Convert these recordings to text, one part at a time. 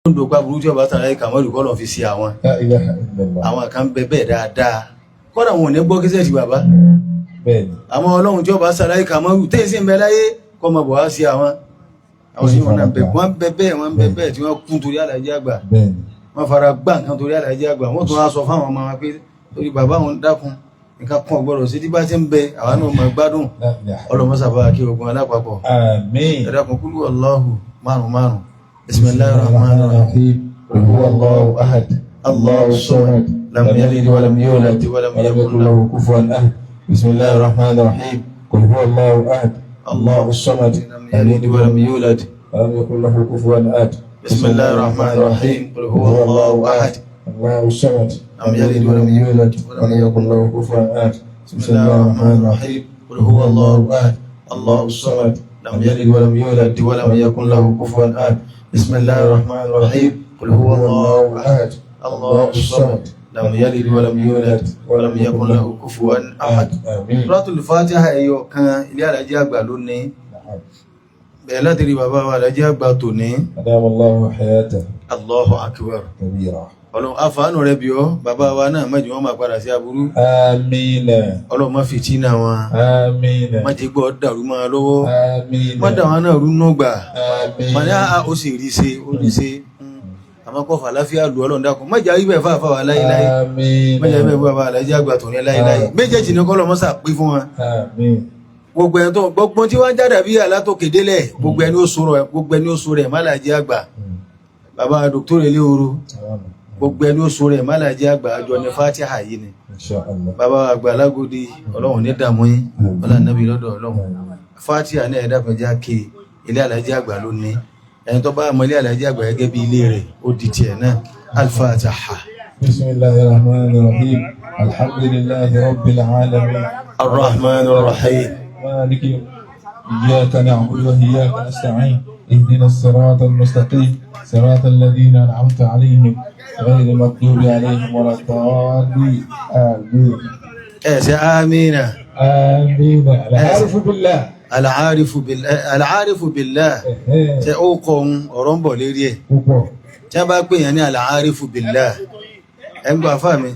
ndo pa burú tí ó bá tara Kamalu ko lọ fi sí àwọn La ilaha illallah. àwọn kan bẹ́ẹ̀ dáadáa kódà wọn ò ní gbọ́ kíṣẹ́ ti bàbá Bẹ́ẹ̀ni. àwọn Ọlọ́run tí ó bá sara Kamalu te sin bẹ láyé ko mo bọ̀ wá sí àwọn sì wọn náà bẹ wọn bẹ́ẹ̀ tí wọ́n kún torí Alhaji àgbà Bẹ́ẹ̀ni. wọ́n fara gbà nǹkan torí Alhaji àgbà wọ́n tún wá sọ fáwọn ọmọ wọn pé torí bàbá wọn dákun nǹkan kan gbọ́dọ̀ sí tí bá ti ń bẹ àwọn náà mọ̀ gbádùn La ilaha. Ọlọ́run sàbá kí ogun alápapọ̀ Àmín. ẹ̀dàkùn kúlú Allahu márùn bismillahir rahmanir rahim قل هو الله أحد الله الصمد لم يلد ولم يولد ولم يكن له كفوا أحد بسم الله الرحمن الرحيم قل هو الله أحد الله الصمد لم يلد ولم يولد ولم يكن له كفوا أحد بسم الله الرحمن الرحيم قل هو الله أحد الله الصمد لم يلد ولم يولد ولم يكن له كفوا أحد بسم الله الرحمن الرحيم قل هو الله أحد الله الصمد لم يلد ولم يولد ولم يكن له كفوا أحد بسم الله الرحمن الرحيم قل هو الله أحد الله الصمد لم يلد ولم يولد ولم يكن له كفوا أحد آمين. سورة الفاتحة ẹyọ kan ilé Alhaji àgbà lónìí bẹ́ẹ̀ láti rí bàbá wa Alhaji àgbà tòní أدام الله حياته Allahu akbar كبيرة. Ọlọ́run àfàánù rẹ̀ bí ọ́ bàbá wa náà má jẹ́ wọ́n máa padà sí aburú آمين Ọlọ́run má fìtínà wọn آمين má jẹ́ gbọ́ dàrú máa lọ́wọ́ آمين má dà wọn náà rú nù gbà آمين. má ní ó sì rí ṣe ó rí ṣe àmọ́ kọ́ fàlàfíà lù Ọlọ́run dákun má jà ibẹ̀ fáfá wa láíláí آمين má jà ibẹ̀ bàbá Alhaji àgbà tòní láíláí méjèèjì ní kọ́lọ́ mọ́sà pé fún wọn آمين. gbogbo ẹni tó gbogbo tí wọ́n jáde bí alátòkè délẹ̀ gbogbo ẹni ó so rẹ̀ má Alhaji àgbà bàbá Dr. Eleoro gbogbo ẹni ó so rẹ̀ má Alhaji àgbà àjọ ní Fatiha yìí ni إن شاء الله. bàbá àgbà Alágòdì Ọlọ́run ní dààmú yín ọlá nàbí lọ́dọ̀ Ọlọ́run Fatiha ní ẹ̀dá fẹjá ké ilé Alhaji àgbà lónìí ẹni tó bá mọ ilé Alhaji àgbà gẹ́gẹ́ bí ilé rẹ̀ ó di tiẹ̀ náà Al-Fatiha. بسم الله الرحمن الرحيم الحمد لله رب العالمين Ar-Rahman Ar-Rahim. مالك يوم إياك نعبد وإياك نستعين اهدنا الصراط المستقيم صراط الذين أنعمت عليهم غير المغضوب عليهم ولا الضالين آمين ẹ̀sẹ̀ amina آمين العارف بالله Al-Arifu billah tẹ ó kọ ohun ọ̀rọ̀ ń bọ̀ lérí ẹ̀ púpọ̀ tí a bá pè yàn ní Al-Arifu billah ẹ̀ ń gbà fà mí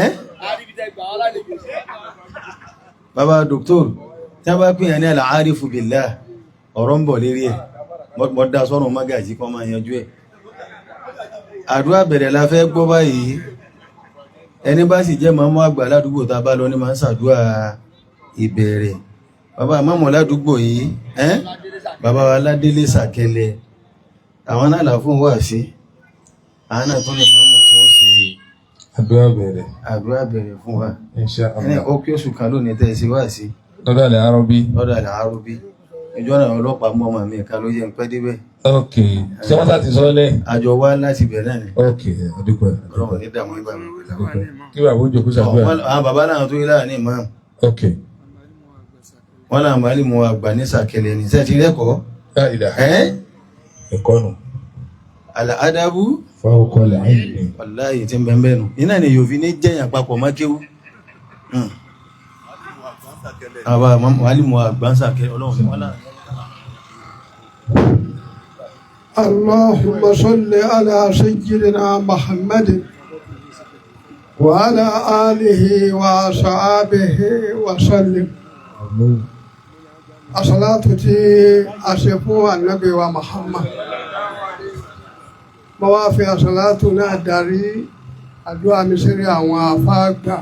ẹ́ bàbá Dr. tí a bá pè yàn ní Al-Arifu billah ọ̀rọ̀ ń bọ̀ lérí ẹ̀ mọ́dá sọ́nà mágàjí kan máa yanjú ẹ̀ àdúrà bẹ̀rẹ̀ la fẹ́ gbọ́ báyìí ẹni bá sì jẹ́ mọ́mọ́ àgbà ládùúgbò tá a bá lọ ní máa ń ṣàdúrà ìbẹ̀rẹ̀ bàbá mọ́mọ́ ládùúgbò yìí bàbá wa Ládélé Sàkẹlẹ̀ àwọn náà là fún wà sí àwọn náà tún lè mọ́mọ́ tí wọ́n ṣe àdúrà bẹ̀rẹ̀ àdúrà bẹ̀rẹ̀ fún wa insha ẹni Allah. ó kí oṣù kan lónìí tẹ́ ẹ sí wá sí lọ́dọ̀ àlẹ́ àrọ́bí. lọ́dọ̀ Al-Arabi ìjọ náà ọlọ́pàá mú ọmọ mi kan ló jẹ́ ń pẹ́ débẹ̀ ok ṣé wọ́n láti sọ lẹ́. àjọ wá láti bẹ̀ náà ni ok adúpẹ́ ọlọ́run ní dààmú ìgbà mi adúpẹ́ kí bàbá ó jókòó ṣàdúrà. àwọn bàbá náà tó yẹ láàrin ìmọ̀ ok wọn náà máa lè mú àgbà ní Sàkẹlẹ̀ ní sẹ́ẹ̀tì rẹ́kọ̀ọ́ la ilaha ẹ̀kọ́ nù. Al-Adabu fáwọkọ làyìn wàláyé tí ń bẹ bẹ́ẹ̀ nù iná ni yóò fi ní jẹ́yàn papọ̀ má kéwú àbá wàlímù àgbà ń Sàkẹlẹ̀ ọlọ́run ní wọ́n náà. اللهم صل على سيدنا محمد وعلى آله وصحابه وسلم الصلاة أسفوا النبي ومحمد موافي الصلاة نادري àdúrà mi sí àwọn afáàgbà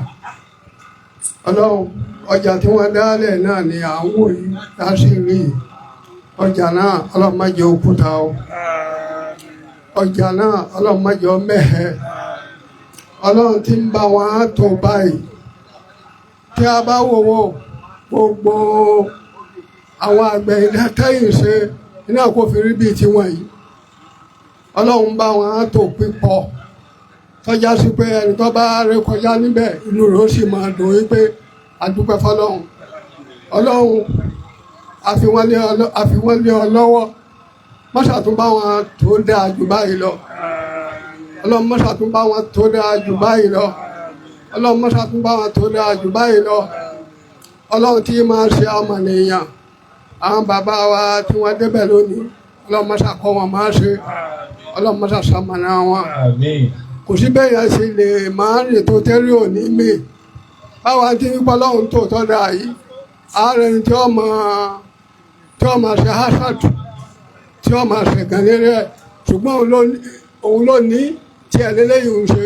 Ọlọ́run ọjà tí wọ́n dálẹ̀ náà ni à ń wò yìí láti rí ọjà náà Ọlọ́run má jẹ́ òkúta o ọjà náà Ọlọ́run má jẹ́ mẹ́hẹ Ọlọ́run tí ń bá wọn tó báyìí tí a bá wòwò gbogbo àwọn àgbẹ̀ ilẹ̀ tẹ́yìn ṣe iná kò fi rí bíi tiwọn yìí Ọlọ́run bá wọn tó pípọ̀ tọ́já sí pé ẹni tó bá ré kọjá níbẹ̀ inú rẹ̀ ó sì máa dùn wípé adúpẹ́ fọlọ́run Ọlọ́run àfiwọ́n lé ọ lọ́wọ́ mọ́ṣàtúnbá wọn tó dáa jù báyìí lọ Ọlọ́run mọ́ṣàtúnbá wọn tó dáa jù báyìí lọ Ọlọ́run mọ́ṣàtúnbá wọn tó dáa jù báyìí lọ Ọlọ́run tí máa ṣe ọmọnìyàn àwọn bàbá wa tí wọ́n débẹ̀ lónìí Ọlọ́run mọ́ṣàkọ́ wọn máa ṣe ọlọ́run mọ́sá sàmánà wọn àmín kò sí bẹ́ẹ̀ yẹn sì lè máa rìn tó tẹ́rí òní mi báwa ti ń pọ́lọ́hún tó tọ́da yìí ààrẹ ni tí wọ́n máa ṣe hásàtù tí wọ́n máa ṣe gan lérí ẹ̀ ṣùgbọ́n òun ló ní tí ẹ̀ lélẹ́yìn ń ṣe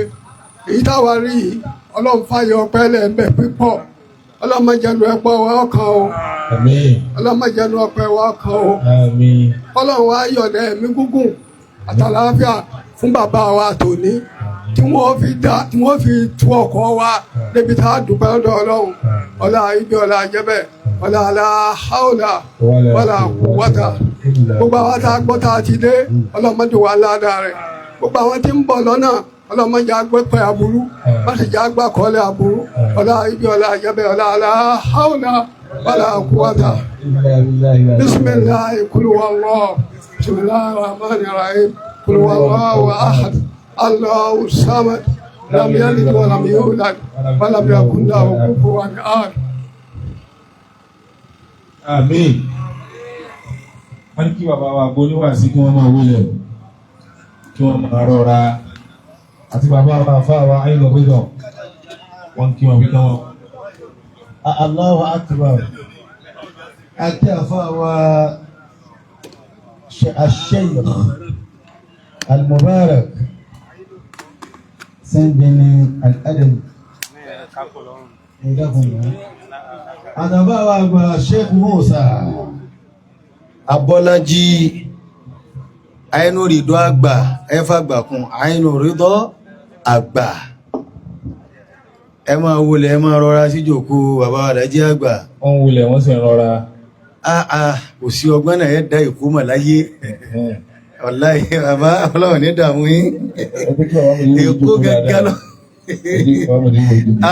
èyí táwa rí yìí ọlọ́run fàyọ ọpẹ́ lẹ́ẹ̀mbẹ̀ pípọ̀ ọlọ́run má jẹ́nu ẹ̀pọ̀ wa ọkàn o àmín ọlọ́run má jẹ́nu ọpẹ́ wa ọkàn o àmín ọlọ́run wa yọ̀dẹ̀ ẹ̀mí gúngùn àtàlàáfíà fún bàbá wa tòní tí wọ́n fi tú ọkọ̀ wa débi tá a dúpẹ́ lọ́dọ̀ ọlọ́run ọlá ibi ọlá jẹ́bẹ̀ ọlá aláhàólà wàlà kúwàtà gbogbo àwọn tá a gbọ́ tá a ti dé ọlọ́mọdé wa ládàá rẹ̀ gbogbo àwọn tí ń bọ̀ lọ́nà ọlọ́mọdé agbẹ́pẹ́ aburú má sì jẹ́ agbákọ́lẹ̀ aburú ọlá ibi ọlá jẹ́bẹ̀ ọlá aláhàólà wàlà kúwàtà bisimilahi kulu wallah bisimilahi rahmani rahim kulu wallahu ahad Allahu samad lam yalid wa lam yulad wa lam yakun lahu kufuwan ahad. àmín wọ́n ní kí bàbá wa gbóníwà sí kí wọ́n máa wọlé kí wọ́n máa rọra àti bàbá wa fáwa ayélujára gbẹdọ̀ wọ́n kí wọ́n fi kán wọn. Allahu akbar àti àfáwa Sheikh Al-Mubarak sẹ́ńdẹ̀ni al-adab àtàbáwa àgbà Sheikh Musa Abọ́lájí àínú rìdọ́ àgbà ẹfà gbàkún àínú rìdọ́ àgbà ẹ máa wọlé ẹ máa rọra sí jòkó bàbá Àlájí àgbà wọ́n wulẹ̀ wọ́n sì ń rọra. kò sí ọgbọ́n náà ẹ̀ dá ìkó mọ̀ láyé wàláhí bàbá ọlọ́run ní dàmú yín èkó gẹ́gẹ́ lọ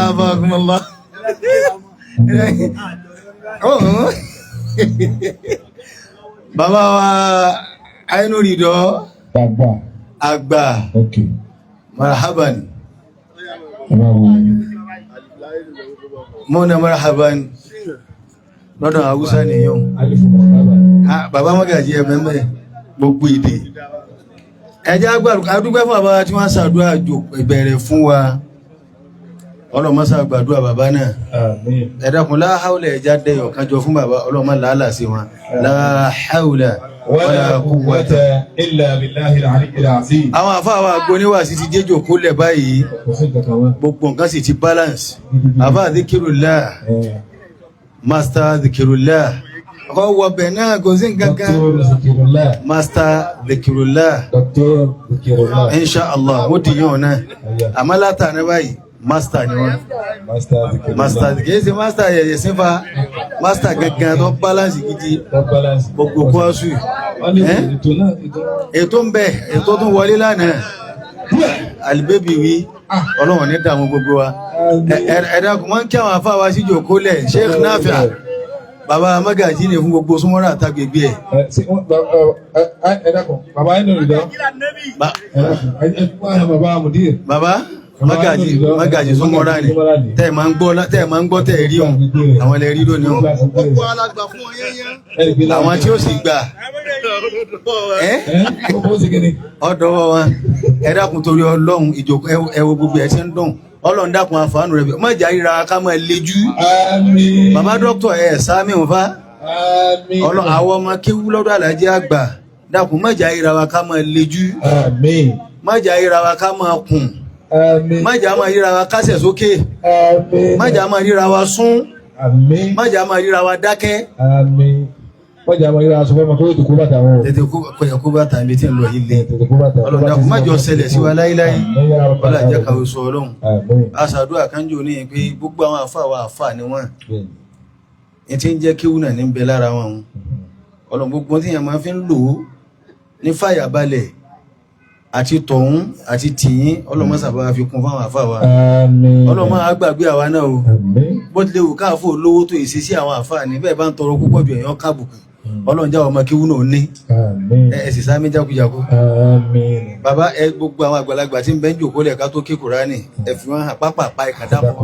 àbákùnmọ́lá bàbá wa àínú rìdọ́ àgbà marhaban mọ́nà marhaban lọ́dọ̀ Haúsá nìyàn bàbá Mọ́gàjí ẹ̀mẹ́mẹ́ gbogbo èdè ẹjẹ́ adúgbẹ́ fún bàbá tí wọ́n ṣàdúrà jò ìbẹ̀rẹ̀ fún wa ọlọ́mọ́sá gbàdúrà bàbá náà ẹ̀dàkùn la hawla ẹjá dẹyọ̀ kanjọ fún bàbá ọlọ́mọ́ làálà sí wọn la hawla wala quwwata illa billahil aliyyil azim. àwọn àfáà wa agbóníwà sí ti déjò kólẹ̀ báyìí gbogbo nǹkan sì ti balance àfáà dhikirullah master dhikirullah ọkọ̀ wọ̀bẹ̀ náà kò sí nǹkankan master dhikirullah inṣáàlá ó di yàn náà àmọ́ látàrí báyìí master ni wọ́n master kìí ṣe master yẹ̀yẹ̀ sífà master gẹ́gẹ́ tó balance gidi gbogbo kọ́ọ̀sù ètò ń bẹ ètò tún wọlé lánàá alibébì wí ọlọ́wọ̀n ní dàmú gbogbo wa ẹ̀dàkùn wọ́n kí àwọn afáwa sí jòkólẹ̀ Sheikh Nafi bàbá Mọ́gàjí ní fún gbogbo súnmọ́rà àtàgbègbè ẹ̀ ẹ̀dàkùn bàbá ẹ̀nà ìdọ́ bàbá Mọ́gàjí súnmọ́rà ní tẹ́ẹ̀ máa ń gbọ́ tẹ́ẹ̀ rí ohun àwọn ilẹ̀ rí lónìí ohun àwọn tí ó sì gbà ọ̀dọ̀ wọn ẹ̀dàkùn torí Ọlọ́run ìjòkó ẹwọ gbogbo ẹ̀ tí ń dùn Ọlọ́run dákun àfàánù rẹ̀ má jà ríra ká máa lejú bàbá dókítà ẹ̀ sáàmì òǹfà àwọn ọmọ kéwú lọ́dọ̀ Àlájí àgbà dákun má jà ríra wa ká máa lejú má jà ríra wa ká máa kùn má jà máa ríra wa kásẹ̀ sókè má jà máa ríra wa sún má jà máa ríra wa dákẹ́ wọ́n jà máa ríra aṣọ fọ́mọ kó tètè kó bàtà wọn tètè kó bàtà mi tí ń lọ ilé ọlọ́dàkùn má jọ ṣẹlẹ̀ sí wa láíláí ọlá jẹ́ kàwé sọ Ọlọ́run aṣàdúrà kánjò ní pé gbogbo àwọn àfà ni wọ́n ní tí ń jẹ́ kíwú náà ní bẹ lára wọn Ọlọ́run gbogbo tí yẹn máa fi ń lò ó ní fàyàbalẹ̀ àti tọ̀hún àti tìyín Ọlọ́run sábà fi kún fáwọn àfà wa Ọlọ́run máa gbàgbé àwa náà o bó tilẹ̀ wù káàfó lówó tó ìṣesí àwọn àfà ní bẹ́ẹ̀ bá ń tọrọ púpọ̀ jù èèyàn kábùkù Ọlọ́run jáwọ́ ọmọ kíwú náà ní ẹ̀sì sáàmì jákujàku bàbá ẹ gbogbo àwọn àgbàlagbà tí ń bẹ́ ń jòkó lẹ̀ká tó ké Kùránì ẹ fi wọ́n hàn pápápá ẹ̀kàdáfọ́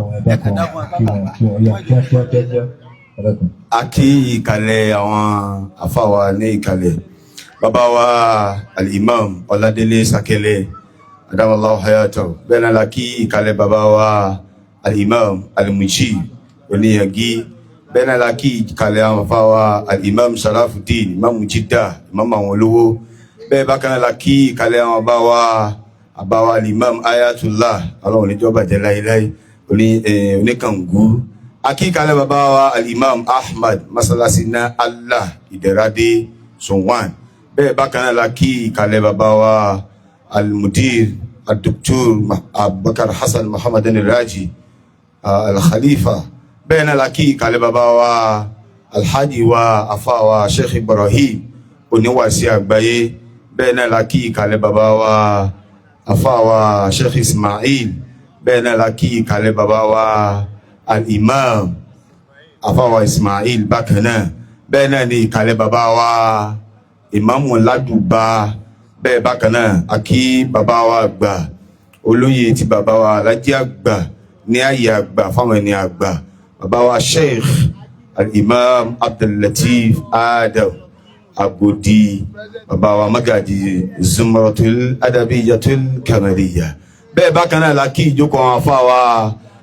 a kí ìkàlẹ̀ àwọn àfáwà ní ìkàlẹ̀ bàbá wa al-imam Ọládélé Sakele adamallahu hayatahu. Bẹ́ẹ̀ náà la kí ìkàlẹ̀ bàbá wa al-imam al-Muji Oníyàngí. Bẹ́ẹ̀ náà la kí ìkàlẹ̀ àwọn bàbá wa al-imam Sharafuddin imam Jidda imam àwọn olówó. Bẹ́ẹ̀ bákan náà la kí ìkàlẹ̀ àwọn bàbá wa al-imam Ayatullah Ọlọ́run níjọba jẹ́ láíláí oníkàngú. Akíkalẹ̀ bàbá wa al-imam Ahmad masalasi na Allah Ìdẹ̀radé Sonwan. Bẹ́ẹ̀ bákan náà la kí ìkàlẹ̀ bàbá wa al-mudir al-doktor Abubakar Hassan Muhammad Raji al-Khalifa. Bẹ́ẹ̀ náà la kí ìkàlẹ̀ bàbá wa alhaji wa afawa Sheikh Ibrahim oníwàsí àgbáyé. Bẹ́ẹ̀ náà la kí ìkàlẹ̀ bàbá wa afawa Sheikh Ismail. Bẹ́ẹ̀ náà la kí ìkàlẹ̀ bàbá wa al-imam afawa Ismail bákan náà. Bẹ́ẹ̀ náà ni ìkàlẹ̀ bàbá wa imamu Ládùbà. Bẹ́ẹ̀ bákan náà akí bàbá wa àgbà olóyè tí bàbá wa alájí àgbà ní ààyè àgbà fáwọn ẹni àgbà bàbá wa Sheikh al-imam Abdul-Latif Adam Agodi bàbá wa Magaji Zumratul Adabiyyatul Kamaliyya. Bẹ́ẹ̀ bákan náà la kí ìjókòó àwọn afá wa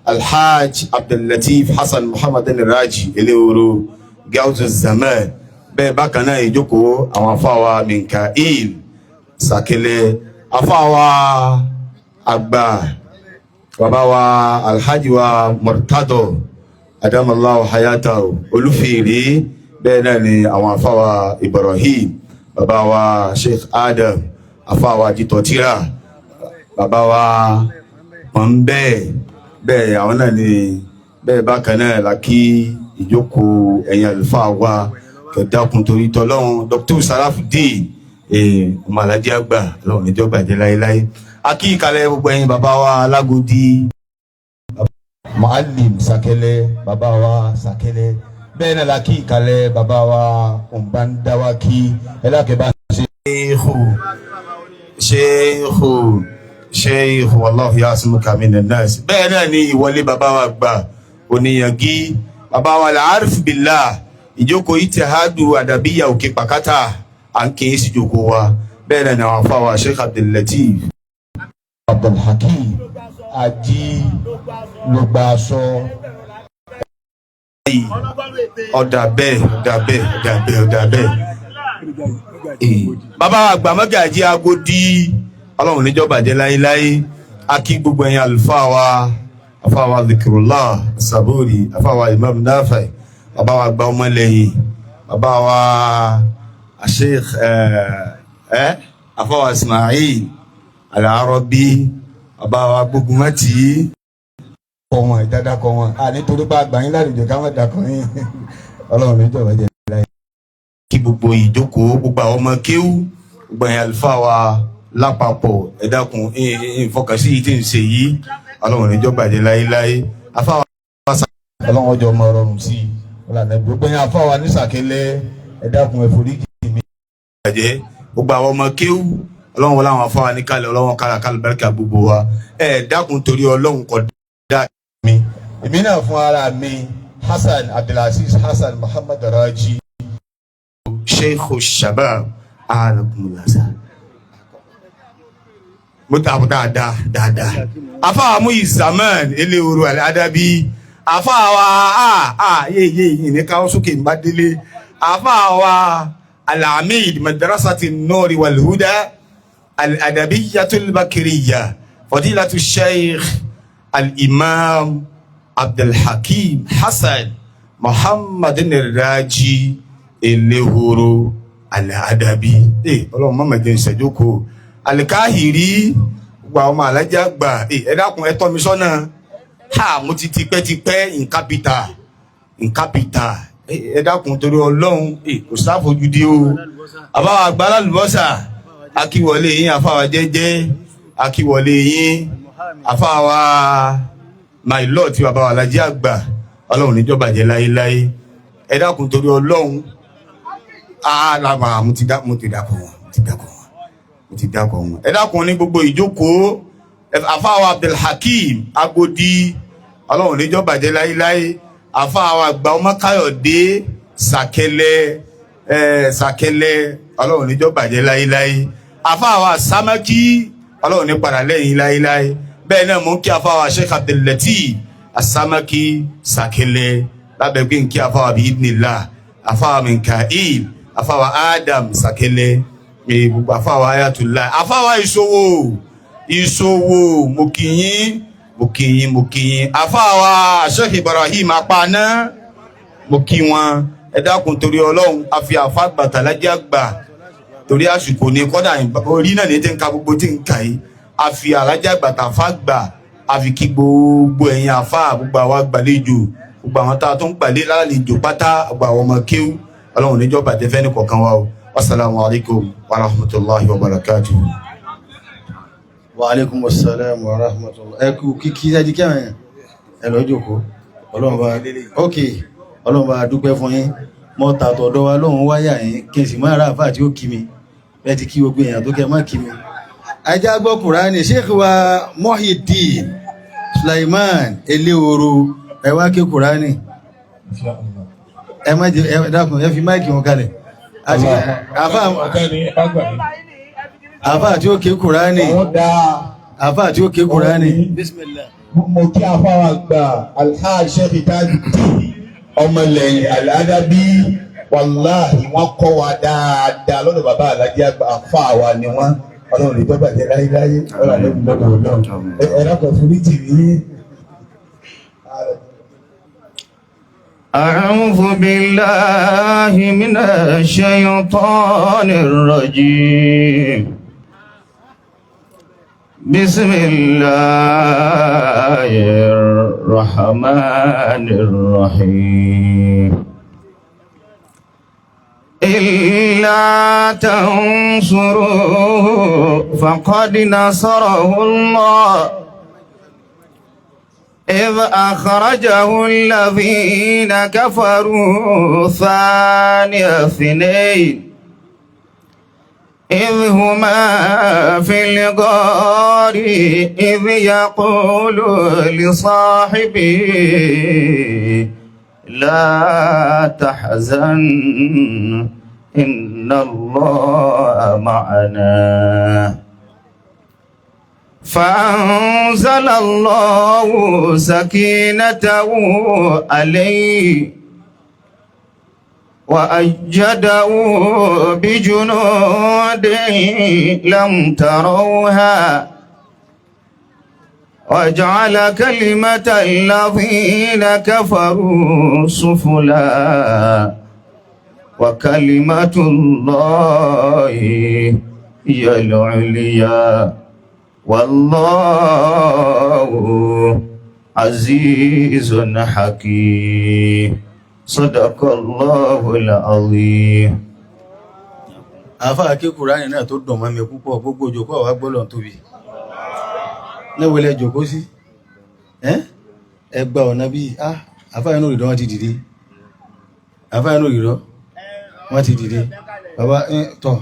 Alhaj Abdul-Latif Hassan Muhammad Raji Eleworo Gauzu Zaman. Bẹ́ẹ̀ bákan náà ìjókòó àwọn afá wa Minkail Sakele afá wa àgbà bàbá wa Alhaji wa Murtado adamallahu hayatahu Olúfèrè. Bẹ́ẹ̀ náà ni àwọn afá wa Ibrahim bàbá wa Sheikh Adam afá wa Jitotira bàbá wa wọn bẹ́ẹ̀ àwọn náà ni. Bẹ́ẹ̀ bákan náà la kí ìjókòó ẹ̀yin àlùfáà wa kẹ̀dákun torí tọ́lọ́run Dr. Sharafuddin ọmọ alájí àgbà Ọlọ́run níjọ́ bàjẹ́ láéláé. A kí ìkàlẹ̀ gbogbo ẹ̀yin bàbá wa Alágòdì Muallim Sakele bàbá wa Sakele. Bẹ́ẹ̀ náà la kí ìkàlẹ̀ bàbá wa Òǹbándawákí ẹlẹ́kẹ̀bá Sheikh wallahu yasmuka minan nas. Bẹ́ẹ̀ náà ni ìwọlé bàbá wa gbà Oníyàngí bàbá wa al-Arif billah ìjókòó Ittihadu Adabiyya òkè pàkátà à ń kí sí jókòó wa. Bẹ́ẹ̀ náà ni àwọn afá wa Sheikh Abdul-Latif Abdul-Hakim ají ló gba aṣọ ọ̀dà bẹ́ẹ̀. Bàbá wa àgbà Magaji Agodi Ọlọ́run níjọ́ bàjẹ́ láíláí. A kí gbogbo ẹ̀yin àlùfáà wa afáwa Dhikrullah Saburi afáwa Imam Nafi bàbá wa gba ọmọlẹ́yìn bàbá wa Sheikh afáwa Ismail Al-Arabi bàbá wa gbogbo mẹ́tì kọ wọn ìdádakọ wọn nítorí bá àgbà yín lálejò káwọn dàkọ yín Ọlọ́run níjọ́ bàjẹ́ láíláí. Kí gbogbo ìjókòó gbogbo àwọn ọmọ kéwú gbogbo ẹ̀yin àlùfáà wa lápapọ̀ ẹ dákun ìfọkànsí yìí tí ń ṣe yìí Ọlọ́run níjọ́ bàjẹ́ láíláí. Afáwa Ọlọ́run ọjọ́ ọmọ ọrọ̀rùn sí i ọ̀làdà gbogbo ẹ̀yin afáwa ní Sàkélé ẹ dákun ẹ foríjì mi. Bàjẹ́ gbogbo àwọn ọmọ kéwú Ọlọ́run wọlé àwọn afáwa ní kálẹ̀ Ọlọ́run kárakára bẹ́ẹ̀kà gbogbo wa ẹ dákun torí Ọlọ́run kọ dá mi. Èmi náà fún ara mi Hassan Abdulaziz Hassan Muhammad Raji Sheikh Shabab alakumulaza mutabu dáadáa afa mu Zaman Eleworo Al-Adabi afa wa ye ni ka sókè mbadele afa wa Al-Amid Madrasati An-Nur wal Huda Al-Adabiyyatul Bakiriyya Fadilatu Sheikh Al-Imam Abdul Hakim Hassan Muhammad Raji Eleworo Al-Adabi Ọlọ́run mama jẹ́ ìṣẹ́jókòó Al-Kahiri gba ọmọ alájà gbà ẹ dákun ẹ tọ́ mi sọ́nà mo ti tipẹ́ in capital ẹ dákun torí Ọlọ́run kò sáfojúdí o àbáwá àgbàlá lùbọ́sà akíwọlé yín àfáwà jẹ́jẹ́ akíwọlé yín àfáwà my lord tí bàbá alájà gbà Ọlọ́run níjọ́ bàjẹ́ láéláé ẹ dákun torí Ọlọ́run mo ti dákun wọn ẹ dákun ní gbogbo ìjókòó àfáwà Abdul-Hakim Agodi Ọlọ́run níjọ́ bàjẹ́ láíláí àfáwà àgbà ọmọ Káyọ̀dé Sàkélé ọlọ́run níjọ́ bàjẹ́ láíláí àfáàwà sámákí ọlọ́run ní padà lẹ́yìn láíláí bẹ́ẹ̀ náà mú kí àfáàwà Sheikh Abdul Lateef asámákí sàkélé lábẹ́ pé kí àfáàwà bí idnillah àfáàwà Mikail àfáàwà Adam sàkélé gbogbo àfáàwà Ayatullah àfáàwà ìṣòwò mùkìyín àfáàwà Sheikh Ibrahim apáná mo kí wọn ẹ dákun torí Ọlọ́run a fi àfá gbàtà lájẹ́ àgbà torí àsìkò ní kọ́dà orí náà ní tí ń ka gbogbo tí ń kà yìí a fi àlájẹ́ àgbàtà àfá gbà a fi kí gbogbo ẹ̀yin àfá gbogbo àwọn àgbàlejò gbogbo àwọn tá a tó ń gbàlé lálejò pátá gbogbo àwọn ọmọ kéwú Ọlọ́run níjọ́ bàjẹ́ fẹ́ ní kọ̀ọ̀kan wa o wassalamu alaikum wa rahmatullahi wa barakatuh. Wa alaikum assalam wa rahmatullahi. Ẹ kú kíkí ẹjí kẹ́rin ẹ lọ jókòó Ọlọ́run bá Ọlọ́run bá dúpẹ́ fún yín mọ́ tàtọ̀dọ̀ wa lóhun wáyà yín kí n sì máa rà fà tí ó kí mi bẹ́ẹ̀ ti kí gbogbo èèyàn tó kẹ má kí mi. Ajá gbọ́ Kùránì Sheikh wa Muhyiddin Sulaiman Eléhoro ẹ wá ké Kùránì ẹ má jẹ ẹ dákun ẹ fi máìkì wọn kalẹ̀ àfà tí ó ké Kùránì àfà tí ó ké Kùránì bismillah. Mo kí àfáwà gba Alhaji Sheikh Tajuddin ọmọlẹ́yìn Al-Adabi wàláhì wọ́n kọ́ wa dáadáa lọ́dọ̀ bàbá Alhaji àgbà àfáwà ni wọ́n Ọlọ́run lè tọ́gbà jẹ́ láyéláyé Ọlọ́run lọ́dọ̀ Ọlọ́run ẹ̀rọ̀kọ̀ fún ní tìrí. أعوذ بالله من الشيطان الرجيم بسم الله الرحمن الرحيم إلا تنصروه فقد نصره الله إذ أخرجه الذين كفروا ثاني اثنين إذ هما في الغار إذ يقول لصاحبه لا تحزن إن الله معنا فأنزل الله سكينته عليه وأيده بجنود لم تروها وجعل كلمة الذين كفروا سفلا وكلمة الله هي العليا والله عزيز حكيم صدق الله العظيم. Àfáà ké Kùránì náà tó dùn mọ́ mi púpọ̀ gbogbo òjòkó àwá gbọ́lọ̀ tóbi níwẹ̀lẹ̀ jòkó sí ẹgbà ọ̀nà bí àfáà inú ìdán wọ́n ti dìde àfáà inú ìrọ́ wọ́n ti dìde bàbá tọ́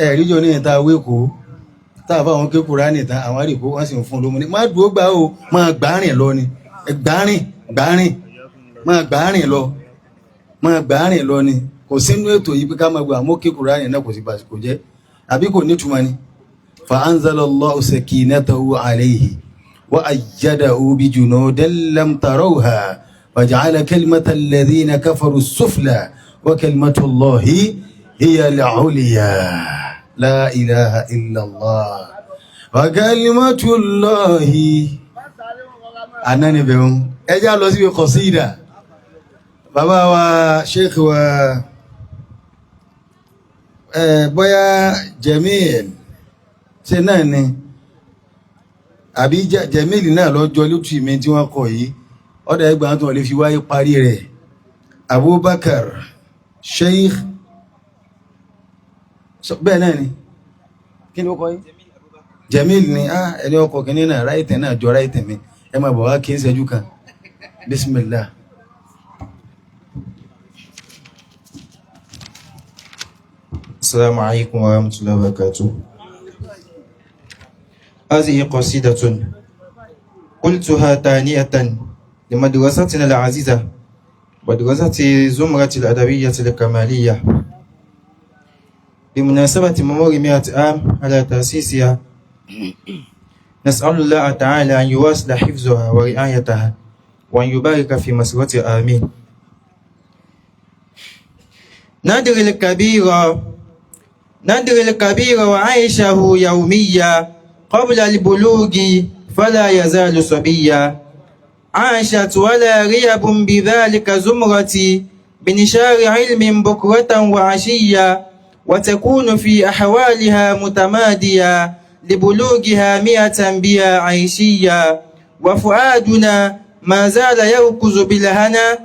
ẹ̀ríjọ ní ìta wékòó táàfà wọn ké Kùránì tán àwọn àríkò wọ́n sì ń fún lómú ní má dúó gbá o máa gbárìn lọ ni máa gbárìn lọ ni kò sínú ètò yìí pé ká máa gbà mọ́ ké Kùránì náà kò sí bá kò jẹ́ àbí kò nítumọ̀ ni fa anzalallahu sakinatahu alayhi wa ayyadahu bi junudin lam tarawha wa ja'ala kalimata alladhina kafaru sufla wa kalimatullahi hiya al-ulya. La ilaha illallah wa kalimatullahi anani beun ẹjá lọ sí qasida bàbá wa sheikh wa bóyá Jamil ṣe náà ni àbí Jamil náà lọ́jọ́ lótú ìmẹ́ tí wọ́n kọ̀ yìí ọ̀dá ẹgbàá tó lè fi wáyé parí rẹ̀ Abubakar sheikh bẹ́ẹ̀ náà ni kí ni ó kọ́ yí Jamil ni ẹni ọkọ̀ kìíní náà ráìtẹ̀ náà jọ ráìtẹ̀ mi ẹ máa bọ̀ wá kí n ṣẹ́jú kan bismillah. السلام عليكم ورحمة الله وبركاته. هذه قصيدة قلتها تانية لمدرستنا العزيزة مدرسة زمرة الأدبية الكمالية بمناسبة مرور 100 عام على تأسيسها، نسأل الله تعالى أن يواصل حفظها ورعايتها وأن يبارك في مسيرتها آمين. ندر الكبير وعيشه يوميا قبل البلوغ فلا يزال صبيا. عاشت ولا ريب بذلك زمرتي بنشار علم بكرة وعشيا، وتكون في أحوالها متماديا لبلوغها 100 بها عيشيا. وفؤادنا ما زال يركز بالهنا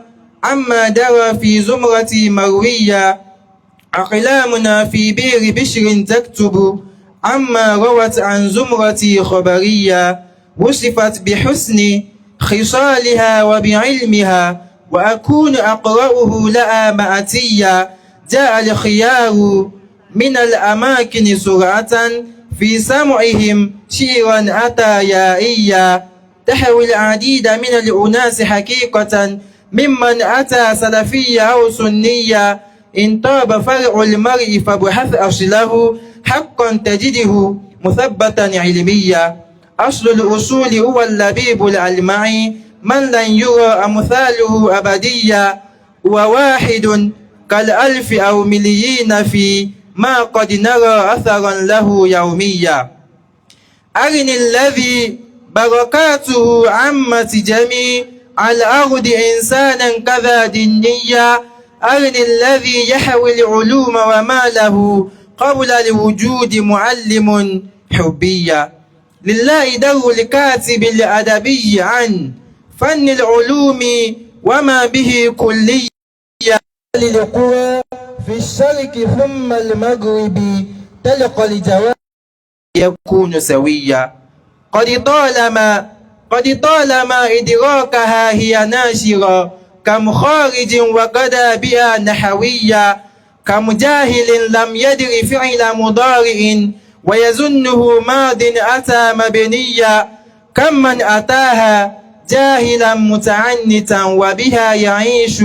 عما درى في زمرتي مرويا. أقلامنا في بير بشر تكتب عما روت عن زمرتي خبريا. وصفت بحسن خصالها وبعلمها وأكون أقرأه لها مأتيا. جاء الخيار من الأماكن سرعة في سمعهم شيرا أتى يائيا. تحوي العديد من الأناس حقيقة ممن أتى سلفيا أو سنيا. إن طاب فرع المرء فابحث أصله حقا تجده مثبتا علميا. أصل الأصول هو اللبيب الألمعي من لن يرى أمثاله أبديا. وواحد كالألف أو مليين في ما قد نرى أثرا له يوميا. أرني الذي بركاته عمت جميع الأرض إنسانا كذا دنيا. أرني الذي يحوي العلوم وما له قبل الوجود معلم حبيا. لله در الكاتب الأدبي عن فن العلوم وما به كليا. للقوى في الشرق ثم المغرب تلقى الجواب يكون سويا. قد طالما إدراكها هي ناشرة كم خارج وقدا بها نحويا. كم جاهل لم يدر فعل مضارع ويظنه ماض أتى مبنيا. كم من أتاها جاهلا متعنتا وبها يعيش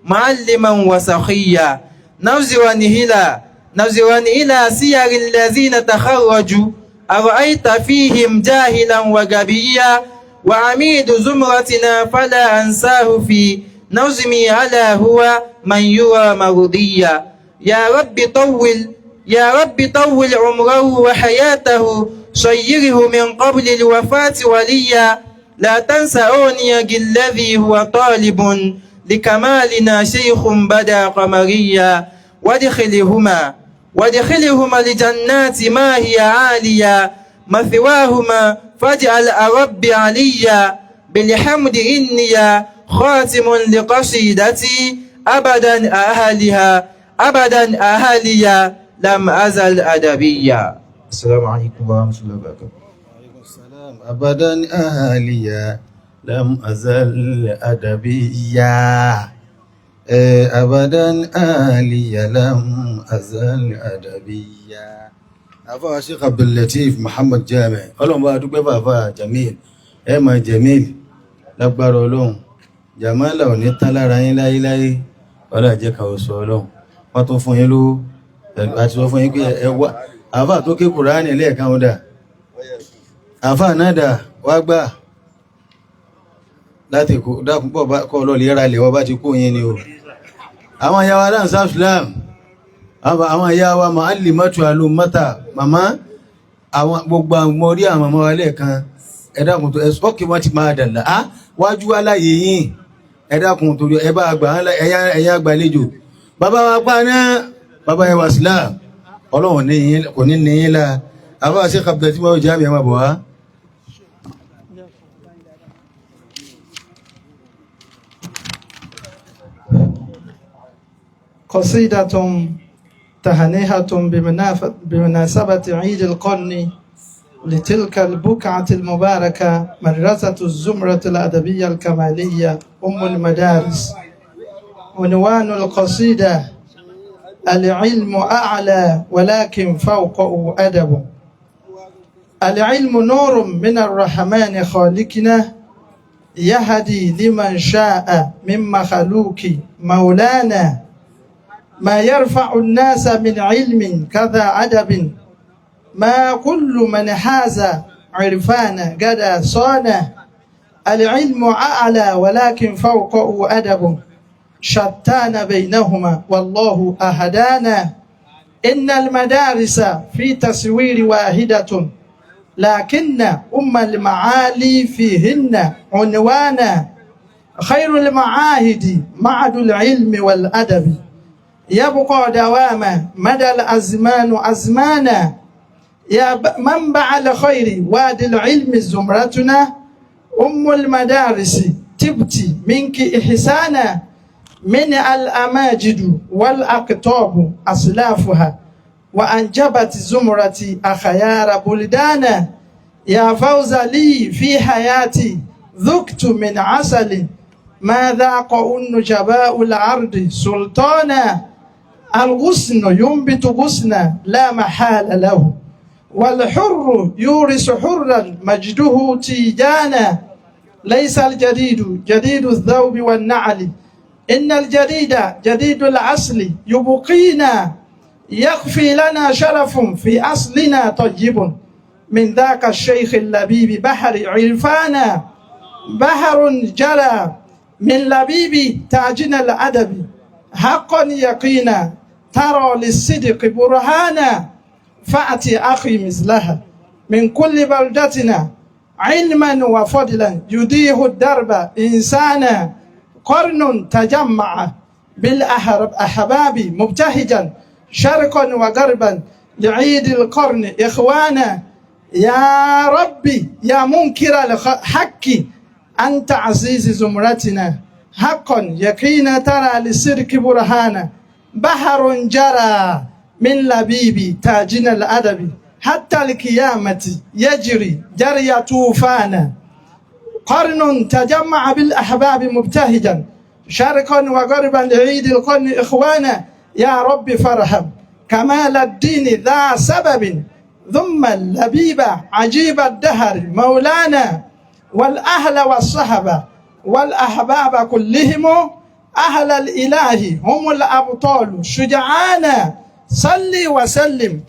معلما وسخيا. نظرا إلى سير الذين تخرجوا أرأيت فيهم جاهلا وغبيا. وعميد زمرتنا فلا أنساه في نظمي على هو من يرى مرضيا. يا رب طول عمره وحياته صيره من قبل الوفاة وليا. لا تنسى أونيق الذي هو طالب لكمالنا شيخ بدا قمريا. وادخلهما لجنات ما هي عالية مثواهما فاجعل رب عليا. بالحمد إني خاتم لقصيدتي أبدا أهليا لم أزل أدبيا. السلام عليكم ورحمة الله وبركاته. وعليكم السلام. أبدا أهليا لم أزل أدبيا. أبدا أهليا لم أزل أدبيا. أفا شيخ عبد اللطيف محمد جامع ọlọ́run bá dúpẹ́ bàbá Jamil ẹ máa Jamil lágbára ọlọ́run Jamala ò ní tán lára yín láyéláyé ọlọ́run jẹ́ kan oṣù ọlọ́run wọ́n tún fún yín lówó àti sọ fún yín pé ẹ wá àfà tó ké Kùránì lẹ́ẹ̀kan ó dà àfà náà dà wá gbà láti dákun pọ̀ kọ́ ọlọ́ọ̀lẹ́ ra lẹ̀ wọ́n bá ti kó yín ni o. àwọn ìyá wa dáhùn sáfìlám àwọn ìyá wa Muallimatu Al-Ummata màmá àwọn gbogbo àwọn orí àwọn ọmọ wa lẹ́ẹ̀kan ẹ dákun tó ẹ̀sọ́kì wọ́n ti máa dàlá á wájú aláyé yín ẹ dákun torí ẹ bá àgbà ẹ̀yà àgbàlejò bàbá wa pa náà bàbá yẹn wà sílá ọlọ́run kò ní ní yín la àbá ṣe kàbdà tí wọ́n jẹ́ àmì ẹ̀mà bọ̀ wá. قصيدة تهنئة بمناسبة عيد القرن لتلك البقعة المباركة مدرسة الزمرة الأدبية الكمالية أم المدارس. عنوان القصيدة: العلم أعلى ولكن فوقه أدب. العلم نور من الرحمن خالقنا يهدي لمن شاء من مخلوق مولانا. ما يرفع الناس من علم كذا أدب ما كل من حاز عرفانا قد صان العلم أعلى ولكن فوقه أدب شتان بينهما والله أهدانا إن المدارس في تصوير واحدة لكن المعالي فيهن عنوانا خير المعاهد معهد العلم والأدب يبقى دواما مدى الأزمان أزمانا يا منبع الخير وادي العلم زمرتنا المدارس تبتي منك إحسانا من الأماجد والأقطاب أسلافها وأنجبت زمرتي أخيار بلدانا يا فوز لي في حياتي ذقت من عسل ما ذاق النجباء العرض سلطانا الغصن ينبت غصنا لا محال له والحر يورث حرا مجده تيجانا ليس الجديد جديد الثوب والنعل إن الجديد جديد الأصل يبقينا يخفي لنا شرف في أصلنا طيب من ذاك الشيخ اللبيب بحر عرفانا بحر جرى من لبيب تاجنا الأدب حقا يقينا ترى للصدق برهانا فأتي أخي مثلها من كل بلدتنا علما وفضلا يديه الدرب إنسانا قرن تجمع بالأحباب مبتهجا شرقا وغربا لعيد القرن إخوانا يا ربي يا منكر الحق أنت عزيز زمرتنا حقا يقين ترى للسرك برهانا بحر جرى من لبيب تاجنا الأدب حتى القيامة يجري جري طوفانا قرن تجمع بالأحباب مبتهجا شرقا وغربا لعيد القرن إخوانا يا رب فارحم كمال الدين ذا سبب ثم اللبيب عجيب الدهر مولانا والأهل والصحبة والأحباب كلهم أهل الإله هم الأبطال شجعانا صلي وسلم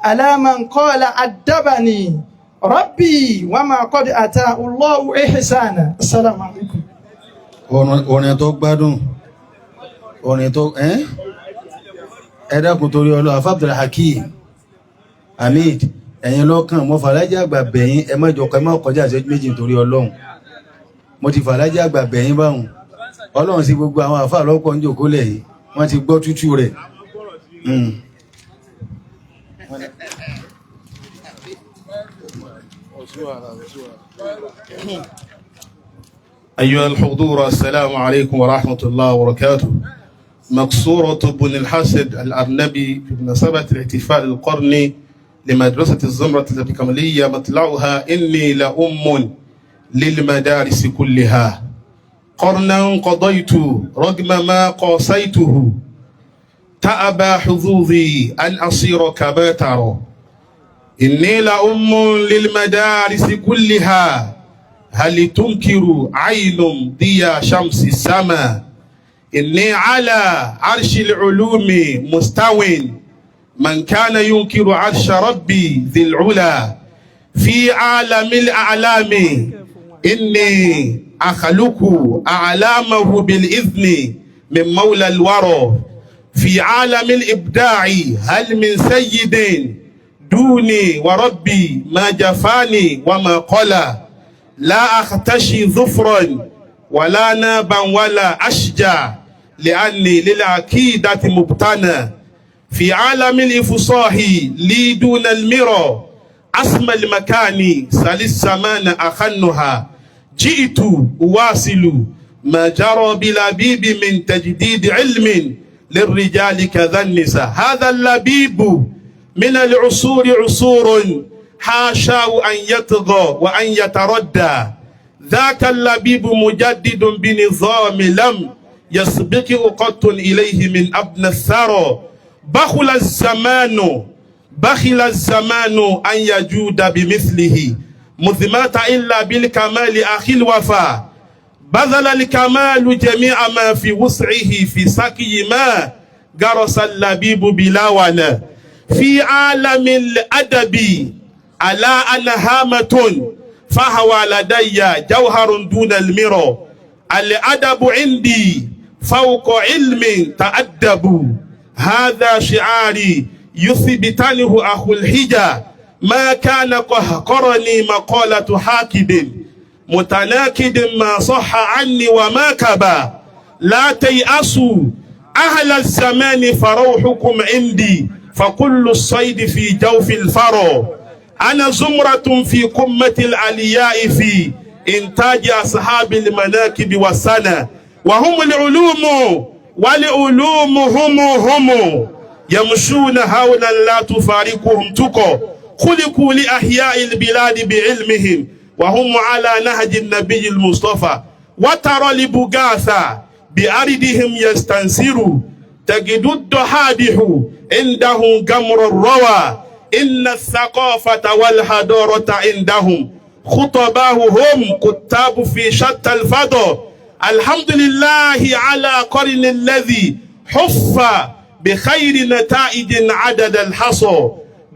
على من قال أدبني ربي وما قد أتاه الله إحسانا. السلام عليكم. orin tó gbádùn orin tó ẹ dákun torí Ọlọ́run Afa Abdul Hakeem Hamid ẹ̀yin lọ́kàn mo fàlájà àgbà bẹ̀yìn ẹ má jọkọ̀ ẹ má kọjá ìṣẹ́jú méjì torí Ọlọ́run mo ti fàlájà àgbà bẹ̀yìn báhùn Ọlọ́run sí gbogbo àwọn àfáà lọ́pọ̀ ń jòkó lẹ̀ yìí wọ́n ti gbọ́ tútù rẹ̀. أيها الحضور السلام عليكم ورحمة الله وبركاته. مقصورة بن الحسن الأرنبي في مناسبة الاحتفال القرني لمدرسة الزمرة الكمالية مطلعها إني لأم للمدارس كلها قرنا قضيت رغم ما قاسيته تأبى حظوظي أن أصير كما ترى إني لأم للمدارس كلها هل تنكر عين ضياء شمس السماء إني على عرش العلوم مستو من كان ينكر عرش ربي ذي العلا في عالم الأعلام إني أخلق أعلامه بالإذن من مولى الورى في عالم الإبداع هل من سيد دوني وربي ما جفاني وما قلى لا أختشي ظفرا ولا نابا ولا أشجع لأني للعقيدة مبتنى في عالم الإفصاح لي دون المرى أسمى المكان سل السمان أخنها جئت أواصل ما جرى بلبيب من تجديد علم للرجال كذا النساء هذا اللبيب من العصور عصور حاشاه أن يطغى وأن يتردى ذاك اللبيب مجدد بنظام لم يسبق قط إليه من أبنى الثرى بخل الزمان أن يجود بمثله مثمات إلا بالكمال أخي الوفا بذل الكمال جميع ما في وسعه في سقي ما غرس اللبيب بلاونا في عالم الأدب ألا أنا هامة فهو لدي جوهر دون المرى الأدب عندي فوق علم تأدب هذا شعاري يثبتنه أخو الحجة ما كان قهقرني مقالة حاكد متناكد ما صح عني وما كبا لا تيأسوا أهل الزمان فروحكم عندي فكل الصيد في جوف الفرو أنا زمرة في قمة العلياء في إنتاج أصحاب المناكب والسنة وهم العلوم والعلوم هم يمشون هولا لا تفارقهم تقى خلقوا لأحياء البلاد بعلمهم وهم على نهج النبي المصطفى وترى لبغاثا بأرضهم يستنسروا تجد الضحادح عندهم جمر الروى إن الثقافة والحضارة عندهم خطباهم كتاب في شتى الفضاء الحمد لله على قرن الذي حف بخير نتائج عدد الحصى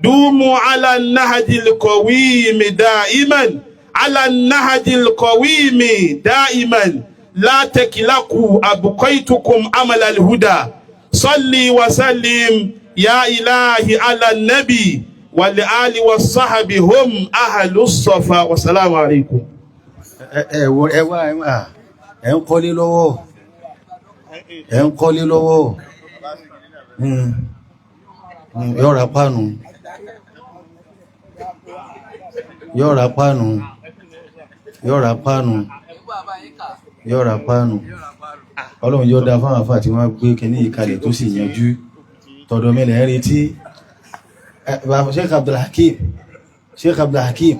دوموا على النهج القويم دائما على النهج القويم دائما لا تكلقوا أبقيتكم أمل الهدى صلي وسلم يا إلهي على النبي والآل والصحب هم أهل الصفا والسلام عليكم. ẹ ń kọ́lé lọ́wọ́ yọ́ra páànù ọlọ́run yóò dá fáwọn àfáà tí wọ́n gbé kìíní ìkalẹ̀ tó sì yanjú tọ̀dọ̀ mẹ́lẹ̀ ẹ̀rí tí Sheikh Abdulhakim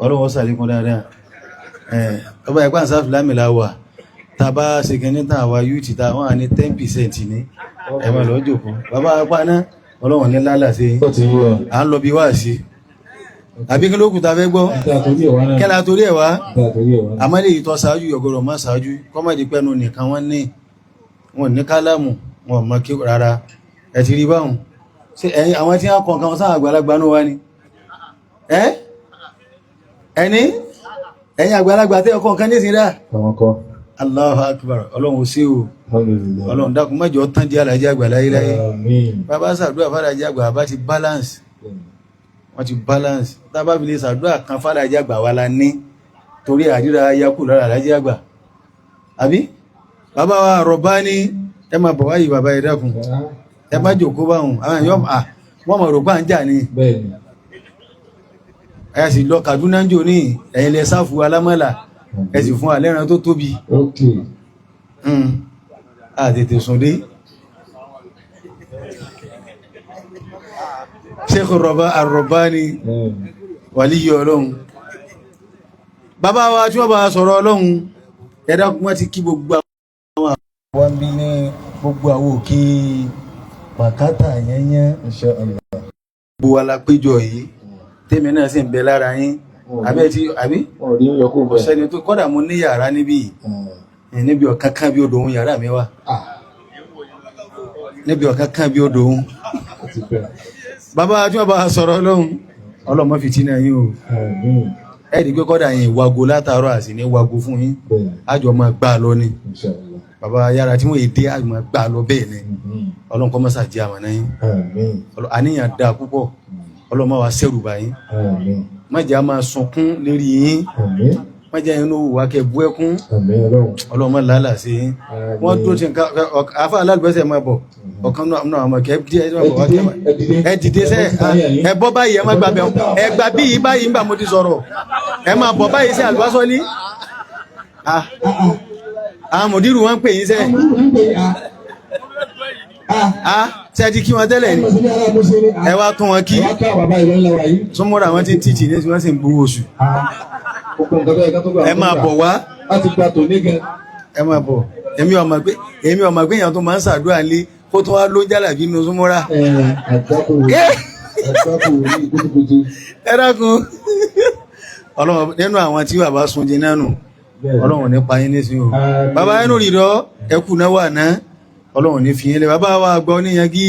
ọlọ́run sàlékún dáadáa ọba ẹ̀pá ìsáfì lámìlá wà tàbá ṣe kìíní tàwà yúùtì tàwọn àní 10% ní ẹ̀mọ̀ lọ́jọ́ kan bàbá apá náà ọlọ́run ní lálà sí à ń lọ bí wá sí àbí kí ló kù ta fẹ́ gbọ́ kẹ́lá torí ẹ̀wá àmọ́lé ìtọ́ sáájú ọgọ́rọ̀ má sáájú kọ́mọ̀dé pẹ́nu nìkan wọ́n ní kálámù wọn mọ́ kí rárá ẹ ti rí báhùn sí ẹ̀yìn àwọn tí wọ́n kọ̀ọ̀kan sáà àgbàlagbà náà wá ní ẹ̀yìn àgbàlagbà tí ọkọ̀ kan ní ìsinra Allahu Akbar ọlọ́run sí o ọlọ́run dákun mẹ́jọ tán di alájẹ́ àgbà láyé bàbá sàdúrà fàdájẹ́ àgbà bá ti balance wọ́n ti balance tábà fi lè sàdúrà kan fàdájẹ́ àgbà wà lá ní torí àdíra yakù lára alájẹ́ àgbà àbí bàbá wa rọ̀bá ní ẹ máa bọ̀ wáyìí bàbá ẹ dákun ẹ má jòkó báhùn wọ́n mọ̀ rògbà ń jà ní ẹ sì lọ Kaduna jò ní ẹ̀yìn lẹ sáfù alámọ́là ẹ sì fún alẹ́ran tó tóbi àtètè sùndé Sheikh Ar-Rabbani wàlíyọ ọlọ́run bàbá wa tí wọ́n bá sọ̀rọ̀ ọlọ́run ẹ dákun wọ́n ti kí gbogbo àwọn àwọn bí ní gbogbo àwọn òkè pàkátà yẹnyẹn gbogbo wa la péjọ yìí tèmi náà sì ń bẹ lára yín àbí ọ̀sẹ̀ni tó kọ́dà mú ní yàrá níbi ọ̀kankan bí odò ohun yàrá mi wà níbi ọ̀kankan bí odò ohun bàbá tí wọ́n bá sọ̀rọ̀ ọlọ́mọ fìtínà yín o ẹ̀ẹ́dì pé kọ́dà yín wago látàárọ̀ àti ní wago fún yín àjọ máa gbà lọ ni bàbá yàrá tí wọ́n èdè àjọ máa gbà lọ bẹ́ẹ̀ ni ọlọ́nkọ́ mọ́sà jẹ́ àmà náà yín àníyàn dáa púpọ̀ ọlọ́mọ wa sẹ́rù bá yín májá máa sunkún lérí yín májá inú wà kẹ bú ẹkún ọlọ́mọ lálà sí yín wọ́n tó ti àfá alálùbẹ́sẹ̀ máa bọ̀ ọ̀kan náà àmọ̀ kẹ́ ẹ dìde sẹ́ ẹ bọ́ báyìí ẹ má gbàbẹ̀ ẹ gbà bí i báyìí ń bà mo ti sọ̀rọ̀ ẹ máa bọ̀ báyìí sí àlùbásọ́lí àwọn mòdírù wọ́n ń pè yín sẹ́ ṣe ti kí wọn tẹ́lẹ̀ ní ẹ wá tún wọn kí súnmọ́ra wọn ti ń tìtì ní wọ́n sì ń gbówó oṣù ẹ máa bọ̀ wá ẹ máa bọ̀ èmi ọmọ pé èèyàn tó máa ń ṣàdúrà ní kó tó wá ló jálà bí inú súnmọ́ra ẹ dákun ọlọ́run nínú àwọn tí bàbá sun jẹ náà nù ọlọ́run nípa yín nísìnyí o bàbá ẹnu rìrọ ẹkù náà wà náà ọlọ́run ní fi yín lé bàbá wa gbọ́ níyangí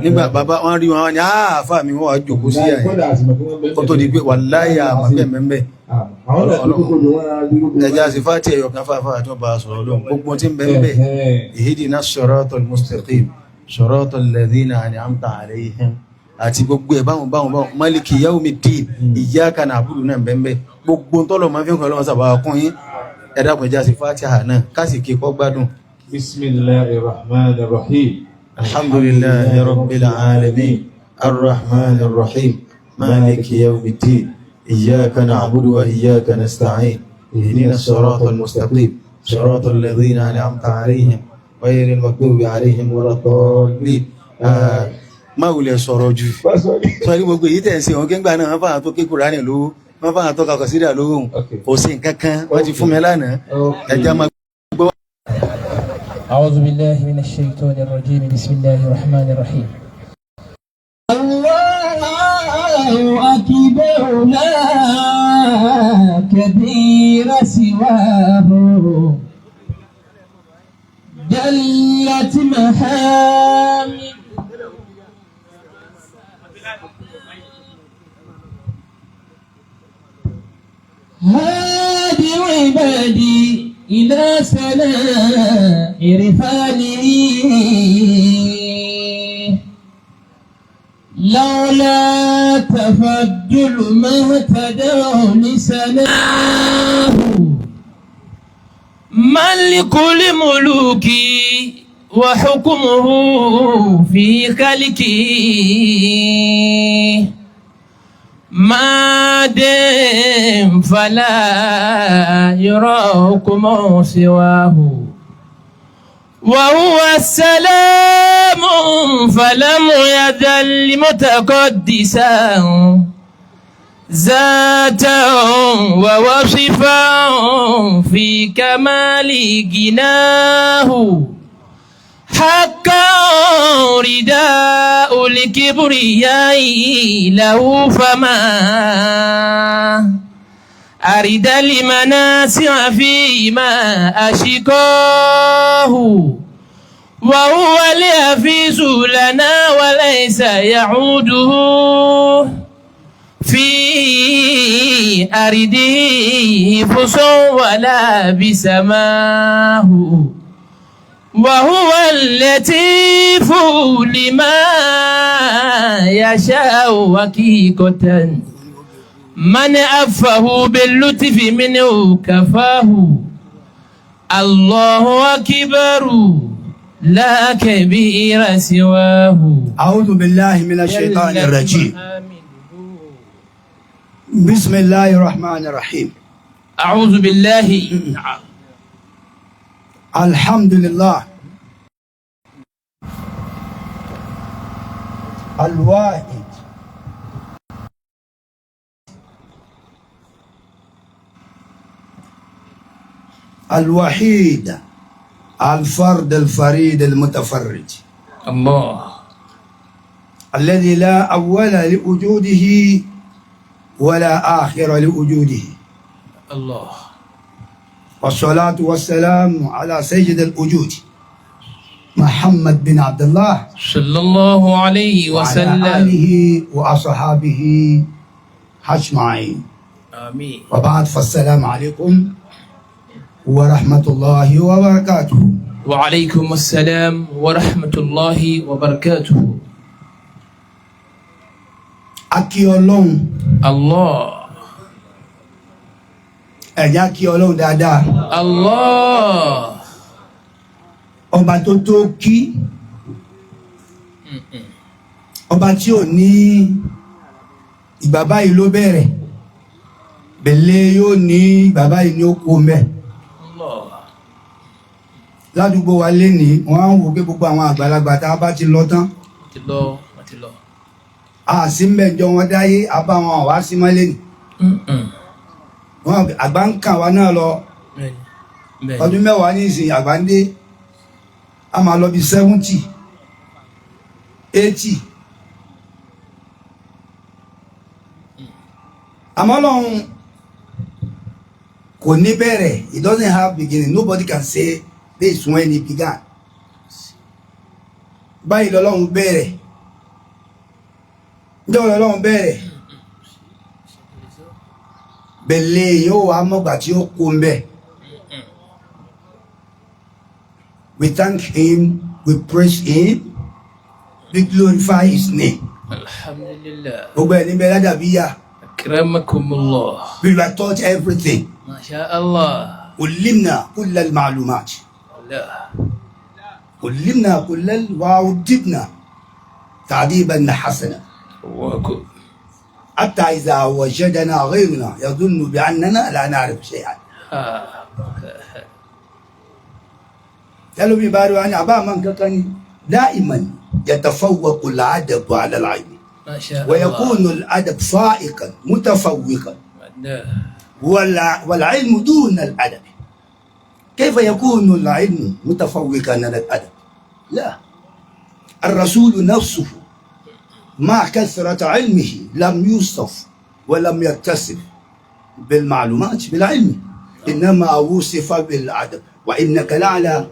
nígbà bàbá wọn rí wọn ní àáfà mi wọ́n wá jókòó sí àyè kó tó di pé wàláyà àmàbẹ̀mẹ̀mẹ̀ ẹja sí fàtí ẹ̀yọ̀ kan fàfà tó bá sọ̀rọ̀ lóhun gbogbo tí ń bẹ̀mẹ̀ ihdina siratal mustaqim siratal ladhina an'amta alayhim àti gbogbo ẹ̀ báwọn maliki yawmiddin iyyaka na'budu náà bẹ̀mẹ̀ gbogbo tọ́lọ̀ máa fi ń kọ́ lọ́wọ́ sábà kún yín ẹ̀dá pẹ̀já sí fàtí àná kásìkì kọ́ gbádùn. Bismillahir Rahmanir Rahim. Alhamdulillahi Rabbil Alamin. Ar-Rahmanir Rahim. Maliki Yawmiddin. Iyyaka na'budu wa iyyaka nasta'in. Ihdinas siratal mustaqim. Siratal ladhina an'amta 'alayhim ghayril maghdubi 'alayhim waladdallin. Má wulẹ̀ sọ̀rọ̀ jù. Sọ́rí gbogbo èyí tẹ̀ ń ṣe wọn kéńgbà náà wọ́n fà tó ké Kùránì lówó. Wọ́n fà tó kakọ̀ sídà lówó. Kò sí nǹkan kan wọ́n ti fún mi lánàá. Ẹja máa gbọ́. أعوذ بالله من الشيطان الرجيم بسم الله الرحمن الرحيم الله أكبر لا كبير سواه جلت محامد هادي عبادي إلى سناء رفانه لولا تفضل ما اهتدوا لسناه ملك الملوك وحكمه في خلقه مادم فلا يراكم سواه وهو السلام فلم يزل متقدسا ذاتا ووصفا في كمال غناه حقا رداء الكبرياء له فما أرد المناسع فيما أشكاه وهو الحفيظ لنا وليس يعوده في أرده حفظ ولا بسماه وهو اللطيف لما يشاء حقيقة من أفه باللطف منه كفاه الله أكبر لا كبير سواه أعوذ بالله من الشيطان الرجيم بسم الله الرحمن الرحيم أعوذ بالله الحمد لله الواحد الوحيد الفرد الفريد المتفرد الله الذي لا أول لوجوده ولا آخر لوجوده الله والصلاة والسلام على سيد الوجود محمد بن عبد الله صلى الله عليه وسلم وعلى آله وأصحابه أجمعين آمين وبعد فالسلام عليكم ورحمة الله وبركاته وعليكم السلام ورحمة الله وبركاته Akí Ọlọ́run الله ẹ̀já kí Ọlọ́run dáadáa الله ọba tó tó kí ọba tí ò ní ìgbà báyìí ló bẹ̀rẹ̀ bẹ̀lẹ̀ yóò ní ìgbà báyìí ní ó kó mẹ́ ládùúgbò wa lé ní wọ́n á ń wò pé gbogbo àwọn àgbàlagbà tá a bá ti lọ tán a sì mẹ́jọ wọn dáyé a bá wọn wá sí mọ́lé ní wọn àgbà ń kàn wá náà lọ ọdún mẹ́wàá ní ìsìn àgbà ń dé a máa lọ bí 70 80 àmọ́ Ọlọ́run kò ní bẹ̀rẹ̀, it doesn't have beginning. Nobody can say this when it began. báyìí lọ́lọ́run bẹ̀rẹ̀ ǹjẹ́ Ọlọ́run bẹ̀rẹ̀ bẹ̀lẹ̀ yóò wá mọ́gbà tí ó kó ń bẹ̀. We thank him, we praise him, we glorify his name. Alhamdulillah. Gbogbo ẹni bẹ ládàbíyà. Akramakumullah. We were taught everything. Masha Allah. علمنا كل المعلومات. Allah. علمنا وأدبنا تعذيبا حسنا. Wakum. حتى إذا وجدنا غيرنا يظن بأننا لا نعرف شيئا. قالوا بيباروا عن أبا من كان دائما يتفوق الأدب على العلم. ما شاء الله. ويكون الأدب فائقا متفوقا. Allah. والعلم دون الأدب. كيف يكون العلم متفوقا على الأدب؟ لا. الرسول نفسه مع كثرة علمه لم يوصف ولم يتصف بالمعلومات بالعلم، إنما وصف بالأدب. وإنك لعلى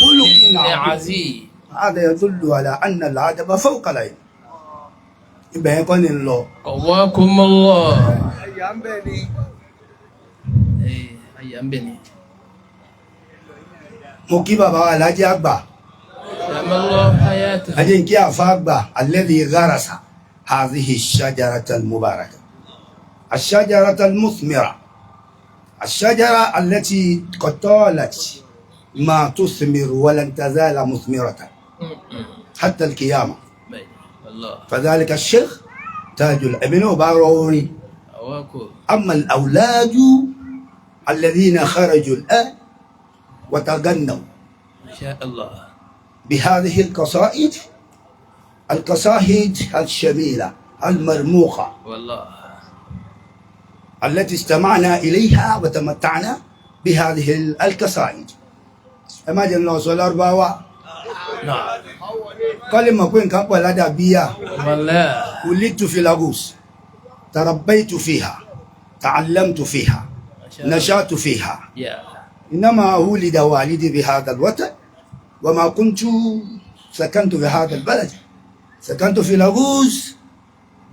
خلق عظيم. هذا يدل على أن الأدب فوق العلم. يبقى يكون الله. Qawakumullah. Ayambeni. mo kí bàbá wa Alhaji àgbà. Damallahu hayatahu. أجن كي أفاقبا الذي غرس هذه الشجرة المباركة، الشجرة المثمرة، الشجرة التي قد طالت ما تثمر ولن تزال مثمرة حتى القيامة. الله. فذلك الشيخ تاج الابن وباروني. Awakum. أما الأولاد الذين خرجوا الآن وتغنوا Masha Allah. بهذه القصائد، القصائد الشميلة المرموقة والله. التي استمعنا إليها وتمتعنا بهذه القصائد. أما جل الله صلى الله عليه وسلم نعم. كلمة كوين كابو الأدبية. والله. ولدت في لاغوس، تربيت فيها، تعلمت فيها، نشأت فيها. يا. إنما ولد والدي بهذا الوطن وما كنت سكنت في هذا البلد، سكنت في لاغوس،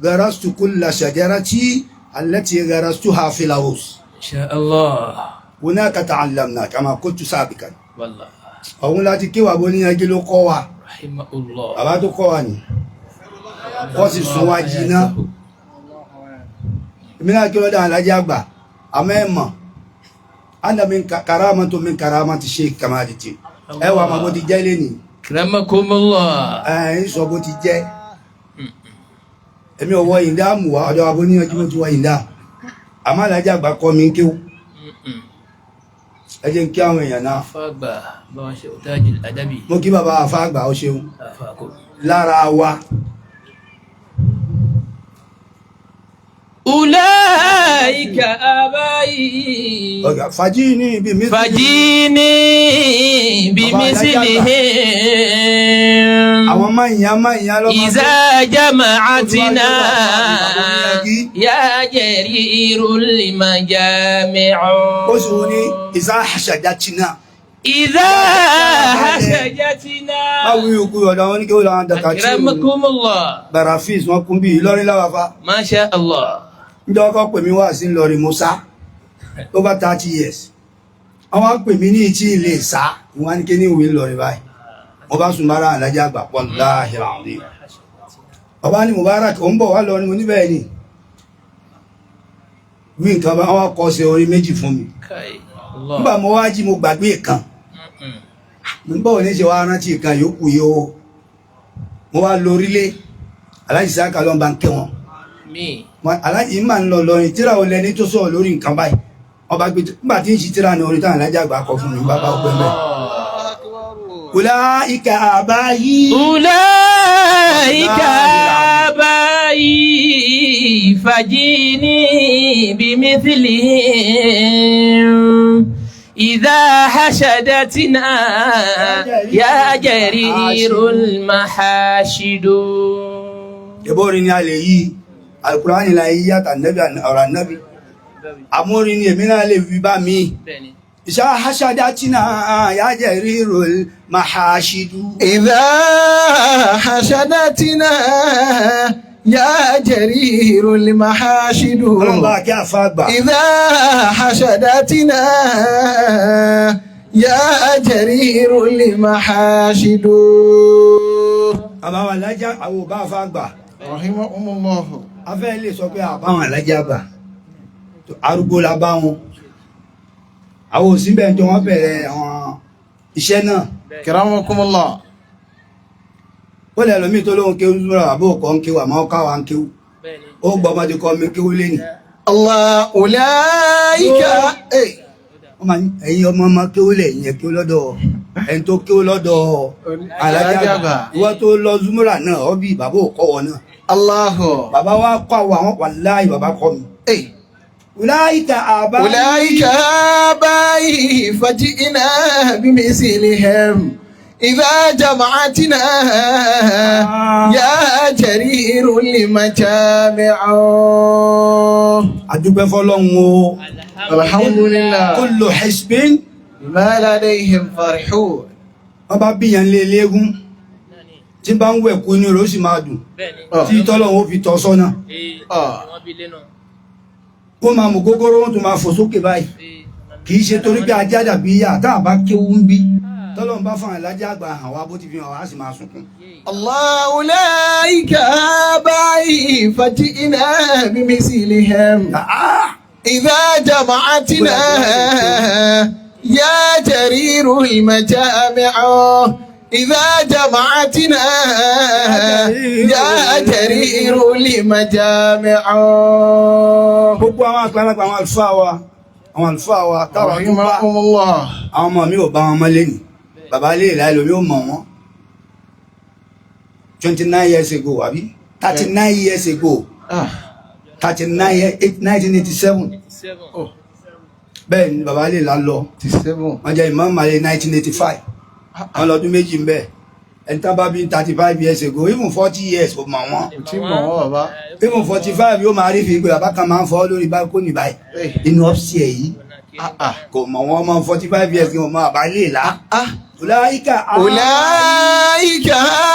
غرست كل شجرتي التي غرستها في لاغوس. إن شاء الله. هناك تعلمنا كما قلت سابقا. والله. أقول لك كي وابوني أجلو قوة. رحمه الله. أبادو قواني. قوسي سواجينا. من أكلو دان لجابا. أمام. أنا من كرامة من كرامة الشيخ كمال الدين. ẹ wà máa bó ti jẹ́ lẹ́ni. Akramakumullah. ń sọ bó ti jẹ́. èmi ò wọ ìdá mú wa ọ̀dọ̀ abó níyanjú bó ti wọ ìdá. àmọ́ Alhaji àgbà kọ́ mi ń kéwú. ẹ jẹ́ ń kí àwọn èèyàn náà. Afagba bá wọn ṣe Tajul Adabi. mo kí bàbá Afagba ó ṣeun. Afakum. lára wa. Ulaika abai. Fajini bimithlihi. Fajini bimithlihi. Àwọn máyìnyá lọ́mọ. Iza jama'atina ya jarirul majami'u. Ó sì wọ́n ní iza hashajatina. Iza hashajatina. Báwo yóò kú ọ̀dọ̀ àwọn oníkẹ́ òlànà dàkà tí ó. Akramakumullah. Barafis wọn kún bí Ìlọrin láwàfá. Masha Allah. Ǹjẹ́ ọkọ̀ pè mí wá sí Ìlọrin Musa over 30 years. Àwọn pè mí ní ìtí ilé ìsá wọn ní kí ní ìwé Ìlọrin báyìí. Mo bá sùn bára Alhaji àgbà wallahi alazim. Bàbá ní Mubarak ó ń bọ̀ wá lọ ní mo níbẹ̀ ni. Wí nǹkan bá wọn kọ sí orí méjì fún mi. Nígbà mo wá jí mo gbàgbé ìkan. Mo ń bọ̀ ní ṣe wá rántí ìkan yòókù yìí o. Mo wá lórílé Alhaji Saka ló ń bá ń kẹ́ wọn. Aláàjì máa ń lọ lọrin tíra ò lẹni tó sọ̀rọ̀ lórí nǹkan báyìí ọba gbé nígbà tí ń ṣe tíra ní orin táwọn Alhaji àgbà kọ fún mi bàbá ọgbẹ́ mẹ́. Ulaika abayi. Ulaika abayi fajini bimithlihi. Idha hashadatina ya jarirul mahashidu. Ìbórin ni a lè yí. Al-Qur'ani la yí yàtà nẹ́bí ọ̀rọ̀ nẹ́bí. Amórin ni èmi náà lè fi bá mi. إذا حشدتنا يا جرير المحاشد إذا حشدتنا يا جرير المحاشد إذا حشدتنا يا جرير المحاشد àbáwọn alájà àwọn òbá àfàgbà rahimahumullah afẹ́ lè sọ pé àbáwọn alájà gbà arúgbó la bá wọn àwọn òsínbẹ̀ tó wọ́n bẹ̀rẹ̀ àwọn iṣẹ́ náà kiramakumullah ó lẹ́ lómi tó lóhun kéwú lóra àbó ọkọ̀ ń kéwú àmọ́ káwà ń kéwú ó gbọ́ ọmọdé kọ́ mi kéwú lẹ́nì Allah ulaika wọ́n máa ní ẹ̀yin ọmọ kéwú lẹ́yìn ẹ̀ kéwú lọ́dọ̀ ẹni tó kéwú lọ́dọ̀ alájàgbà ìwọ́n tó lọ zúmúrà náà ọ bí bàbá òkọ́wọ́ náà Allahu bàbá wa kọ́ àwọn wàláhì bàbá kọ́ mi ulaika àbá آبائي فجئنا بمثلهم إذا جمعتنا يا جرير المجامع adúpẹ́ fọ́lọ́run o alhamdulillah kullu hisbin بما لديهم فرحون wọ́n bá bíyàn lé léegun tí bá ń wẹ̀ kú inú rẹ̀ ó sì máa dùn tí tọ́lọ́run ó fi tọ́ sọ́nà kó máa mú gógóró wọn tó máa fò sókè báyìí kìí ṣe torí pé ajá dàbí yà tá a bá kéwú ń bí tọ́lọ́run bá fún àlájá àgbà hàn wá bó ti fi hàn wá á sì máa sunkún. الله أولئك آبائي فجئنا بمثلهم إذا جمعتنا يا جرير المجامع إذا جمعتنا يا جرير المجامع gbogbo àwọn àgbàlagbà àwọn àlùfáà wa táwọn tó bá àwọn ọmọ mi ò bá wọn mọ́ lẹ́nu bàbá lè láì lómi ò mọ̀ wọ́n 29 years ago àbí 39 years ago 39 years 1987 bẹ́ẹ̀ ni bàbá lè lá lọ wọ́n jẹ́ Imam Malik 1985 wọ́n lọ́dún méjì ń bẹ ẹni tán bá bí 35 years ago even 40 years kò mọ̀ wọ́n even 45 yóò máa rí fi pé bàbá kan máa ń fọ́ lórí balcony báyìí inú ọ́fíìsì ẹ̀ yìí kò mọ̀ wọ́n mọ́ 45 years kí wọ́n máa bá lè lá أولئك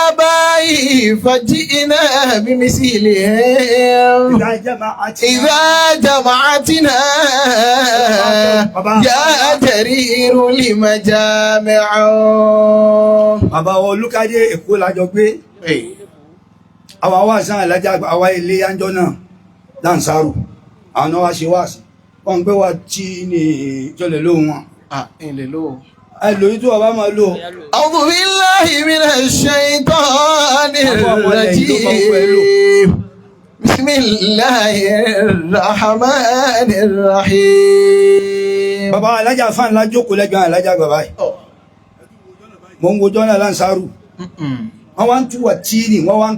آبائي فجئنا بمثلهم إذا جمعتنا يا جرير المجامع bàbá Olúkadé Èkó lájọ gbé àwa wá sán alájà àwa ilé yánjọ́ náà Lansaru àwọn náà wá ṣe wá sí wọ́n gbé wá tí ní ìjọlẹ̀ lóhun wọn ilẹ̀ lóhun ẹlòyí tó ọba máa lò. A'udhu billahi minash shaitanir rajim. Bismillahir rahmanir rahim. Bàbá alájà fán ńlá jókòó lẹ́gbẹ̀ẹ́ alájà bàbá yìí. Mo ń wojọ́ náà Lansaru. Wọ́n wá ń túwà tí ní wọ́n wá ń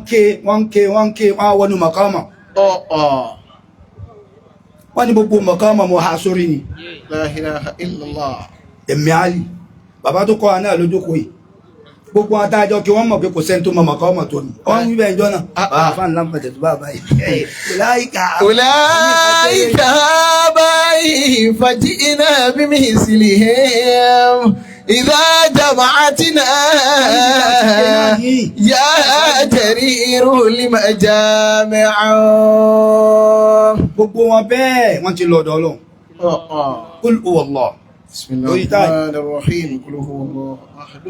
ké wọ́n á wọnú mọ̀kámà. Wọ́n ní gbogbo mọ̀kámà mo ha sórí ni. La ilaha illallah. Èmi Àlì. Bàbá tó kọ́ àná lójókòó yìí gbogbo àtàjọ kí wọ́n mọ̀ pé kò sẹ́ni tó mọ̀ mọ̀kọ́ ọmọ tó ní wọ́n ń wíbẹ̀ ìjọ náà àfáà ńlá pẹ̀tẹ̀ tó bá báyìí Ulaika آبائي فجئنا بمثلهم إذا جمعتنا يا جرير المجامع gbogbo wọn bẹ́ẹ̀ wọ́n ti lọ́dọ̀ Ọlọ́run Qul huwallah بسم الله الرحمن الرحيم قل هو الله احد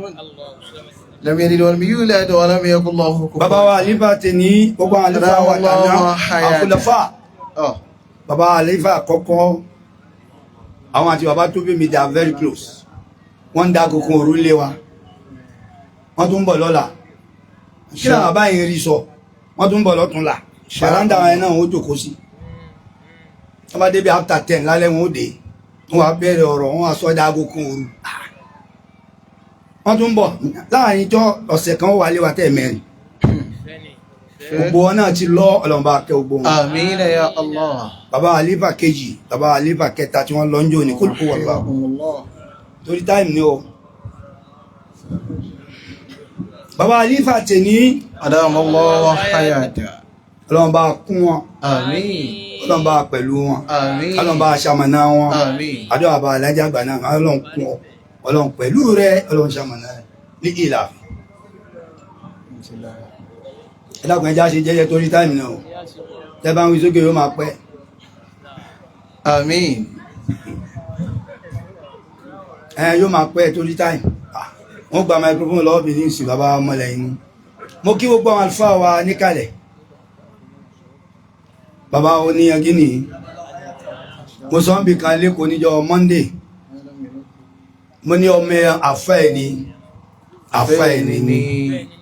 لم يلد ولم يولد ولم يكن له كفوا bàbá wa àlífà tẹ ní gbogbo àlífà wa tàná àkùlẹ̀fà bàbá àlífà àkọ́kọ́ àwọn àti bàbá tó bí mi they are very close wọ́n ń dá kòkòrò òru lé wa wọ́n tún bọ̀ lọ́la kí àwọn bàbá yìí rí sọ wọ́n tún bọ̀ lọ́túnla ṣàrándà ẹ̀ náà ó jòkó sí wọ́n bá débi after 10 lálẹ́ wọn ó dé wọ́n wá bẹ̀rẹ̀ ọ̀rọ̀ wọ́n wá sọ́dá agogo òru wọ́n tún bọ̀ láàrin jọ ọ̀sẹ̀ kan wà léwà tẹ́ mẹ́rin gbogbo wọn náà ti lọ ọlọ́mọba akẹ́ gbogbo wọn àmín ya Allah bàbá àlífà kejì bàbá àlífà kẹta tí wọ́n lọ ń jò ní Qul huwallah torí táìmù ní o bàbá àlífà tẹ̀ ní adamallahu hayata ọlọ́mọba kún wọn àmín ọlọ́run bá wa pẹ̀lú wọn Àmín. ọlọ́run bá wa ṣamọ̀nà wọn Àmín. àdúrà bá alájà àgbà náà ọlọ́run kún ọ ọlọ́run pẹ̀lú rẹ ọlọ́run ṣamọ̀nà rẹ ní ìlà ẹ̀dàkùn ẹja ṣe jẹ́jẹ́ torí táìmì náà tẹ́ bá ń wí sókè yóò máa pẹ́ Àmín. yóò máa pẹ́ torí táìmì wọ́n gba microphone lọ́wọ́ bí ní ìsìn bàbá ọmọlẹ́yìn mo kí gbogbo àwọn àlùfáà wa níkàlẹ̀ bàbá oníyangí ni mo sọ ń bì kan lẹ́kọ̀ọ́ níjọ́ Monday mo ní ọmọ àfẹ́ ẹni ni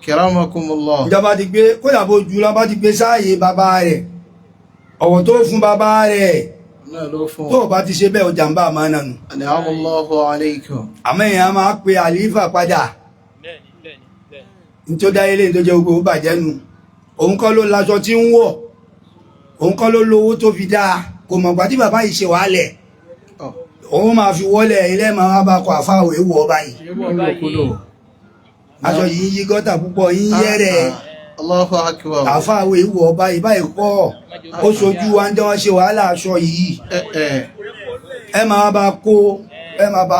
Karamakumullah. ìjọba ti gbé kódà bó jù lọ bá ti gbé sáàyè bàbá rẹ̀ ọ̀wọ̀ tó fún bàbá rẹ̀ Náà ló fún. tó bá ti ṣe bẹ́ẹ̀ ọjà ń bá máa nànú An'amallahu alaykum. àmọ́ èèyàn máa pe àlífà padà ní tó dáyé lè tó jẹ́ gbogbo bàjẹ́ nu òun kọ́ ló láṣọ tí ń wọ̀ òun kọ́ ló lówó tó fi dáa kò mọ̀gbà tí bàbá yìí ṣe wàálẹ̀ òun máa fi wọ́lẹ̀ ilé máa bá kọ àfáwẹ̀ wọ̀ báyìí aṣọ yìí yí gọ́tà púpọ̀ yí yẹ́rẹ̀ Allahu akbar. àfáwẹ̀ wọ̀ báyìí báyìí kọ́ ó ṣojú wa ń jẹ́ wọ́n ṣe wàhálà aṣọ yìí ẹ máa bá kó ẹ máa bá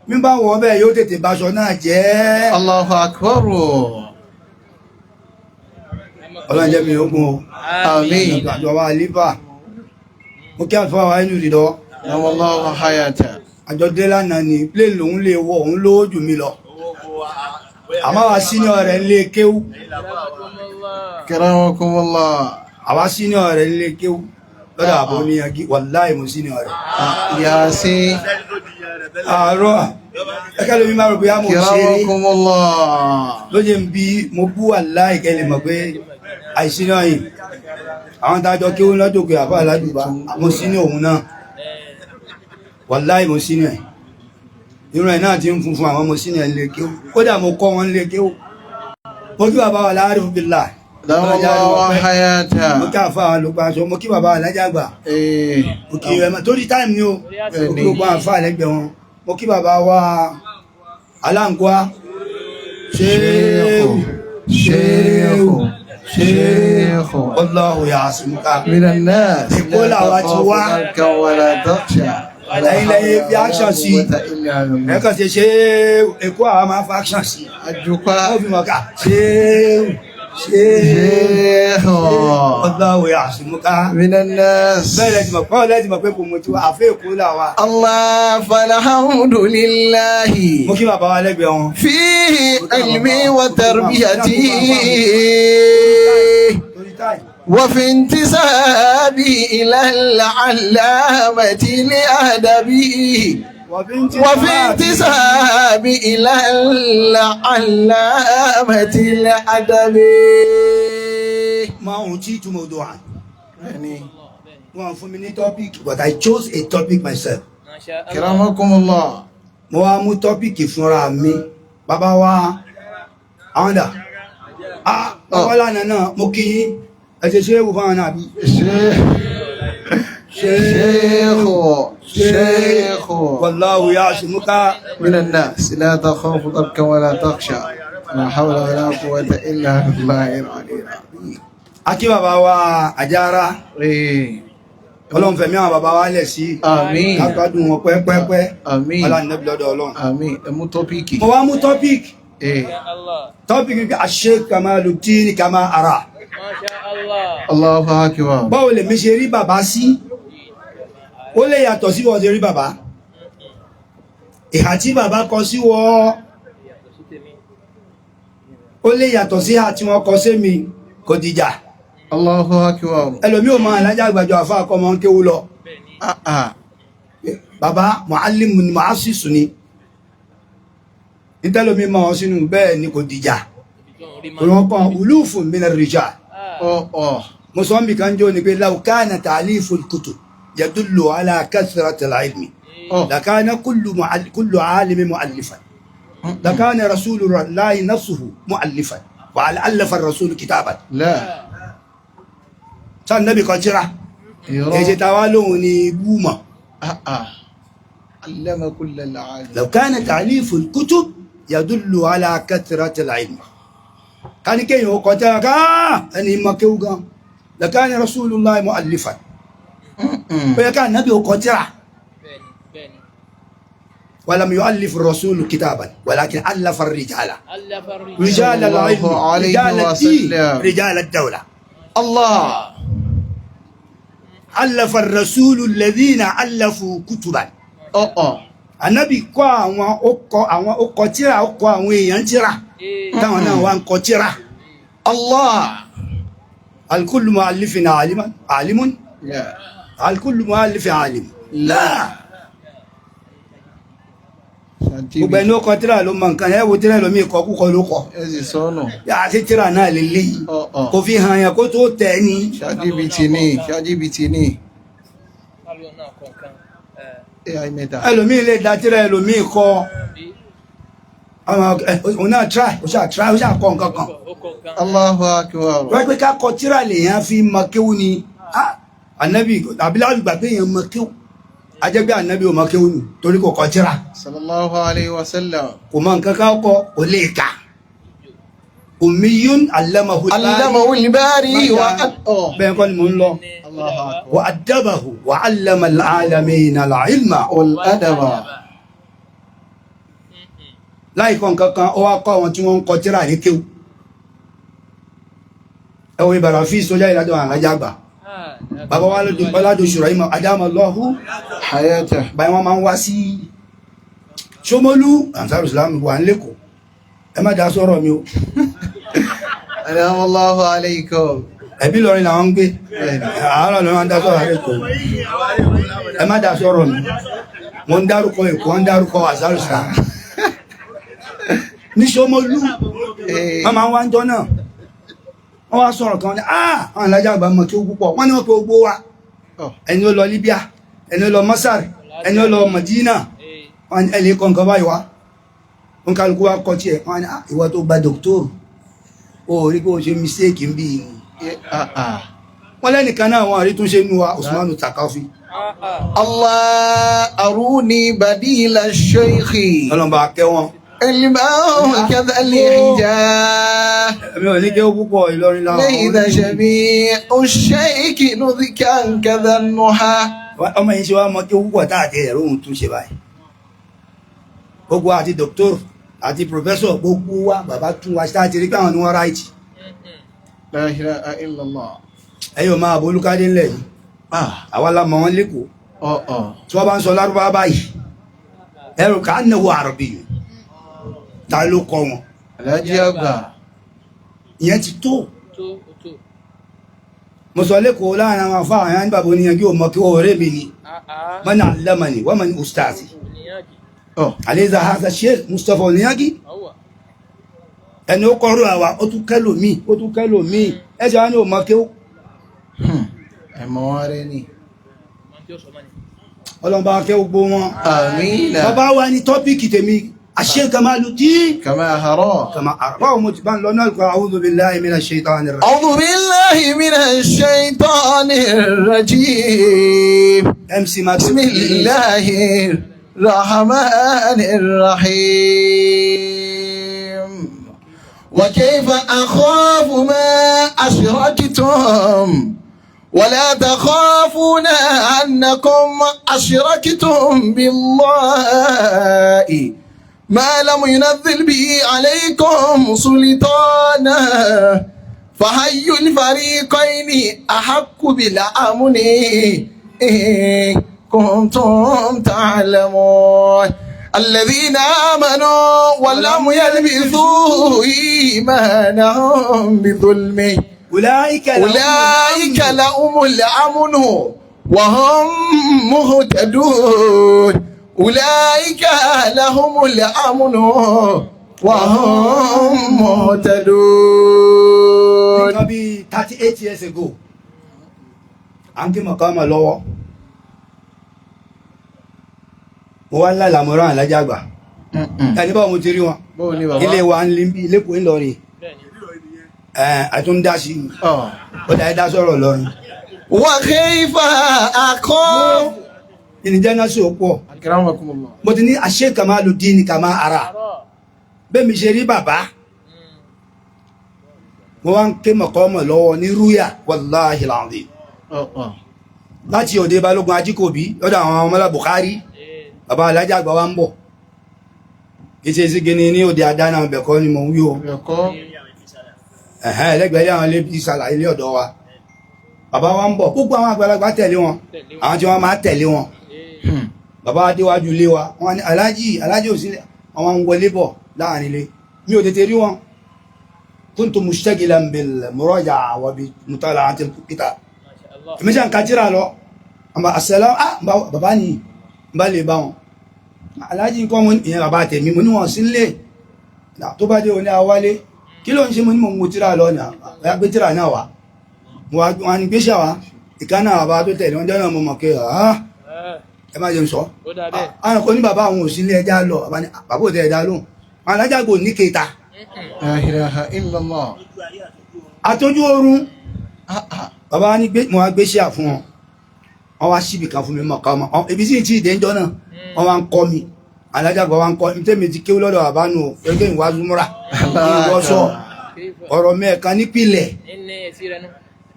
mímbà wọ́n bẹ́ẹ̀ yóò tètè báṣọ náà jẹ́ Allahu akbar. ọlọ́njẹ́ mi ogun o Àmín. àjọ wa lífà mo kí àfáà wa inú ìdọ́ Namallahu hayata. àjọ dé lánàá ní plé lòun lè wọ òun lówó jù mí lọ àmọ́ wa senior rẹ̀ lè kéwú Karamakumullah. àwa senior rẹ̀ lè kéwú lọ́dọ̀ àbò níyànjú wàláì mo senior rẹ̀ Yasin. àárọ̀ ẹ̀kẹ́ lómi máa rò pé á mo ṣeré Karamakumullah. ló jẹ́ ń bí mo bú wàláì kẹ́lẹ̀ mọ̀ pé àìsínà yìí àwọn tàjọ kí ó lọ́dọ̀ pé àbá aládùbá mo senior òun náà wàláì mo senior ẹ̀ irun ẹ̀ náà ti ń funfun àwọn mo senior lè kéwú kódà mo kọ́ wọn lè kéwú mo kí bàbá wà láàrín bílà Namallahu hayata. mo kí àfá àwọn olùgbà aṣọ mo kí bàbá alájàgbà mo kí ẹmọ tó di táìmù ní o mo kí gbogbo àfá àlẹ́gbẹ̀ẹ́ wọn mo kí bàbá wa aláǹgbá ṣéèkù ṣéèkù Allahu ya'simuka Minan nas. Èkó làwa ti wá Wala takhsha. lẹ́yìn fi action sí ẹ̀kọ́ ṣe ṣe Èkó àwọn máa fa action sí Àjùpá. ó fi mọ̀ ká ṣéèkù Allahu ya'simuka Minan nas. bẹ́ẹ̀ lẹ́tì mọ̀ pé kò mọ̀ tí wá àfẹ́ Èkó làwa Allah falhamdulillahi. mo kí bàbá wa lẹ́gbẹ̀ẹ́ wọn في علمي وتربيتي وفي انتسابي إلى العلامة لأدبي وفي انتسابي إلى العلامة لأدبي máa ń tí túnmọ̀ odò hàn wọ́n fún mi ní topic but I chose a topic myself كرمكم الله. mo wá mú topic fúnra mi bàbá wa àwọn dà bàbá lánàá náà mo kí yín ẹ̀ṣẹ̀ ṣe é wò fáwọn náà bí شيخ Wallahu ya'simuka من الناس لا تخاف ضركا ولا تخشى لا حول ولا قوة إلا بالله العلي العظيم. akí bàbá wa àjára ọlọ́run fẹ̀mí àwọn bàbá wa lẹ̀ sí Àmín. lágbádùn wọn pẹ́pẹ́pẹ́ Àmín. ọlọ́run lọ́dọ̀ ọlọ́run Àmín. Ẹ mú tọ́píìkì. mo wá mú topic topic bí Sheikh Kamaluddin kama ara Allahu akbar. báwo lèmi ṣe rí bàbá sí ó lè yàtọ̀ sí wọ́n ṣe rí bàbá ìhà tí bàbá kọ sí wọ́ ó lè yàtọ̀ sí ìhà tí wọ́n kọ sí mi kò dìjà Allahu akbar. ẹlòmí ò máa alájà àgbàjọ àfá akọmọ ń kéwú lọ bàbá muallimu ni muassisu ni nítẹ́lòmí máa wọ́n sínú bẹ́ẹ̀ ni kò dìjà wọ́n kàn ulufun minar rijal mo sọ mi kan jọ ni pé law kana ta'liful kutub yadullu ala kathratil ilmi lakana kullu alimin mu'allifan lakana rasulullahi nafsuhu mu'allifan wa alafa ar-rasul kitaban La. sáà nẹ́bì kan tíra èṣe tàwà lóhun ni búmọ̀ علم كل العالم. لو كان تعليف الكتب يدل على كثرة العلم كان كي يقول ẹni mọ̀ kéwú gan لكان رسول الله مؤلفا ó yẹ ká ànábì ó kọ tírà walam yu'allif ar-rasulu kitaban walakin allafa ar-rijala rijala al-ilm rijala ad-din rijala ad-dawla Allah. allafa ar-rasulu alladhina allafu kutuban ànábì kọ́ àwọn ó kọ tírà ó kọ àwọn èèyàn tírà táwọn náà wá ń kọ tírà Allah. al-kullu mu'allifin alimun al-kullu mu'allifin alim la gbogbo ẹni ó kọ tírà ló mọ nǹkan ẹ wo tírà lómi ìkọ kúkọ ló kọ Ezi sọnù. yà á sí tírà náà lélẹ́yìí kò fi hàn yẹn kó tó tẹ̀ ní. ChatGPT ni. AI mẹ́ta. ẹlòmíì lè da tírà ẹlòmíì kọ òun náà try ó ṣáà kọ nǹkan kan. Allahu akbar. wọ́n pẹ́ ká kọ tírà lèèyàn fi mọ kéwú ni ànábì àbíláwọ̀ ìgbà pé èèyàn mọ kéwú ajẹ́gbẹ́ ànábì ò mọ kéwú nù torí kò kọ tírà. Sallallahu alayhi wa sallam. kò mọ nǹkan ká kọ kò lè kà. ummiyun allamahu al-bari bẹ́ẹ̀ kọ́ ni mò ń lọ. wa addabahu wa allama al-alamina al-ilma wal-adaba. láì kọ́ nǹkan kan ó wá kọ́ àwọn tí wọ́n ń kọ tírà ní kéwú. ẹ wo ìbàrà fi sójà ìlàjọ àlájá gbà bàbá wa lọ́dún ṣùrọ̀ ìmọ̀ adámọ̀lọ́hù hayata. báyìí wọ́n máa ń wá sí Ṣómólú Ansar Islam wà ń lẹ́kọ̀ọ́ ẹ má dá sọ́rọ̀ mi o Allahu alaykum. ẹbí lọrin làwọn ń gbé àárọ̀ lọ́wọ́ ń dá sọ́rọ̀ lẹ́kọ̀ọ́ ẹ má dá sọ́rọ̀ mi wọ́n ń dárúkọ Èkó wọ́n ń dárúkọ Ansar Islam ní Ṣómólú wọ́n máa ń wá ń jọ náà wọ́n wá sọ̀rọ̀ kan ní àwọn alájà àgbà mọ̀ kí ó púpọ̀ wọ́n ní wọ́n pé gbogbo wa ẹni ó lọ Libya ẹni ó lọ Masar ẹni ó lọ Madina wọ́n ní ẹlẹ́ kọ̀ǹkan báyìí wá wọ́n kálukú wá kọ́ tí ẹ̀ wọ́n ní ìwọ tó gba dọ́kítọ́rù ó rí pé ó ṣe mistake ń bí i wọ́n lẹ́nìkan náà wọ́n rí tún ṣe nú wa Usmanu Takafi Allah aruni badila shaykhi. ọlọ́mọba kẹwọn الماء كذا الرجال ẹ̀mí ò ní kí ó púpọ̀ Ìlọrin láwọn ليس شبيع الشيك نذكا كذا النحى. ọmọ yìí ṣe wá mọ́ kí ó púpọ̀ táàtì ẹ̀rọ ohun tún ṣe báyìí gbogbo àti dọ́kítọ́rù àti pòfẹ́sọ̀ gbogbo wa bàbá tún wa ṣáà ti rí pé àwọn ni wọ́n ráìtì. La ilaha illallah. ẹ̀yọ́ máa bolúkádé ńlẹ̀ yìí àwa la mọ̀ wọ́n lẹ́kọ̀ọ́ tí wọ́n bá ń sọ lárúbáwá báyìí ẹ̀rù ká náwó àrọ̀bì yìí ta ló kọ́ wọn. Alhaji àgbà. ìyẹn ti tó mo sọ lẹ́kọ̀ọ́ láàrin àwọn afọ àwọn àyàn bàbá oníyan kí o mọ̀ kí o rẹ̀ mi ni man allamani wa man ustazi aleza hasa Sheikh Mustapha Oníyàgí ẹni ó kọrù àwà ó tún kẹ́lò míì ẹjọ́ wọn ni ò mọ̀ kí ó ẹ̀mọ́ wọn rẹ̀ ni. ọlọ́mbà kẹ́ gbogbo wọn. Àmín. bàbá wa ní tọ́pìkì tèmi Sheikh Kamaluddin kama hara. báwo mo ti bá ń lọ náà kọ́ a'udhu billahi minash shaitanir rajim. أعوذ بالله من الشيطان الرجيم. MC Madu. بسم الله الرحمن الرحيم. وكيف أخاف ما أشركتم ولا تخافون أنكم أشركتم بالله ما لم ينزل به عليكم سلطانا فحي الفريقين أحق بالأمن إن كنتم تعلمون الذين آمنوا ولم يلبسوا إيمانهم بظلم أولئك لهم الأمن وهم مهتدون أولئك لهم الأمن وهم مهتدون. nǹkan bíi 38 years ago à ń kí mọ̀kánmọ̀ lọ́wọ́ mo wá ńlá làmọ́rán àlájá àgbà ẹni báwo mo ti rí wọn ilé wa ń lé bí ilé kò ń lọrin àtúndá sí ó dá ẹ̀dá sọ̀rọ̀ lọrin. وكيف أخاف. ìnìjẹ́ náà sì ó pọ̀ akramakumullah. mo ti ní Sheikh Kamaluddin kama ara bẹ́ẹ̀ mi ṣe rí bàbá mo wá ń ké mọ̀kánmọ̀ lọ́wọ́ ní rúyà wallahi alazim láti òde balógun ajíkòbí lọ́dọ̀ àwọn ọmọlá Bukhari bàbá alájà àgbà wa ń bọ̀ kìí sí gini ní òde àdáná ọbẹ̀kọ́ ni mo ń wí o ẹlẹ́gbẹ̀ẹ́lẹ́ àwọn ilé bí sàlàyé ilé ọ̀dọ́ wa bàbá wa ń bọ̀ gbogbo àwọn àgbàlagbà tẹ̀lé wọn àwọn tí wọ́n máa tẹ̀lé wọn bàbá adéwájú ilé wa wọ́n ní alájì òsílẹ̀ àwọn ń wọlé bọ̀ láàrin ilé mi ò tètè rí wọn kuntu mushtagilan bil muraja'a wa bi mutala'ati al-kitab èmi ṣe ń ka tírà lọ àmà àṣẹlá bàbá ní bá lè bá wọn alájì kọ́ mọ́ ìyẹn bàbá tẹ̀mí mo ní wọn sí lè tó bá dé òní àwálé kí ló ń ṣe mo ní mo tírà lọ ní àgbé tírà náà wá wọn ni gbéṣà wá ìkánná bàbá tó tẹ̀lé wọn jẹ́ náà mo mọ̀ kí ẹ má jẹun sọ àwọn kan ní bàbá àwọn ò sí ilé ẹja lọ bàbá ò tẹ ẹja lóhùn àwọn alájàgbò ní kẹta La ilaha illallah. àtọ́jú oorun bàbá ní mo wá gbéṣà fún wọn wọ́n wá síbì kan fún mi mọ̀ká ọmọ ibi sí ti ìdẹ́njọ́ náà wọ́n wá ń kọ́ mi alájàgbà wá ń kọ́ mi tẹ́mi ti kéwú lọ́dọ̀ bàbá nù gẹ́gẹ́ ìwà zúmúrà ìwọ́sọ ọ̀rọ̀ mẹ́ẹ̀kan nípìnlẹ̀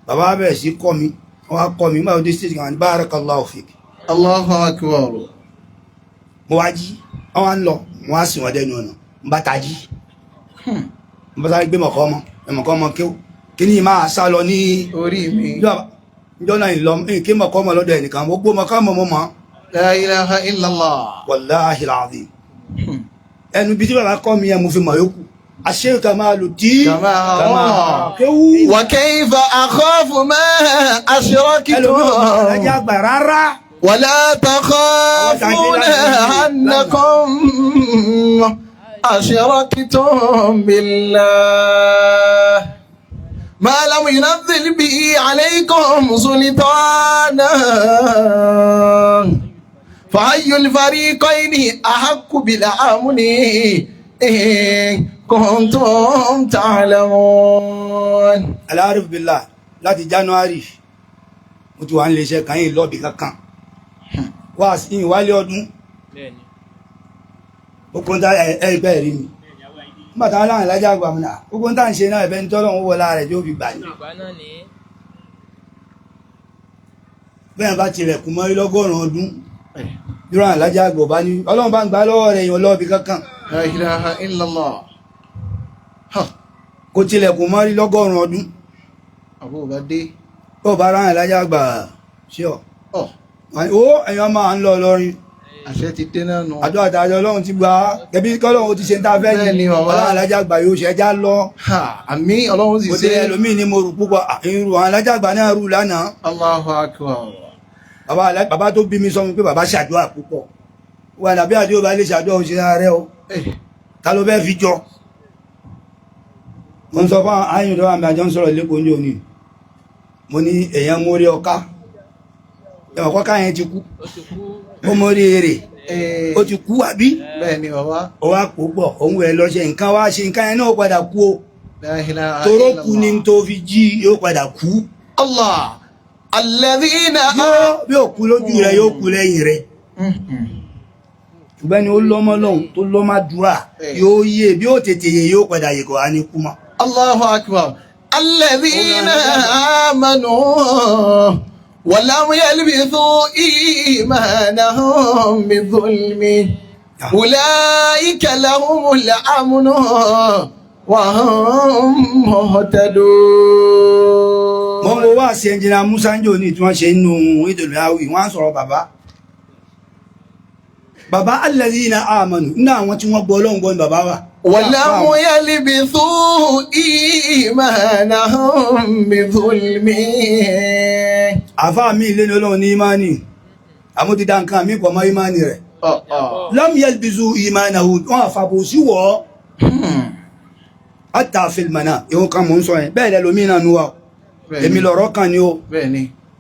bàbá bẹ̀rẹ̀ sí kọ́ mi wọ́n wá kọ́ mi nígbà tó dé stage kan barakallahu fik Allahu akbar. mo wá jí wọ́n wá ń lọ wọ́n wá sìn wọ́n dẹnu ọ̀nà ń bá tají ń bá sáré gbé mọ̀kọ́ ọmọ kéwú kí ni máa sá lọ ní orí mi jọ́nà ìlọ kí mọ̀kọ́ ọmọ lọ́dọ̀ ẹnìkan gbogbo mọ̀kọ́ ọmọ mọ́ La ilaha illallah. wallahi alazim ẹnu bí tí bàbá kọ́ mi ẹ mo fi mọ̀ yókù àṣẹ kamalu tí kama kéwú wa kayfa akhafu ma ashraktum ẹjá gbà rárá wala takhafuna annakum ashraktum billah ما لم ينزل به عليكم سلطانا فأي الفريقين أحق بالأمن إن كنتم تعلمون. العارف بالله láti January mo ti wà ń lè ṣe kan yìí lọ́bì kankan wá sí ìwálé ọdún gbogbo ń ta ẹgbẹ́ rí mi nígbàtà aláàrin lájá àgbà múnà gbogbo ń tà ń ṣe náà ẹ̀fẹ́ ní tọ́lọ̀ ń wọ́lá rẹ̀ tí ó fi gbà ní bẹ́ẹ̀ bá ti rẹ̀kùn mọ́ lọ́gọ́rùn ọdún dúró lájá àgbà bá ní ọlọ́run bá ń gbà lọ́wọ́ rẹ̀ èèyàn lọ́ọ̀bì kankan La ilaha illallah. kò tilẹ̀kùn mọ́ lọ́gọ́rùn ọdún àbúrò bá dé tó bá ráhìn lájá àgbà ṣe ọ̀ ó èèyàn máa ń lọ lọ́rin àṣẹ ti dé náà nù. àjọ àtàjọ ọlọ́run ti gba gẹ̀bí kọ́lọ́run ti ṣe ń ta fẹ́ ní ọlọ́run alájà àgbà yóò ṣe ẹjá lọ àmì ọlọ́run sì ṣe ẹlòmíì ni mo rù púpọ̀ irú àwọn alájà àgbà náà rù lánàá Allahu akbar. bàbá tó bí mi sọ mi pé bàbá ṣàdúrà púpọ̀ wà nàbí àdé ò bá lè ṣàdúrà òun ṣe ààrẹ o ta ló fẹ́ fi jọ mo ń sọ fún àyìn tó wà mí àjọ ń sọ̀rọ̀ lẹ́kọ̀ọ́ ní òní mo ní èèyàn mórí ọká ẹ̀wọ̀n kọ́ká yẹn ti kú ó mórí èrè ó ti kú àbí bẹ́ẹ̀ ni bàbá ó wá pò pọ̀ òun ẹ̀ lọ ṣe nǹkan wá ṣe nǹkan yẹn náà padà kú o toró kú ni tó fi jí yóò padà kú Allah alladhina bí ó kú lójú rẹ̀ yóò kú lẹ́yìn rẹ̀ ṣùgbọ́n ni ó lọ́mọ lọ́hùn tó lọ́mọ dúrà yóò yé bí ó tètè yé yóò padà yé kò á ní kú mọ́. Allahu akbar alladhina amanu wa lam yalbithu imanahum bidhulmi ulaika lahumul amnu wa hum muhtadun. mo wá sí ẹnjìnà Musa ń jò ní tí wọ́n ṣe nínú ìdòlù àwì wọ́n á sọ̀rọ̀ bàbá alladhina amanu nínú àwọn tí wọ́n gbọ́ Ọlọ́run gbọ́ ní bàbá wa. ولم يلبثوا إيمانهم بظلم. àfáà mi ilé ní Ọlọ́run ní ìmáni àmúdídá nǹkan mi pọ̀ mọ́ ìmáni rẹ̀. lam yalbisu imanahum wọ́n àfàbò sí wọ́ hatta fil manam ìhun kan mò ń sọ yẹn bẹ́ẹ̀ lẹ́lòmí náà nú wa èmi lọ̀rọ̀ kan ni o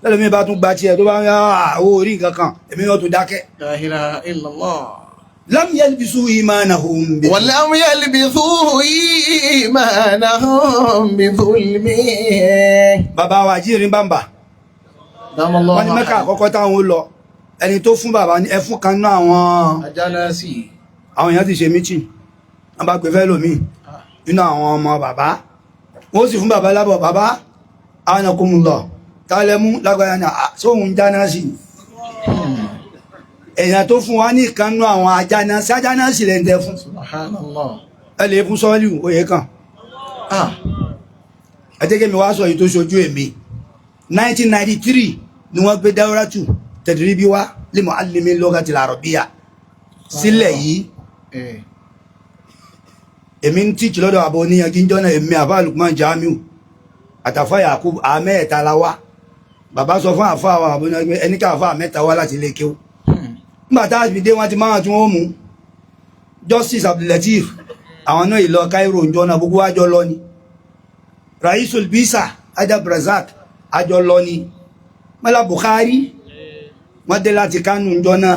lẹ́lòmí bá tún gba tiẹ̀ tó bá ń yá owó orí nǹkan kan èmi náà tún dákẹ́. La ilaha illallah. lam yalbisu imanahum ولم يلبثوا إيمانهم بظلم. bàbá wa jírin bàmbà wọ́n ní Mẹ́kà àkọ́kọ́ táwọn ó lọ ẹni tó fún bàbá ní ẹfún kan náà àwọn èèyàn ti ṣe mítì wọ́n bá gbé fẹ́ lómi nínú àwọn ọmọ bàbá wọ́n sì fún bàbá lábọ̀ bàbá anakumullah tálẹ́mú lágbára ní sóhun jáná sí èèyàn tó fún wa ní ìkannú àwọn ajáná sí lẹ́ndẹ̀ fún ẹ lè fún sọ́ọ́lù oyè kan ẹjẹ́gẹ́ mi wá sọ yìí tó ṣojú èmi 1993 ni wọ́n gbé dáwọ́rátù tẹ̀dìríbí wá lè mọ̀ alìmí lughatil arabiyya sílẹ̀ yìí èmi ń tíjì lọ́dọ̀ àbọ̀ oníyanjú jọ́nà èmi àfá Lukman Jamiu àtàfà Yakub àmẹ́ẹ̀ta la wá bàbá sọ fún àfá àwọn àbọ̀ oníyanjú ẹni ká àfá mẹ́ta wá láti ilé kéwú nígbà tá àbí dé wọn ti máa tún ó mú Justice Abdulateef àwọn náà ìlọ Cairo jọ́nà gbogbo àjọ lọ ni Raisul Bisa Adab Razak àjọ lọ ni Mala Bukhari wọ́n dé láti Kánò jọ́nà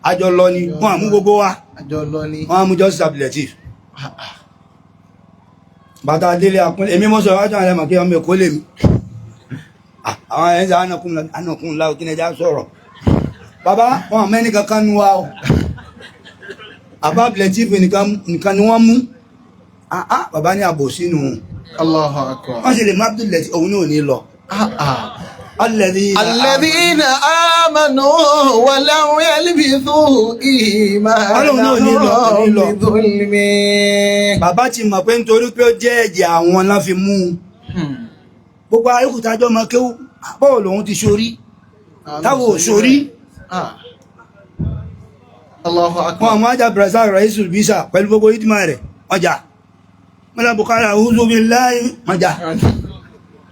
àjọ lọ ni wọ́n àmú gbogbo wa wọ́n àmú Justice Abdulateef bàtà délé àkúnlẹ̀ èmi mọ́ sọ wájú àwọn ẹlẹ́mọ̀ kí ọmọ èkó lè mi àwọn ẹ̀ẹ́sẹ̀ ánàkún láò kí nẹjá sọ̀rọ̀ bàbá wọn mẹ́ni kankan nú wa ọ̀ àbá Abdulateef nìkan ni wọ́n mú bàbá ní àbò sínú Allahu Akbar wọ́n sì lè má Abdulateef òun náà ní lọ الذين آمنوا ولم يلبثوا إيمانهم بظلم bàbá ti mọ̀ pé nítorí pé ó jẹ́ ẹ̀jẹ̀ àwọn lá fi mú gbogbo ayékùtájọ́ ọmọ kéwú bọ́ọ̀ lòun ti ṣorí táwọn ò ṣorí Allahu Akbar wọn àmọ́ ajá Brazil Raisul Bisa pẹ̀lú gbogbo ìdímọ̀ rẹ̀ ọjà mọ́lá Bukhari a'udhu billahi ọjà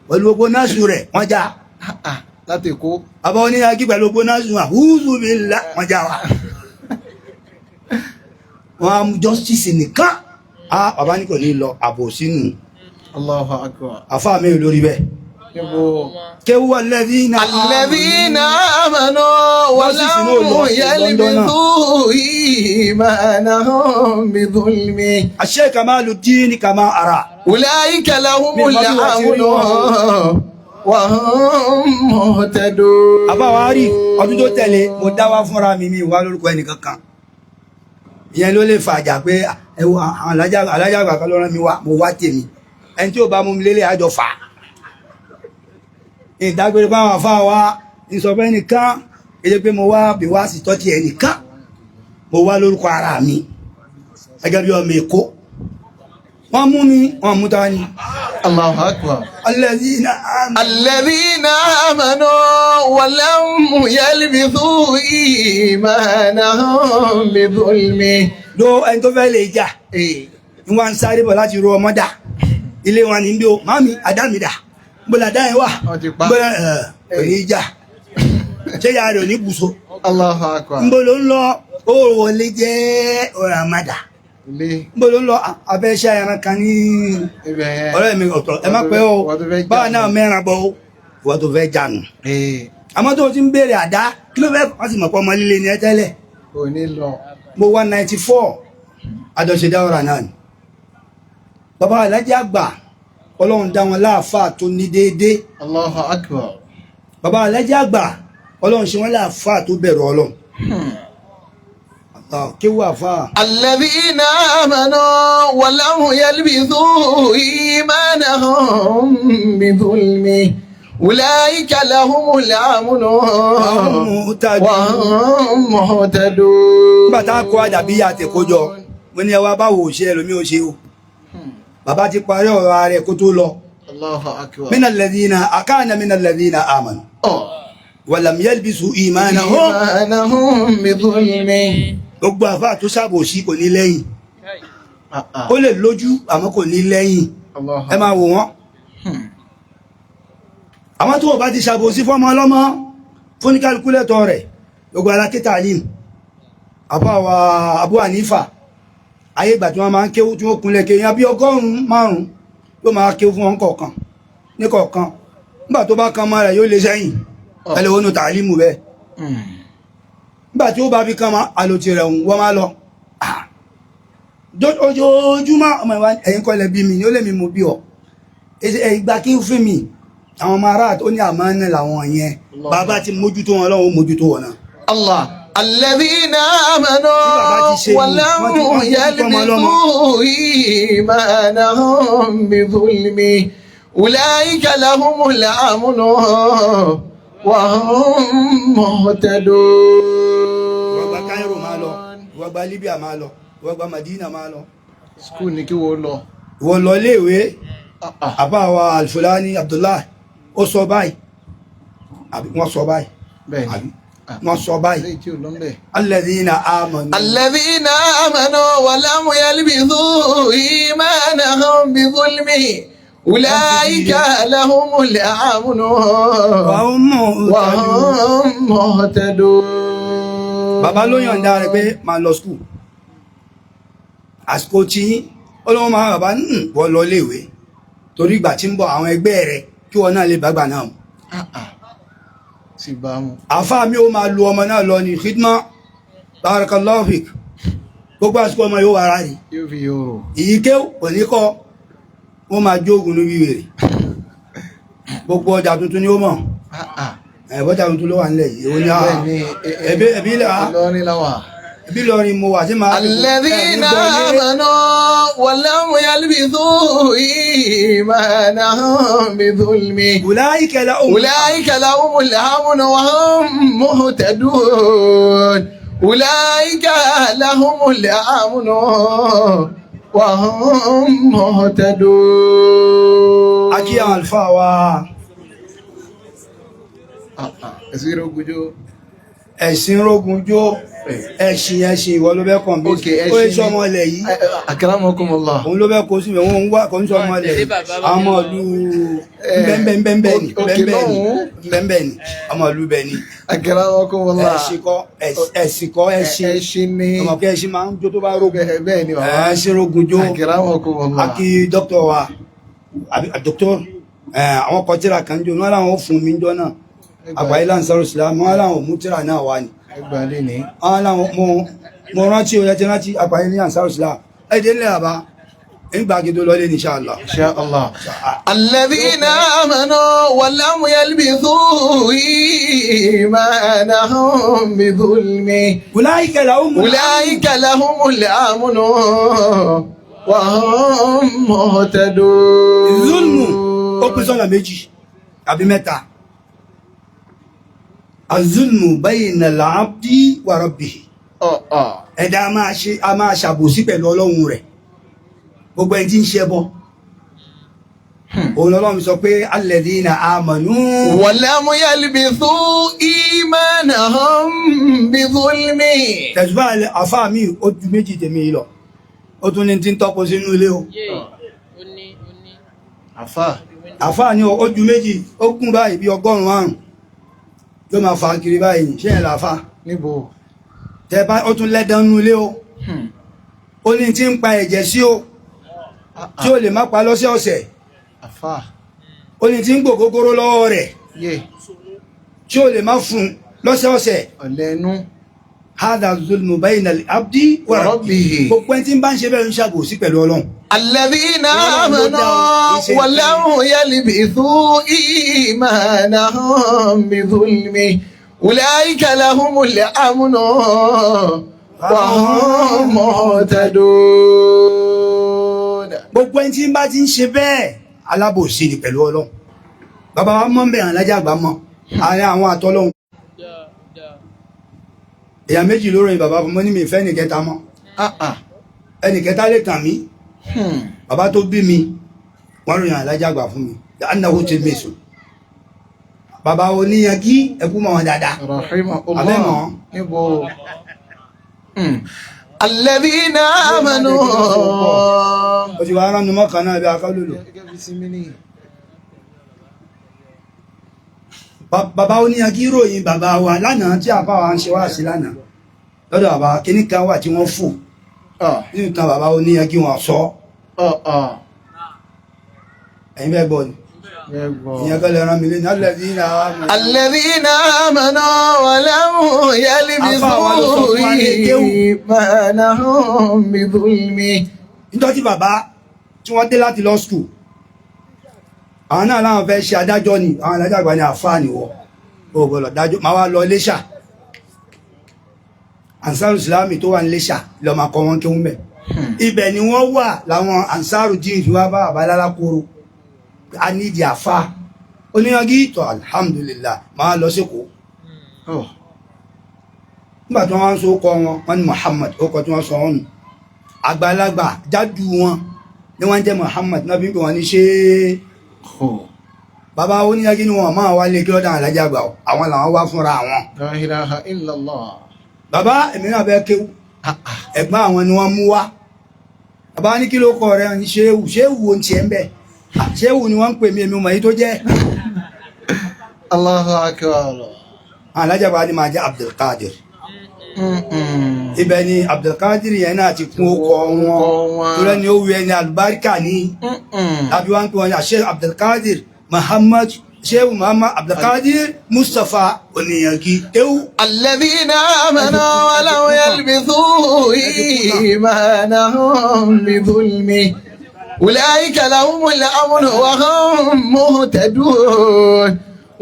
pẹ̀lú gbogbo náṣù rẹ̀ ọjà láti kó àbá oníyàgí pẹ̀lú gbogbo náṣù a'udhu billahi ọjà wa wọn á mú justice nìkan bàbá ní kò ní lọ àbò sínú Allahu Akbar àfáà mẹ́rin lórí bẹ́ẹ̀ kéwú alladhina amanu wa lam yalbithu imanahum bidhulmi Sheikh Kamaluddin kama ara ulaika lahumul amnu wa hum muhtadun àbáwárí ọdún tó tẹ̀lé mo dáwà fúnra mi wá lórúkọ ẹnìkankan ìyẹn ló lè fàjà pé ẹwọ alájàgbà kan ló rán mi wá mo wá tèmi ẹni tí ó bá mú mi lélẹ̀ àjọ fà ìdágbére báwọn àfá wa ìsọ̀fẹ́ nìkan èdè pé mo wá bí wá sí tọ́tí ẹnìkan mo wá lórúkọ ara mi ẹgẹ́ bí ọmọ Èkó wọ́n mú mi wọ́n mú ta ni Allahu Akbar alladhina amanu wa lam yalbithu imanahum bidhulmi ló ẹni tó fẹ́ lè jà ìwọ̀n sáré bọ̀ láti ro ọmọdà ilé wọn ni bí o mami adámidà gbọ́nà dáyẹ̀ wà gbọ́nà ẹ̀rí ìjà ṣe yà rẹ̀ ní bùsọ Allahu Akbar mbolo ń lọ oòrùn olè jẹ́ ọ̀rọ̀ àmàdà mbolo ń lọ abẹ́ṣẹ́ ẹran kan ní ọ̀rẹ́ mi ọ̀tọ̀ ẹ má pẹ́ o báwa náà mẹ́ran bọ́ wọ́n tó fẹ́ jànù àmọ́ tó ti ń béèrè àdá kí ló fẹ́ wọ́n sì mọ̀ pọ́ ọmọ líle ní ẹ tẹ́lẹ̀ mo wá 94 àjọṣe dáwọ́ra náà ni bàbá alájẹ́ àgbà ọlọ́run dá wọn láàfáà tó ní déédé Allahu Akbar bàbá alájẹ́ àgbà ọlọ́run ṣe wọ́n láàfáà tó bẹ̀rù ọlọ́run kéwà fáà alladhina amanu wa lam yalbithu imanahum bidhulmi ulaika lahumul amnu wa hum muhtadun bàtà kó àdàbí àtẹ̀kójọ wọ́n ní ẹwà báwo ṣe ẹlòmí ó ṣe o bàbá ti parí ọ̀rọ̀ ààrẹ kó tó lọ Allahu Akbar kana minal ladhina amanu wa lam yalbisu imanahum bidhulmi gbogbo àfáà tó ṣàbòsí kò ní lẹ́yìn ó lè lójú àmọ́ kò ní lẹ́yìn ẹ máa wò wọ́n àwọn tó bá ti ṣàbòsí fọ́mọ ọlọ́mọ fún ní kálukúlẹ̀tọ̀ rẹ̀ gbogbo alákítà alim àfáwà Abu Hanifa ayé ìgbà tí wọ́n máa ń kéwú tí wọ́n kúnlẹ̀ kéyàn bí 100 ló máa kéwú fún wọn kọ̀ọ̀kan ní kọ̀ọ̀kan nígbà tó bá kan mọ́ rẹ̀ yóò lè sẹ́yìn ẹlẹ́wọ́nù tààlímù bẹ́ẹ̀ nígbà tí ó bá fi kan àlòtì rẹ̀ wọ́n máa lọ ojoojúmọ́ ọmọ ìwà ẹ̀yìn kọ́lẹ̀ bí mi ní ó lè mi mú bí ọ ìgbà kí ń fún mi àwọn ọmọ ará tó ní àmánà làwọn yẹn bàbá ti mójútó wọn lọ́wọ́ mójútó wọn náà Allah alladhina amanu wa lam yalbisu imanahum bidhulmi أولئك لهم الأمن وهم مهتدون. Ìwọ gba Cairo máa lọ, ìwọ gba Libya máa lọ, ìwọ gba Madina máa lọ. Skúl ní kí wọ́n lọ. Ìwọ lọ léèwé àbá wa Al-Fulani Abdullah ó sọ báyìí àbí wọ́n sọ báyìí àbí wọ́n sọ báyìí. Alladhina amanu. Alladhina amanu wa lam yalbithu imanahum bizulmi. Ulaika lahumul amnu wa hum muhtadun. Bàbá ló yọ̀ǹda rẹ̀ pé máa lọ skúl. Àsìkò tí ọlọ́wọ́ máa bàbá wọ́n lọ léèwé torí ìgbà tí ń bọ̀ àwọn ẹgbẹ́ rẹ̀ kí wọ́n náà lè bàgbà náà mú. Sì bá mú. Àfáà mi ó máa lu ọmọ náà lọ ní khidma barakallahu fik. Gbogbo àsìkò ọmọ yóò wára rí. Yóò fi yóò. Ìyíké kò ní kọ́ wọ́n máa jógun ní wíwèrè. Gbogbo ọjà tuntun ni ó mọ̀. Ẹ̀bọ́jà tuntun ló wà nílẹ̀ yìí. Ẹbí Ìlọrin láwà. Ẹbí Ìlọrin mo wà sí máa. Alladhina amanu wa lam yalbithu imanahum bizulmi. Ulaika lahumul amnu wa hum muhtadun. Ulaika lahumul amnu wa hum muhtadun. Akí àwọn àlùfáà wa. Ẹ̀sìn rogunjó. Ẹ̀sìn rogunjó. Ẹ̀sìn ìwọ ló bẹ́ kàn bí. Ó yẹ sọ ọmọ ilẹ̀ yìí. Akramakumullah. Òun ló bẹ́ kó sí mi, òun wá kò ń sọ ọmọ ilẹ̀ yìí. Ọmọ ìlú bẹ́ẹ̀bẹ́ẹ̀bẹ́ẹ̀ ni. Ọmọ ìlú bẹ́ẹ̀ ni. Akramakumullah. Ẹ̀sìn kọ́ ẹ̀sìn ni. Ọmọ kẹ́ ẹ̀sìn máa ń jó tó bá rogun. Bẹ́ẹ̀ ni bàbá. Ẹ̀sìn rogunjó. Akramakumullah. Akí dókítà wa, dókítà àwọn kọtíra kan jò wọ́n láwọn fún mi jọ náà. Àgbáyé Ansarul Islam wọ́n láwọn mú tíra náà wá ní. Ẹgbàlẹ́ ní. Wọ́n láwọn mo rántí o yẹtí rántí Àgbáyé ní Ansarul Islam. Ẹ̀dẹ́ nílẹ̀ àbá ìgbàgídó lọlé ní inshallah. Inshallah. Alladhina amanu wa lam yalbithu imanahum bizulmi. Ulaika lahumul amnu wa hum muhtadun. Zulmu ó pín sọ́nà méjì àbí mẹ́ta. Azulmu bayna al-abdi wa rabbihi. Ẹ̀dá a máa ṣàbòsí pẹ̀lú Ọlọ́run rẹ̀. Gbogbo ẹni tí ń ṣe bọ́. Òun Ọlọ́run sọ pé alladhina amanu. Wa lam yalbithu imanahum bizulmi. Tẹ̀sùbá àfáà mi ó ju méjì tèmi lọ. Ó tún ní tí ń tọ́pọ̀ sínú ilé o. Àfáà ni ó ju méjì, ó kún báyìí bí 100 yóò máa fa kiri báyìí ṣe ẹ̀ láfá níbo tẹ́bá ó tún lẹ́dánú ilé o ó ní tí ń pa ẹ̀jẹ̀ sí o tí ó lè má pa lọ́sẹ̀ ọ̀sẹ̀ ó ní tí ń gbògógóró lọ́wọ́ rẹ̀ tí ó lè má fún lọ́sẹ̀ ọ̀sẹ̀ ọ̀lẹ́nu hada zulmu bayna al-abdi wa rabbihi gbogbo ẹni tí ń bá ń ṣe bẹ́ẹ̀ ń ṣàbòsí pẹ̀lú Ọlọ́run. Alladhina amanu wa lam yalbithu imanahum bizulmi ulaika lahumul amnu wa hum muhtadun. Gbogbo ẹni tí ń bá ti ń ṣe bẹ́ẹ̀ alábòsí ni pẹ̀lú Ọlọ́run. Bàbá wa mọ́ bẹ̀rẹ̀ alájà àgbà mọ́ àárín àwọn àtọ́lọ́hun. Èyàn méjì ló ròyìn bàbá fún mọ́ ní mi fẹ́ ẹnìkẹta mọ́. Ẹnìkẹta lè tàn mí. Bàbá tó bí mi wọ́n ròyìn alájà àgbà fún mi. Annahu tilmisu. Bàbá oníyangí ẹkú mọ́ wọn dáadáa. Abẹ́mọ̀. Alladhina amanu. Ó ti wá ránnu mọ́kàn náà bí akọ́lùlù. Bàbá oníyangí ròyìn bàbá wa lánàá tí àbá wa ń ṣe wá sí lánàá. Lọ́dọ̀ bàbá kíní kan wà tí wọ́n fò. Nínú ìtàn bàbá oníyangí wọn sọ. Ẹ̀yin bẹ́ẹ̀ gbọ́ ni. Ìyẹn kọ́ lè rán mi lé ní alladhina amanu. Alladhina amanu wa lam yalbithu imanahum bizulmi. Nítorí tí bàbá tí wọ́n dé láti law school, àwọn náà láwọn fẹ́ ṣe adájọ́ ni, àwọn adájọ́ àgbà ní àfáà ni wọ́. Ó gbọ́dọ̀ dájọ́, máa wá lọ Iléṣà. Ansarul Islam tó wà ní Iléṣà lọ máa kọ́ wọn kí wọ́n bẹ̀. Ibẹ̀ ni wọ́n wà láwọn Ansarudeen tí wọ́n bá bàbá lálákòrò. a ní ìdí àfa oníyanjú tó alhamdulillah máa lọ sí kó nígbà tí wọ́n sọ kọ́ wọn ní Muhammad ó kọ́ tí wọ́n sọ wọn nù àgbàlagbà jádù wọn ní wọ́n jẹ́ Muhammad náà bí n pè wọ́n ní ṣe bàbá oníyanjú ni wọ́n máa wá lé kí lọ́dọ̀ alájà gbà àwọn làwọn wá fúnra wọn. La ilaha illallah. Bàbá èmi náà bẹ́ kéwú ẹ̀gbọ́n àwọn ni wọ́n mú wá bàbá ní kí ló kọ rẹ̀ ní ṣéwù ṣéwù wo ń tiẹ̀ ń bẹ̀ ṣéwù ni wọ́n ń pè mí èmi mọ̀ èyí tó jẹ́. Allahu akbar. alájàbá ni máa jẹ́ Abdulkadir ibẹ̀ ni Abdulkadir yẹn náà ti kún ọkọ̀ wọn tó lẹ́ni ó wí ẹni àlùbáríkà ní àbí wọ́n ń pè wọ́n ní Sheikh Abdulkadir Muhammad Sheikh Muhammad Abdulkadir Mustapha Oniyangi ewu. Alladhina amanu wa lam yalbithu imanahum bidhulmi ulaika lahumul amnu wa hum muhtadun.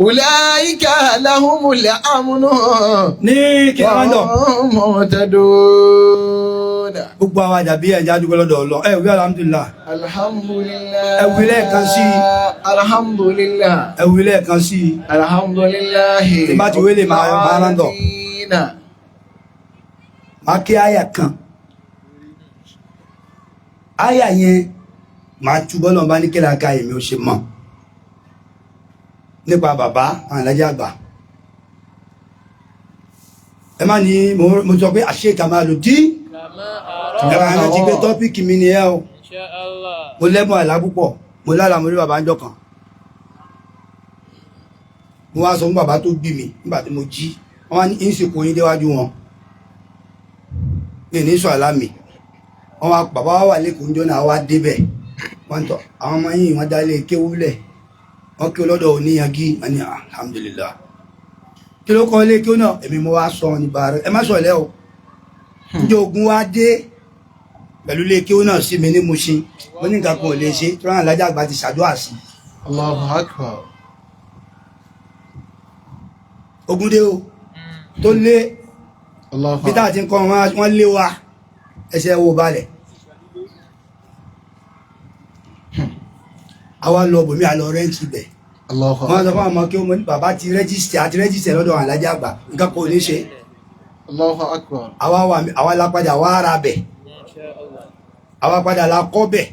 Ulaika lahumul amnu ní kí wọ́n lọ muhtadun. Gbogbo àwọn àjàbí ẹ̀já dúgbò lọ́dọ̀ ọlọ́ ẹ̀ wí alhamdulillah. Alhamdulillah. Ẹ wí lẹ́ẹ̀kan sí i. Alhamdulillah. Ẹ wí lẹ́ẹ̀kan sí i. Alhamdulillah. Tí bá ti wélé máa rán dọ̀. Máa kí àyà kan. Àyà yẹn máa túbọ̀ lọ́nà bá ní kí láka èmi ò ṣe mọ̀. Nípa bàbá Àlàjí àgbà. Ẹ má ní mo sọ pé àṣẹ Kamaluddin. Ẹ̀rọ àná ti gbé tọ́pìkì mi ni ẹ o. Mo lẹ́bùn àlá púpọ̀. Mo lára mo rí bàbá ń jọ kan. Mo wá sọ fún bàbá tó bí mi nígbà tí mo jí. Wọ́n wá ní ìsìnkú yín déwájú wọn. Mi ní sọ àlá mi. Wọ́n wá bàbá wà lẹ́kùn jọ náà wá débẹ̀. Wọ́n tọ̀ àwọn ọmọ yìí wọ́n dálé kéwúlẹ̀. Wọ́n kí olódò Oníyangi wọ́n ní alhamdulillah. Kí ló kọ́ ilé kí ó náà èmi mo wá sọ ní bàárẹ̀ ẹ má sọ ilẹ̀ o. Ǹjẹ́ ogun wá dé pẹ̀lú ilé kí ó náà sí mi ní Mushin wọ́n ní nǹkan kan ò lè ṣe tí wọ́n Àlàjí àgbà ti ṣàdúrà sí. Allahu akbar. Ogun dé o tó lé peter àti nǹkan wọ́n lé wa ẹsẹ̀ wo balẹ̀. Àwa lọ bòmí àlọ́ rẹ́ǹtì bẹ̀. Wọ́n sọ fún àwọn ọmọ kí ó mọ ní bàbá ti rẹ́jísítẹ̀ lọ́dọ̀ Àlàjí àgbà nǹkan kò ní ṣe. Allahu akbar. Àwa la padà wá ara bẹ̀. Àwa padà la kọ́ bẹ̀.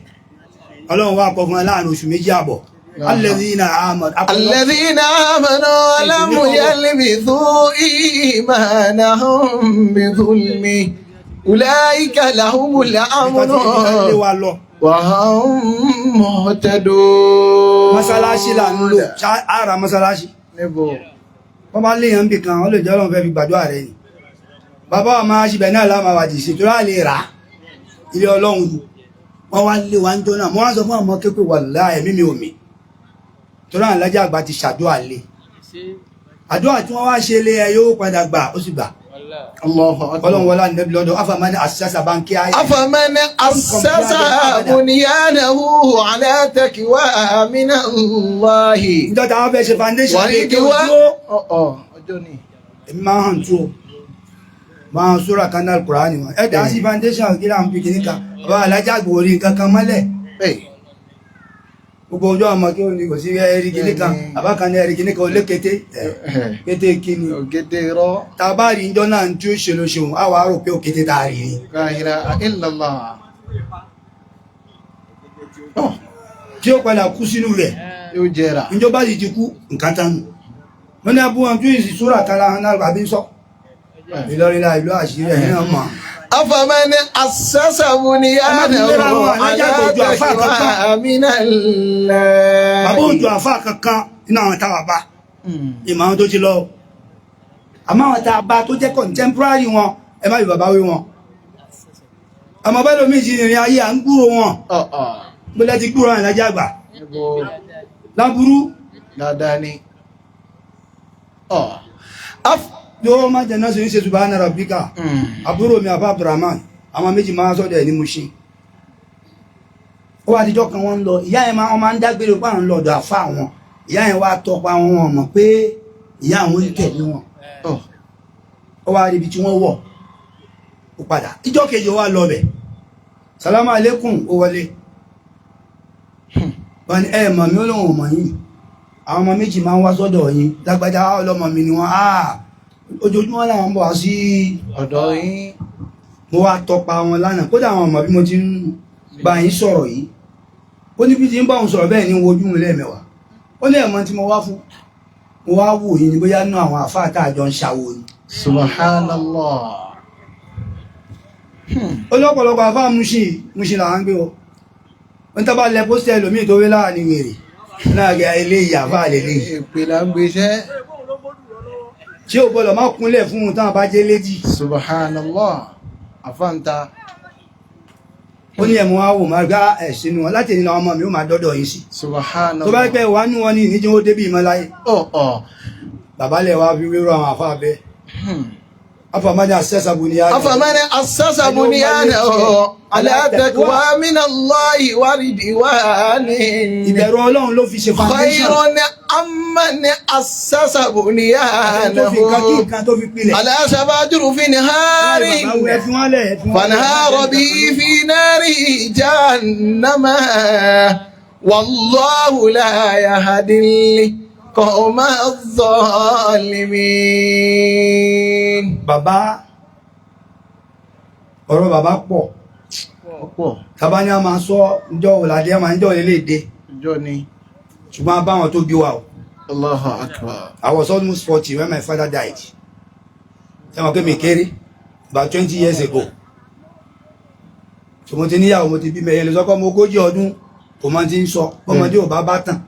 Ọlọ́run wá kọ fún aláàrin oṣù méjì àbọ̀. Alladhina amanu wa lam yalbithu imanahum bidhulmi ulaika lahumul amnu wa hum muhtadun. Mọ́sálásí là ń lò ara mọ́sálásí. Wọ́n bá léèyàn bì kan wọ́n lè jẹ́ Ọlọ́run fẹ́ fi gbàdúrà rẹ̀ ni. Bàbá wa máa ṣibẹ̀ náà láàmà wà jì sí tó rà lè rà ilé Ọlọ́run ni. Wọ́n wá lé wa ń jọ náà. Mo wá sọ fún àwọn kéèké wallahi ẹ̀mí mi ò mì. Tó rà Àlàjí àgbà ti ṣàdúrà lé. Àdúrà tí wọ́n wá ṣe lé ẹ yóò padà gbà ó sì gbà. Ọlọ́run wọlá ní ẹbí lọ́dọ̀ afamani asasa báńkì ayé. Afamani asasa bunyanahu ala taqwa minallahi. Ìjọba àwọn fẹ́ ṣe foundation lè kí ọjọ́ ni. Èmi máa hàn tó o. Máa hàn sóra kanal Kùránì wọn. Ẹ̀dá sí foundation kí láwọn fi kìíní kan. Bàbá Àlàjí àgbà orí nǹkan kan mọ́lẹ̀. Gbogbo ọjọ́ ọmọ kí ó ní kò sí ẹ̀rí kìíní kan. Bàbá kan ní ẹ̀rí kìíní kan ó lé kété. Kété kíni. Òkété rọ́. Tàbá rí ìjọ náà tí ó ṣe ló ṣeun, á wà rò pé òkété tá a rí ni. La ilaha illallah. Tí ó padà kú sínú rẹ̀. Yóò jẹ́ra. Ìjọba sì ti kú nǹkan tán. Wọ́n ní abúwọn tí ó sì súrà tara náà àbí sọ. Ìlọrin la ìlú àṣírí ẹ̀ náà mọ̀. Afamani asasa bunyanahu ala taqwa minallahi. Bàbá òjò àfà kankan nínú àwọn táwà bá. Ìmọ̀ àwọn tó ti lọ. Àmọ́ àwọn táwà bá tó jẹ́ contemporary wọn, ẹ má bí bàbá wí wọn. Àmọ́ bẹ́ẹ̀ lómi ìjì ìrìn ayé à ń gbúrò wọn. Gbọ́dọ̀ ti gbúrò Àlàjí àgbà. Láburú. Dáadáa ni. Yóò má jẹ́ náà sí ní ṣe subhana rabbika. Àbúrò mi àbá Abdurrahman, àwọn méjì máa sọ́dọ̀ ẹ̀ ní Mushin. Ó wá àtijọ́ kan wọ́n ń lọ, ìyá ẹ̀ máa ń dágbére pé àwọn ń lọ ọ̀dọ̀ àfá wọn. Ìyá ẹ̀ wá tọpa wọn mọ̀ pé ìyá àwọn ń tẹ̀lé wọn. Ó wá rí ibi tí wọ́n wọ̀, ó padà. Ìjọ́ kejì ó wá lọ bẹ̀. Salamu alaikum ó wọlé. wọ́n ní mọ̀ mí ó lóun mọ̀ yín àwọn ọmọ méjì máa ń wá sọ́dọ̀ yín lágbájá ọlọ́mọ mi ni wọ́n ojoojúmọ́ làwọn ń bọ̀ wá sí ọ̀dọ̀ yín. mo wá tọpa wọn lánàá kódà àwọn ọmọ bí mo ti ń bá yín sọ̀rọ̀ yìí ó ní bí ti ń bá òun sọ̀rọ̀ bẹ́ẹ̀ ni wojú mi lẹ́ẹ̀mẹ́wàá ó ní ẹ̀mọ́ tí mo wá fún mo wá wò yín ni bóyá nú àwọn àfáà tá àjọ ń ṣàwò ni. Subhanallah. ó lọ́pọ̀lọpọ̀ àfáà Mushin làwọn ń gbé wọ wọ́n tábà lẹ pósítẹ̀ ẹlòmíì tó wé láàrin wèrè náà gẹ eléyìí àfáà lélẹ́yìí èpè là ń gbéṣẹ́. tí ò gbọ́dọ̀ má kúnlẹ̀ fún un táwọn bá jẹ́ léjì. Subhanallah. Àfáǹta. ó ní ẹ̀mú wa wò máa gbá ẹ̀sìn wọn láti nínú ọmọ mi ó máa dọ́dọ̀ yìí sí. Subhanallah. tó bá pẹ́ wà nú wọn ní ìníjẹ́ ó débí ìmọ̀láyé. bàbá lẹ̀ wá fi wérò àwọn àfáà bẹ́ẹ̀. أفمن أسس بنيانه أفمن أسس بنيانه على تقوى من الله ورضوان ìbẹ̀rù Ọlọ́run ló fi ṣe foundation. خير أمن أسس بنيانه على شفا جرف نهار فانهار به في نار جهنم والله لا يهدي القوم الظالمين. Bàbá ọ̀rọ̀ bàbá pọ̀ tàbá ní a máa sọ ìjọ òlàdí a máa ń jọ léléèdè ṣùgbọ́n a bá wọn tó bí wa o. Allahu Akbar. I was almost 40 when my father died. ṣe wọn pé mi kéré about 20 years ago. so mo ti níyàwó mo ti bí mẹ́yẹ lè sọ́kọ́ mo 40 ọdún kò máa ti ń sọ ọmọdé ò bá bá tàn.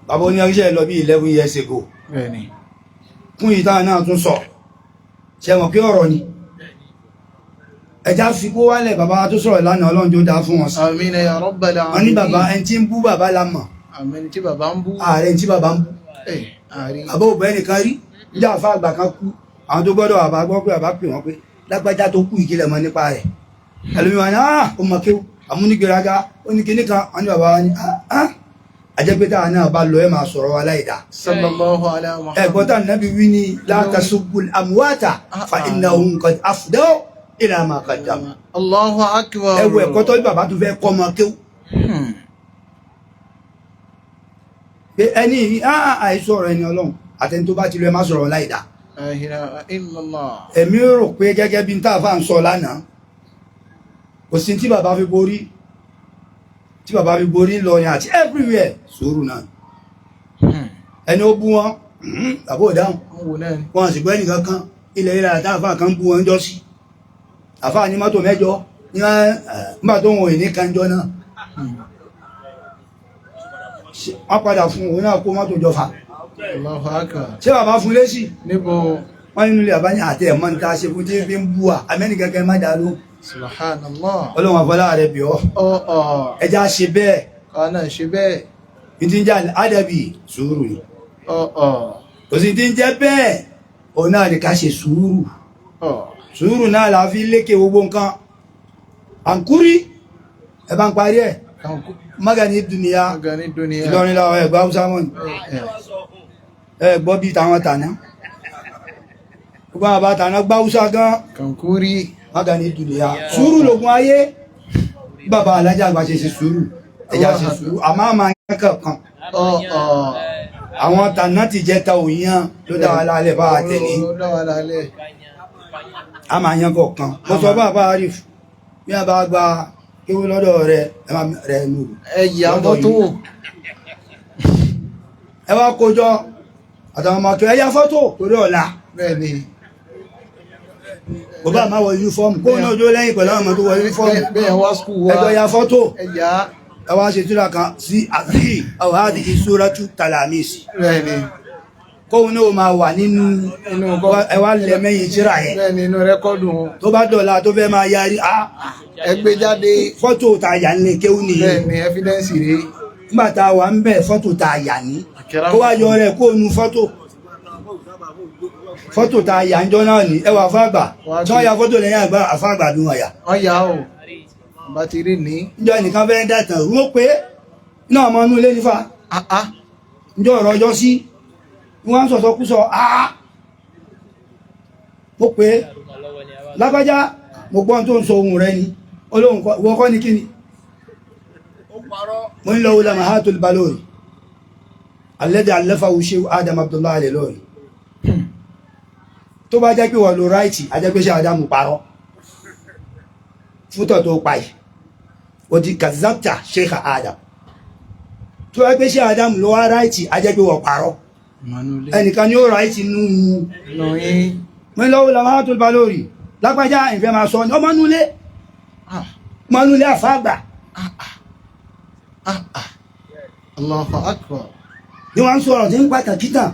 Bàbá oní ọríṣẹ́ lọ bí 11 years ago. Fún ìta náà tún sọ. Ṣé mọ̀ pé ọ̀rọ̀ ni? Ẹjá fi kó wálẹ̀ bàbá tó sọ̀rọ̀ lánàá Ọlọ́run tó dá fún wọn sí. Àmín ya Rabbal alamin. Wọ́n ní bàbá ẹni tí ń bú bàbá lámọ̀. Àmín tí bàbá ń bú. Ààrẹ tí bàbá ń bú. Àbọ̀ òbẹ́ nìkan rí. Níjà àfá àgbà kan kú. Àwọn tó gbọ́dọ̀ bàbá gbọ́ pé bàbá pè wọ́n pé lágbájá tó kú ìkílẹ̀ mọ́ nípa rẹ̀. Ẹlòmíràn ní ó mọ̀ kéwù. Àmúnigbèraga ó ní kíní kan wọ́n ní bàbá wa ní ajẹ́gbẹ́ta náà bá lọ ẹ máa sọ̀rọ̀ wa láìdá. Sallallahu alaihi wa sallam. Ẹgbọ́ta nàbí wí ní la tasubbul amwata fa innahum qad afdaw ila ma qaddamu. Allahu akbar. Ẹwọ ẹ̀kọ́ tó bàbá tó fẹ́ kọ́ ọmọ kéwú. Pé ẹni àìsọ̀rọ̀ ẹni Ọlọ́run àtẹni tó bá ti lọ ẹ máa sọ̀rọ̀ láìdá. La ilaha illallah. Èmi rò pé gẹ́gẹ́ bí n táàfà ń sọ lánàá kò sí tí bàbá fi borí lọ́yìn àti everywhere sùúrù náà ẹni ó bú wọn àbó ìdáhùn wọn sì gbẹ́ nìkan kan ilẹ̀ ilẹ̀ àtàfà kan bú wọn jọ sí àfà ní mọ́tò mẹ́jọ nígbà tó wọn ìní kanjọ náà wọ́n padà fún òun náà kó mọ́tò jọfà ṣé bàbá fún lésì wọ́n nínú ilé àbáyé àti ẹ̀mọ́ ní ta ṣe fún tí fi ń bú wa amẹ́nìkẹ́kẹ́ má dá lóhùn. Subhanallah. Ọlọ́run àfọlá rẹ̀ bí ọ́. Ẹjá ṣe bẹ́ẹ̀. Ọ̀nà ṣe bẹ́ẹ̀. Ìdí ń jẹ́ àdàbí sùúrù ni. Kò sí ti ń jẹ́ bẹ́ẹ̀. Òun náà ní ká ṣe sùúrù. Sùúrù náà la fi lékè gbogbo nǹkan. Àǹkúrí ẹ bá ń parí ẹ̀. Magani duniya. Ìlọrin làwọn ẹ̀gbọ́ Hausa mọ́ni. Ẹ̀gbọ́ bíi tàwọn tàná. Gbogbo àwọn àbátàná gbá Hausa gan. Kankuri. Magani duniya sùúrù lògùn ayé bàbá alájà àgbà ṣe sùúrù ẹ̀yà ṣe sùúrù àmọ́ àmà kẹ́kọ̀ọ́ kan àwọn tànà ti jẹ́ ta òyìn ló dá wa lálẹ́ bá àtẹ̀lé a máa yan kọ̀ọ̀kan mo sọ bàbá Arif bí a bá gba kéwú lọ́dọ̀ rẹ̀ nù ẹ̀yà fọ́tò ẹ wá kójọ àtàwọn ọmọ akẹ́kọ̀ọ́ ẹ̀yà fọ́tò torí ọ̀la bọ́bá máa wọ uniform kó ní ojú lẹ́yìn pẹ̀lú àwọn ọmọ tó wọ uniform ẹjọ́ ya fọ́tò ẹwà ṣe túnra kan sí àti àwáàdì ìṣúratú Talamisi kóhun náà máa wà nínú ẹwà lẹ́mẹ́yìn jíra yẹn tó bá dọ̀la tó fẹ́ máa yarí ẹgbẹ́ jáde fọ́tò tààyà ní kéwú nìyẹn nígbàtà wà ń bẹ̀ fọ́tò tààyà ní kó wá yọ rẹ̀ kó nu fọ́tò ta àyà ń jọ náà ní ẹwà àfáàgbà tí wọ́n ya fọ́tò lẹ́yìn àgbà àfáàgbà bí wọ́n yà. wọ́n yà ó bá ti rí ní. ìjọ nìkan fẹ́ dàtàn rú pé náà mọ inú ilé nífà. ìjọ ọ̀rọ̀ ọjọ́ sí wọ́n ń sọ̀sọ́ kú sọ mo pé lágbájá mo gbọ́n tó ń sọ ohun rẹ ni olóhùn wọ́n kọ́ ní kíni mo ń lọ wọlé mahatul balori alẹ́dì alẹ́fàwù ṣe Adam Abdullahi alẹ́ lórí tó bá jẹ́ pé wọ́n lo ráìtì ajẹ́gbéṣẹ́ Adamu parọ́ fútọ̀ tó pa yìí ó di kazapta Sheikh Adam tó wá gbéṣẹ́ Adamu ló wá ráìtì ajẹ́gbé wọ́n parọ́ ẹnìkan ni ó ráìtì nú mo ń lọ wọlé mahatul balori lápájá ìfẹ́ máa sọ ní ọmọnúlé àfáàgbà Allahu Akbar. ní wọ́n ń sọ̀rọ̀ tí ń pàtàkì tàn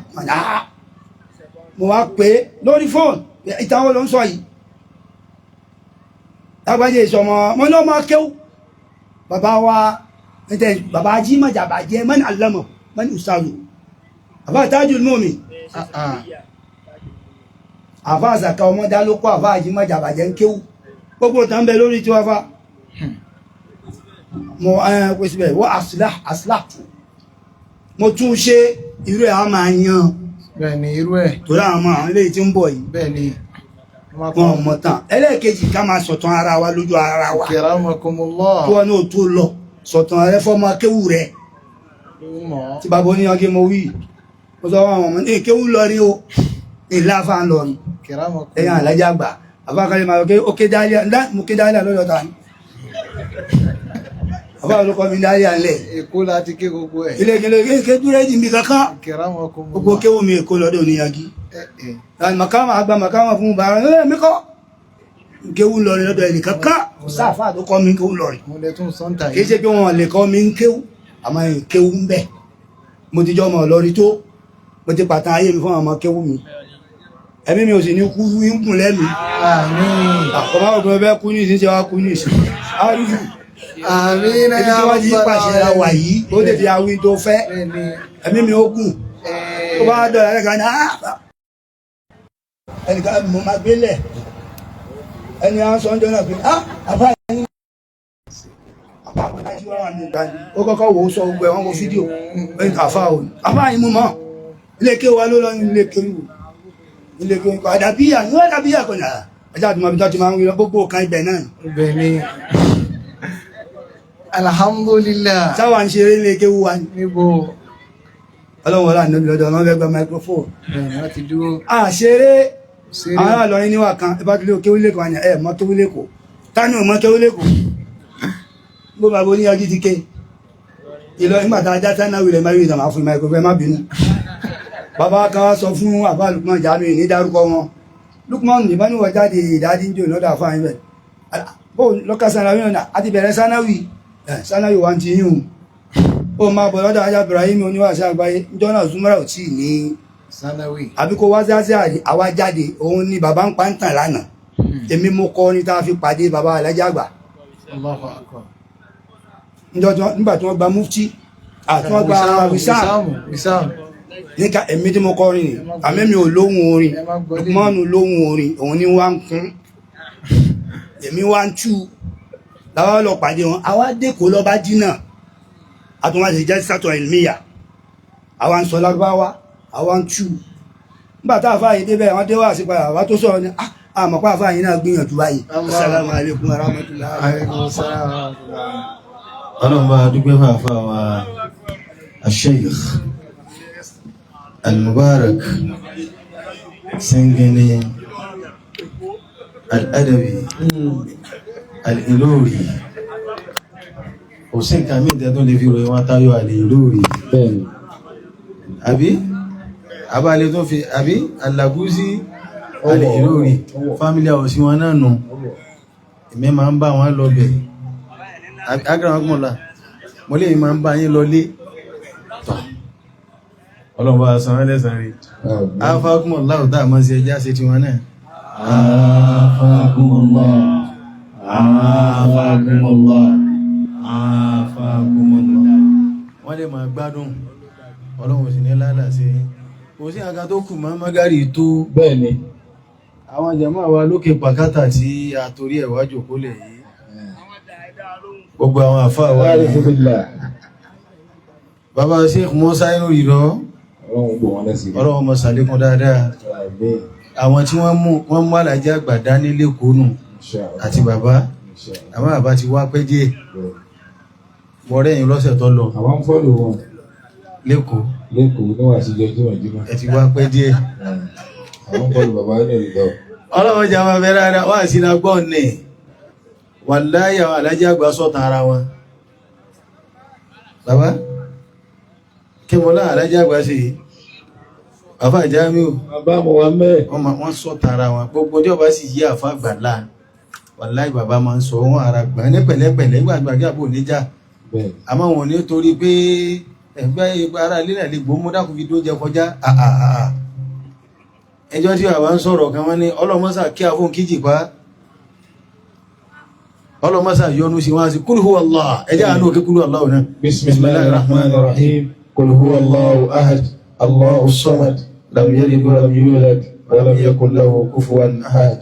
mo wá pé lórí fóònù ìtàwọn ló ń sọ yìí lágbàjẹ́ ìṣọmọ mọ́ náà máa kéwú bàbá ajímọ̀jàbàjẹ́ mọ́ni alámọ̀ mọ́ni ìsáàlù àbá Tajul Mu'min àbá àzàkà ọmọdá ló kọ́ àbá ajímọ̀jàbàjẹ́ ń kéwú gbogbo tàn bẹ lórí tí wọ́n fà mo pèsè bẹ̀ wọ́n aslah mo tún ṣe irú ẹ̀ á máa yan Bẹ́ẹ̀ni irú ẹ̀. tó láwọn ọmọ àwọn ilé tí ń bọ̀ yìí Bẹ́ẹ̀ni. wọn mọ̀ tán ẹlẹ́ẹ̀kejì ká máa sọ̀tàn ara wa lójú ara wa Akramakumullah. kí wọn náà tó lọ sọ̀tàn rẹ fọ́mọ kéwù rẹ tí bàbá oníyanjú mo wí mo sọ wọn ọmọ ní kéwù lọ rí o ìlàfà ń lọ rí ẹ̀yàn alájà gbà àbákalẹ̀ máa ó ké dáríà ńlá mo ké dáríà lọ́dọ̀ ta ni àbá olùkọ́ mi dáríà ńlẹ̀ Èkó láti ké gbogbo ẹ̀. ilé ké dúrẹ́dì mi kankan gbogbo kéwù mi Èkó lọ́dọ̀ oníyanjú makama àgbà makama fún bàrá ẹ̀ mẹ́kọ́ kéwù lọ rí lọ́dọ̀ ẹnì kankan sáfà tó kọ́ mi kéwù lọ rí kìí ṣe pé wọn lè kọ́ mi ń kéwù àmọ́ kéwù ń bẹ̀ mo ti jọ ọmọ lọ́rí tó mo ti pàtàkì ayé mi fún ọmọ kéwù mi ẹ̀mí mi ò sì ní kú ń kùn lẹ́mí àkọ́bá ògbọ́n ẹbẹ́ kú ní ìsìn ṣe wá kú ní ìsìn àríjù ẹbí tí wọ́n ti pàṣẹ ra wà yìí ó lè fi awí tó fẹ́ ẹ̀mí mi ó gùn tó bá dọ̀rọ̀ ẹ̀ka ní ẹnìkan mo máa gbélẹ̀ ẹni à ń sọ ọjọ́ náà pé àbá yẹn ó kọ́kọ́ wò ó sọ gbogbo ẹ̀wọ̀n wo fídíò àbá yẹn mú mọ́ ilé kéwù wa ló lọ ilé kéwù àdàbíyà ní wọ́n dàbíyà kò náà ẹjá àti mọ̀bí tó máa ń wílọ gbogbo kan ibẹ̀ náà ibẹ̀ ni alhamdulillah sáwà ń ṣeré ilé kéwú wa níbo ọlọ́wọ́ ọlá nínú lọ́dọ̀ ọmọ ẹgbẹ́ microphone wọ́n ti dúró ṣeré àwọn àlọ́rin níwà kan ẹbá tó lé kéwú lẹ́kọ̀ọ́ àyà ẹ̀ mọ́ kéwú lẹ́kọ̀ọ́ tánú mọ́ kéwú lẹ́kọ̀ọ́ bó bá bó ní ọjí ti ké ìlọ nígbàtà ajá tánà wílẹ̀ máa rí ìdàmà fún microphone má bínú bàbá kan wá sọ fún àbá Lukman Jami ní dárúkọ wọn Lukman ní bá níwọ̀ jáde ìdádí ń jò lọ́dọ̀ àfáàyìn bẹ̀ bó lọ́kà sanawi náà àti bẹ̀rẹ̀ sanawi wa ti yíò ó máa bọ̀ lọ́dọ̀ ajá Ibrahim oníwàṣẹ́ àgbáyé jọ́nà Zumara ò tí ní sanawi àbí kó wá sí àwa jáde òun ni bàbá ń pa ń tàn lánàá èmi mo kọ́ ní tá a fi pàdé bàbá alájà àgbà nígbà tí wọ́n gba mufti àti wọ́n gba Wissam níka ẹ̀mí tí mo kọ́ rí ní àmẹ́mí ò lóhun orin mọ́nù lóhun orin òun ni wá ń kún èmi wá ń tú láwá lọ pàdé wọn àwa dẹ́kò lọ bá dínà àtúnwà ti jẹ́ sátọ̀ ìlmíyà àwa ń sọ lárúbáwá àwa ń tú nígbàtá àfáàyí débẹ̀ wọ́n déwà sí padà wá tó sọ̀rọ̀ ní àmọ̀pá àfáàyí náà gbìyànjú báyìí assalamu alaikum warahmatullahi ọlọ́run bá dúpẹ́ fàáfà wa Sheikh Al-Mubarak Singini Al-Adabi Al-Ilori kò sí nǹkan mí ìdẹ́ tó lè fi ròyìn wá táyọ̀ Al-Ilori àbí abálẹ̀ tó fi àbí Al-Laguzi Al-Ilori family house wọn náà nù ìmẹ́ máa ń bá wọn lọ bẹ̀ agbára mo lè máa ń bá yín lọ lé ọlọ́run bá san ẹlẹ́sàn rí afákúnmọ̀ láòdá mọ́ sí ẹjá sí ti wọn náà afákúnmọ̀ wọ́n lè máa gbádùn ọlọ́run sì ní lálà sí kò sí àga tó kù mọ́ mọ́gárì tó bẹ́ẹ̀ni àwọn jàmáà wa lókè pàkátà tí a torí ẹ̀wà jòkólẹ̀ yìí gbogbo àwọn àfáà wà ní bàbá Sheikh Musa inú ìrọ́ ọ̀rọ̀ ọmọ sàlékún dáadáa àwọn tí wọ́n mú Àlàjí àgbà dání lẹ́kọ̀ọ́nù àti bàbá àmọ́ bàbá ti wá pẹ́ díẹ̀ mọ̀rẹ́ yìí lọ́sẹ̀ tó lọ àwọn ń fọ́lù wọn lẹ́kọ̀ọ́ lẹ́kọ̀ọ́ ní wàá síjọ tí wọ́n jí mọ́. ẹ ti wá pẹ́ díẹ̀. àwọn ń fọ́lù bàbá ní ìlọ. ọlọ́wọ́ jà máa fẹ́ rárá wá sí iná gbọ́n ní wàláyà alájí àgbà sọ̀tàn ara wọn. bàbá kí mo lá alájí àgbà sí i àfa Jamiu bàbá mo wà mẹ́ẹ̀. wọ́n sọ̀tàn ara wọn gbogbo ọjọ́ bá sì yí àfa àgbà láà wàláì bàbá máa ń sọ wọn ara gbà ní pẹ̀lẹ́pẹ̀lẹ́ nígbà kí àbò níjà àmọ́ wọn ní torí pé ẹgbẹ́ ara ilé náà lè gbómú dákun fi dóúnjẹ kọjá ẹjọ́ tí bàbá ń sọ̀rọ̀ kan wọ́n ní ọlọ́mọ́sà kí a fún kíjì pa ọlọ́mọ́sà yọnu sí wọn sí kúlù huwa Allah ẹjẹ́ àánú òkè kúlù Allah náà. bismillahir rahmanir rahim qul huwa Allahu ahad Allahu samad lam yalid wa lam yulad wa lam yakul lahu kufuwan ahad.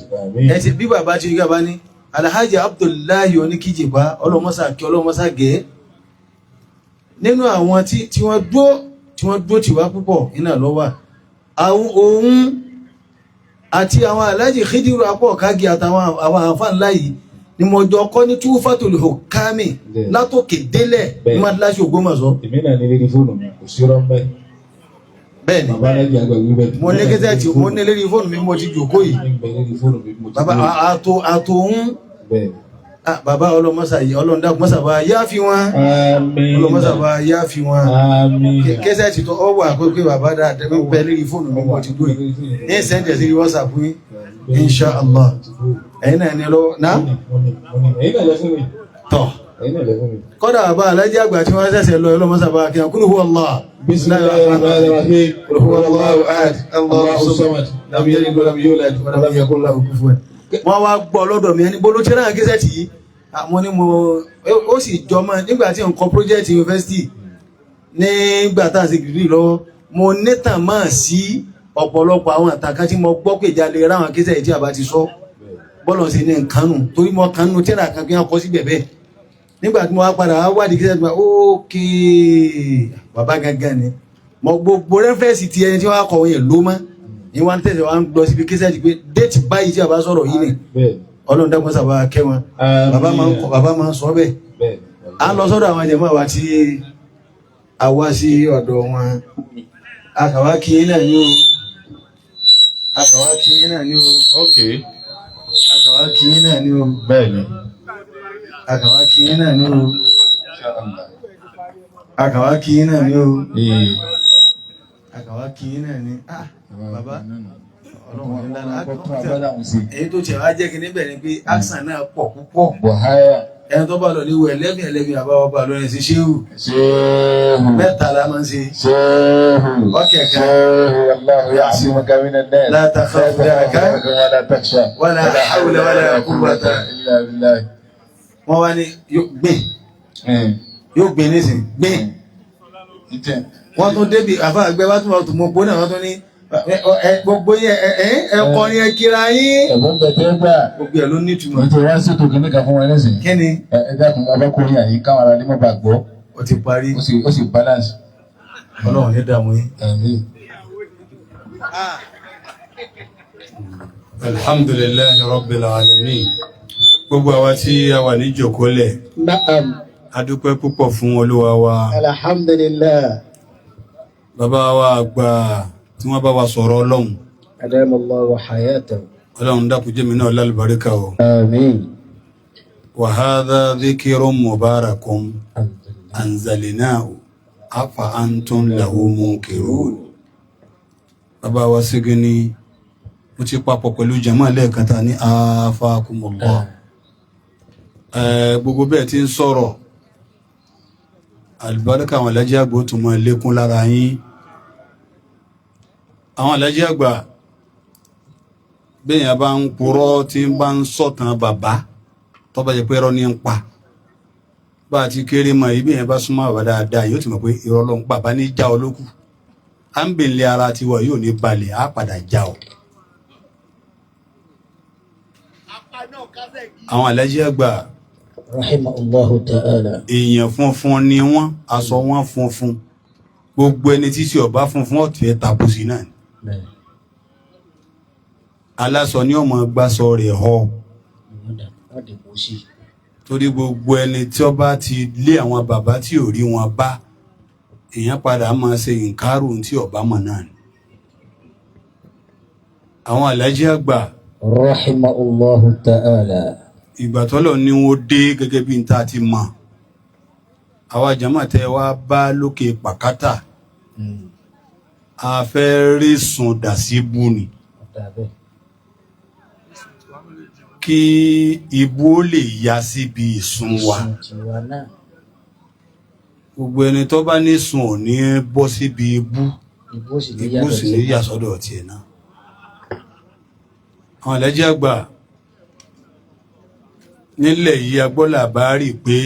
ẹ ti bí bàbá ti rí gàbá ní Alhaji Abdullahi oníkíjì pa ọlọ́mọ́sà kí ọlọ́mọ́sà gẹ̀ẹ́ nínú àwọn tí wọ́n dúó tì wá púpọ̀ iná lọ́wà àwọn ohun àti àwọn Alhaji Khidiru apọ̀ kági àtàwọn àwọn àǹfààní yìí ni mo jọ kọ́ ní Tuhfatul Hukami látòkè délẹ̀ ní Mádíláṣí Ògbómọ̀ṣọ́. èmi náà ní lérí fóònù mi kò sí rọ́mbẹ́. bẹ́ẹ̀ni bàbá alájí àgbà wí bẹ́ẹ̀. mo ní kẹ́sẹ̀ tí mo ní lérí fóònù mi mo ti jòkó yìí. bàbá àtòhún bàbá ọlọmọsà yìí ọlọ́ndàkùnmọ́sà bá yá fi wọn ọlọmọsà bá yá fi wọn kẹsẹ̀ tí ó wà pé bàbá dáadáa bẹ́ẹ̀ lérí fóònù mi mo ti gbé ní sẹ́ńdẹ̀ sí WhatsApp yìí insha Allah ẹ̀yin náà ní lọ́wọ́ náà tọ̀ kọ́dà bàbá alájí àgbà tí wọ́n ṣẹ̀ṣẹ̀ lọ ọlọ́mọsà bá kí kúlù huwa Allah bismillahirrahmanirrahim kúlù huwa Allahu ahad Allahu samad lam yalid wa lam yulad wa lam yakul lahu kufuwan. wọ́n wá gbọ́ lọ́dọ̀ mi ẹni bolo tí náà gẹ́sẹ̀ tí mo ní mo ó sì jọmọ́ nígbà tí n kọ project university nígbà tá à ń ṣe gírí lọ́wọ́ mo nítàn máa sí ọ̀pọ̀lọpọ̀ àwọn àtàkà tí mo gbọ́ pé ìjà lè ráwọn gẹ́sẹ̀ tí a bá ti sọ bọ́lọ̀ sí ní nǹkan nù torí mo kan nù tíra kan kí wọ́n kọ́ sí bẹ̀bẹ̀ nígbà tí mo wá padà wádìí gẹ́sẹ̀ tí mo ókè bàbá gangan ni mo gbogbo rẹ́fẹ̀sì ti ẹni tí wọ́n kọ̀ wọ́n yẹn ló mọ́ ní wọ́n tẹ̀sẹ̀ wọ́n lọ síbi kíṣẹ́ ti pé déètì báyìí tí a bá sọ̀rọ̀ yìí ni ọlọ́run dákun sábà kẹ́ wọn bàbá máa ń sọ bẹ́ẹ̀ a lọ sọ́dọ̀ àwọn jẹ̀mọ́ àwa tí a wá sí ọ̀dọ̀ wọn akàwá kí yín náà ní o akàwá kí yín náà ní o akàwá kí yín náà ní o bẹ́ẹ̀ni akàwá kí yín náà ní o akàwá kí yín náà ní o àkàwá kí ní náà ni bàbá ọlọ́run ní lára èyí tó tiẹ̀ wá jẹ́ kí níbẹ̀ ni pé accent náà pọ̀ púpọ̀ ẹni tó bá lọ ní wo ẹlẹ́bìn àbáwọ̀ bá lọ́rin sí ṣéhù mẹ́ta la máa ń ṣe ọkẹ̀kẹ́ látàkọ́ fúdáàká wala hawla wala quwwata wọ́n wá ní yóò gbé nísìn gbé wọ́n tún débi àfá àgbẹ̀ wá tún wọ́n tún mọ́ pọ́ náà wọ́n tún ní gbogbo ẹ̀kọ́ ni ẹ kíra yín ẹ̀bùn bẹ̀tẹ̀ gbà gbogbo ẹ̀ ló ní ìtumọ̀. nítorí wọ́n ṣètò kìíní kan fún wọn lẹ́sìn. kí ni. dákun abákùnrin àyíká káwọn ará ní mọ́ bá gbọ́. ó ti parí. ó sì balance. ọlọ́run ní dààmú yín. alhamdulillahi rabbil alamin gbogbo àwa tí a wà ní jòkólẹ̀. Na'am. a dúpẹ́ púpọ̀ fún olúwa wa. Alhamdulillah. bàbá wa àgbà tí wọ́n bá wa sọ̀rọ̀ ọlọ́run. Adamallahu wa hayatahu. ọlọ́run dákun jẹ́ mi náà lálùbáríkà o. Àmín. wa hadha dhikrun mubarakun anzalnahu afa antum lahu munkirun. bàbá wa Sígíní mo ti papọ̀ pẹ̀lú jàmáà lẹ́ẹ̀kan ta ní afakumullah. gbogbo bẹ́ẹ̀ tí ń sọ̀rọ̀ àlùbáríkà àwọn alájí àgbà tó mọ́ lékún lára yín. àwọn alájí àgbà bẹ́yàn bá ń purọ́ tí ń bá ń sọ̀tàn bàbá tó bá jẹ́ pé irọ́ ní ń pa bá ti kéré mọ́ ibi yẹn bá súnmọ́ bàbá dáadáa yóò ti mọ̀ pé irọ́ ló ń pa bá ní já ọ lókù à ń bèèlè ara tiwọ̀ yóò ní balẹ̀ á padà já ọ. àwọn alájí àgbà rahimahullahu ta'ala. èèyàn funfun ni wọ́n aṣọ wọn funfun gbogbo ẹni tí tí ọba funfun ọ̀tún tapusi náà ni aláṣọ ni ọmọ gbàsọ rẹ̀ họ torí gbogbo ẹni tí ó bá ti lé àwọn bàbá tí ò rí wọn bá èèyàn padà máa ṣe ìkárù tí ọba mọ̀ náà ni. àwọn alájí àgbà rahimahullahu ta'ala ìgbà tọ́lọ̀ ni wọ́n dé gẹ́gẹ́ bí n ta ti mọ̀ àwa jàmá tẹ wá bá lókè pàkátà a fẹ́ rí sùn dà sí bú ni kí ibú ó lè ya síbi ìsun wa gbogbo ẹni tó bá ní sùn ò ní bọ́ síbi ibú ibú sì ní yà sọ́dọ̀ tiẹ̀ náà. àwọn alájí àgbà nílẹ̀ yìí agbọ́là bá rí pé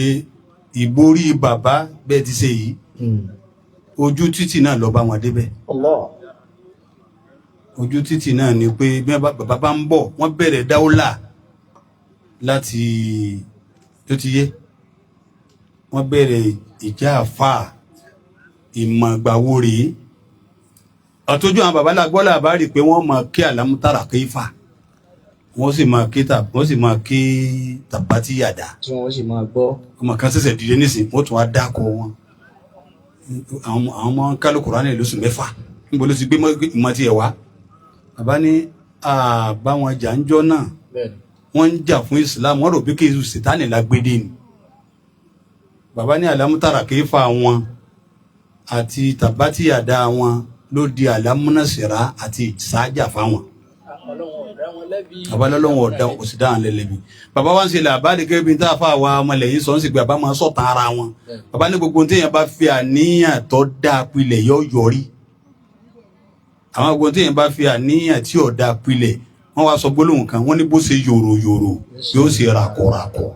ìborí bàbá bẹ́ẹ̀ ti ṣe yìí ojú títì náà lọ bá wọn débẹ̀. ojú títì náà ni pé bí bàbá bá ń bọ̀ wọ́n bẹ̀rẹ̀ dáwọ́là láti tó ti yé wọ́n bẹ̀rẹ̀ ìjà àfà ìmọ̀gbàwó rèé ọ̀tọ́jú àwọn bàbá lágbọ́là bá rí pé wọ́n mọ̀ kí àlámútàrà kí fà wọ́n sì máa kí tàbátì yàdá tí wọ́n sì máa gbọ́ ọmọ kan ṣẹ̀ṣẹ̀ dìde nísìn wọ́n tún wá dákọ̀ wọn àwọn ọmọ kálukú ránì lóṣù 6 níbo ló ti gbé ìmọ̀ tí ẹ̀ wá bàbá ní àbá wọn jà ń jọ náà wọ́n ń jà fún Islam wọ́n rò bí kí èso sètánì lágbédé ni bàbá ní àlámútàrà kì í fa wọn àti tàbátì yàdá wọn ló di àlámúnàṣẹ̀rá àti ìsájà fáwọn bàbá lọ́lọ́wọ́ ọ̀dá kò sí dáhùn lẹ́lẹ́bí bàbá wá ń ṣe làbáàdì gẹ́gẹ́ bí n táà fà wá ọmọlẹ́yìn sọ ń sì pé bàbá máa sọ̀tàn ara wọn bàbá ní gbogbo téèyàn bá fi àníyàn tó dáa pilẹ̀ yọ yọrí àwọn gbogbo téèyàn bá fi àníyàn tí ò dáa pilẹ̀ wọ́n wá sọ gbólóhùn kan wọ́n ní bó ṣe yòrò yòrò yóò ṣe ràkọ̀ràkọ̀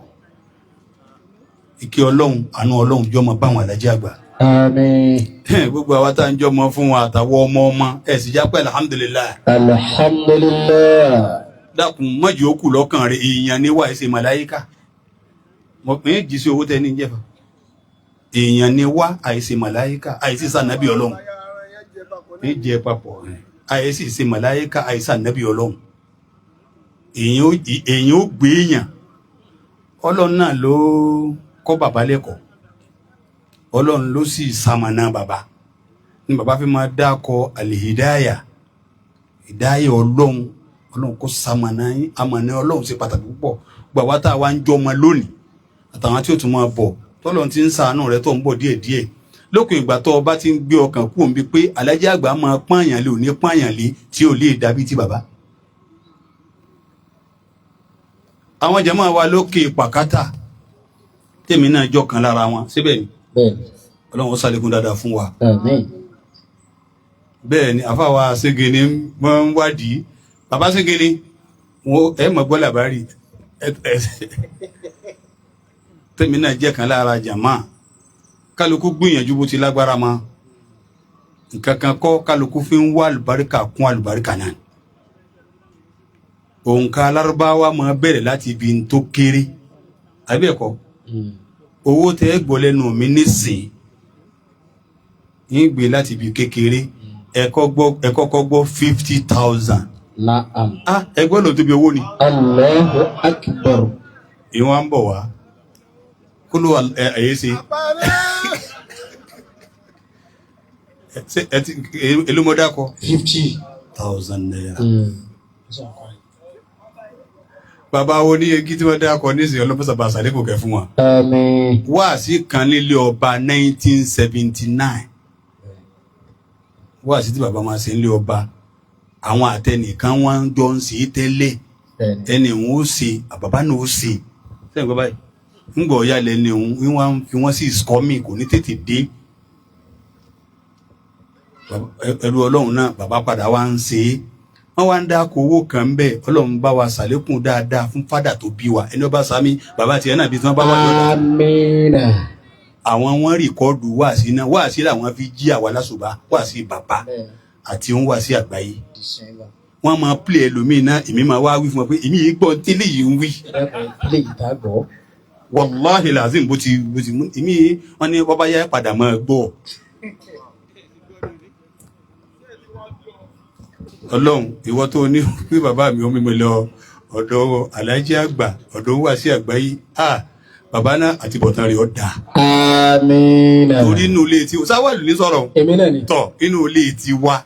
ìkẹ́ ọlọ́run àánú ọlọ́run jọmọ báwọn alájí àgbà àmín gbogbo àwa tá à ń jọmọ fún wa àtàwọn ọmọ ẹ̀ sì jápẹ́ alhamdulilayi alhamdulillah dákun mọ́jì ó kù lọ́kàn rẹ̀ èèyàn ní wà ẹsẹ̀ màláyíká mọ̀ pé jí sí owó tẹ́ ní jẹ́fà èèyàn ní wà àìsẹ̀ màláyíká àìsí sànábì ọlọ́run ní jẹ́ papọ̀ àìsí ìsẹ̀ màláyíká àìsí sànábì ọlọ́run èèyàn ó gbé èèyàn ọlọ́run náà ló kọ́ bàbá lẹ́kọ̀ọ́ ọlọ́run ló sì sàmànà bàbá ní bàbá fi máa dákọ̀ àlèhídáyà ìdáyà ọlọ́run kó sàmànà yín àmànà ọlọ́run ṣe pàtàkì púpọ̀ gbàwá tá a wá ń jọmọ lónìí àtàwọn tí ó tún máa bọ̀ tọ́lọ́run ti ń ṣàánú rẹ tó ń bọ̀ díẹ̀díẹ̀ lókun ìgbà tó o bá ti ń gbé ọkàn kú òǹbí pé alájí àgbà máa pààyàn lé òní pààyàn lé tí ò lè dàbí ti bàbá. àwọn jàmáà wa lókè pàkátà tèmi náà jọ kan lára wọn síbẹ̀ ni ọlọ́run ó ṣàlékún dáadáa fún wa. bẹ́ẹ̀ ni àfàwà Ségé ni wọ́n ń wádìí bàbá Ségé ni wọn ẹ mọ̀ gbọ́ làbárí tèmi náà jẹ́ kan lára jàmáà kálukú gbìyànjú bó ti lágbára ma nǹkan kan kọ́ kálukú fi ń wá àlùbáríkà kún àlùbáríkà náà òǹkà alárúbáwá máa bẹ̀rẹ̀ láti ibi tó kéré àbí ẹ̀kọ́ owó tẹ́ gbọ́ lẹ́nu mi nísìn ń gbé láti ibi kékeré ẹ kọ́kọ́ gbọ́ 50,000 naam ẹgbẹ́ ló tóbi owó ni Allahu akbar ìwọ̀n ń bọ̀ wá kó ló ẹ̀yẹ́ ṣe elúmọ́dákọ 50,000 naira bàbá wo ní egi tí wọ́n dákọ nísìnyí ọlọ́pàá sàlẹ̀ kò kẹ́ fún wọn. àmín wáàsí kan nílé ọba 1979 wáàsí tí bàbá máa ṣe nílé ọba àwọn àtẹnìkan wọn jọ ń ṣe tẹ́lẹ̀ ẹni wọn ó ṣe àbàbá náà ó ṣe sẹ́yìn gbọ́ báyìí ń gbọ́ ọ̀yà lẹ́ni òun wọ́n fi wọ́n sí ìsọ́mì kò ní tètè dé ẹrú ọlọ́run náà bàbá padà wá ń ṣe é wọ́n wá ń dáko owó kan ń bẹ̀ ọlọ́run bá wa ṣàlékún dáadáa fún fádà tó bí wa ẹni ọba sami bàbá tiẹ̀ náà bí tí wọ́n bá wà lọ́dọ̀ àmín àwọn wọn rìkọ́ọ̀dù wáàsí náà wáàsí làwọn fi jí àwa lásùbà wáàsí bàbá àti òun wáàsí àgbáyé wọ́n máa pílẹ̀ ẹlòmíì náà èmi máa wá wí fún wọn pé èmi yìí gbọ́ tẹ́lẹ̀ yìí ń wí. wàláhì làzim bó ti mú èmi wọn ní bọ́bá yá padà máa gbọ́. ọlọ́run ìwọ tó ní pé bàbá mi ò mímọ lọ ọ̀dọ̀ alájí àgbà ọ̀dọ̀ wáàsí àgbáyé bàbá náà àti bọ̀tán rẹ̀ ọ̀ dà. Àmín. Torí inú ilé tí sáwàlù ní sọ̀rọ̀ Èmi náà ni. tọ̀ inú ilé tí wa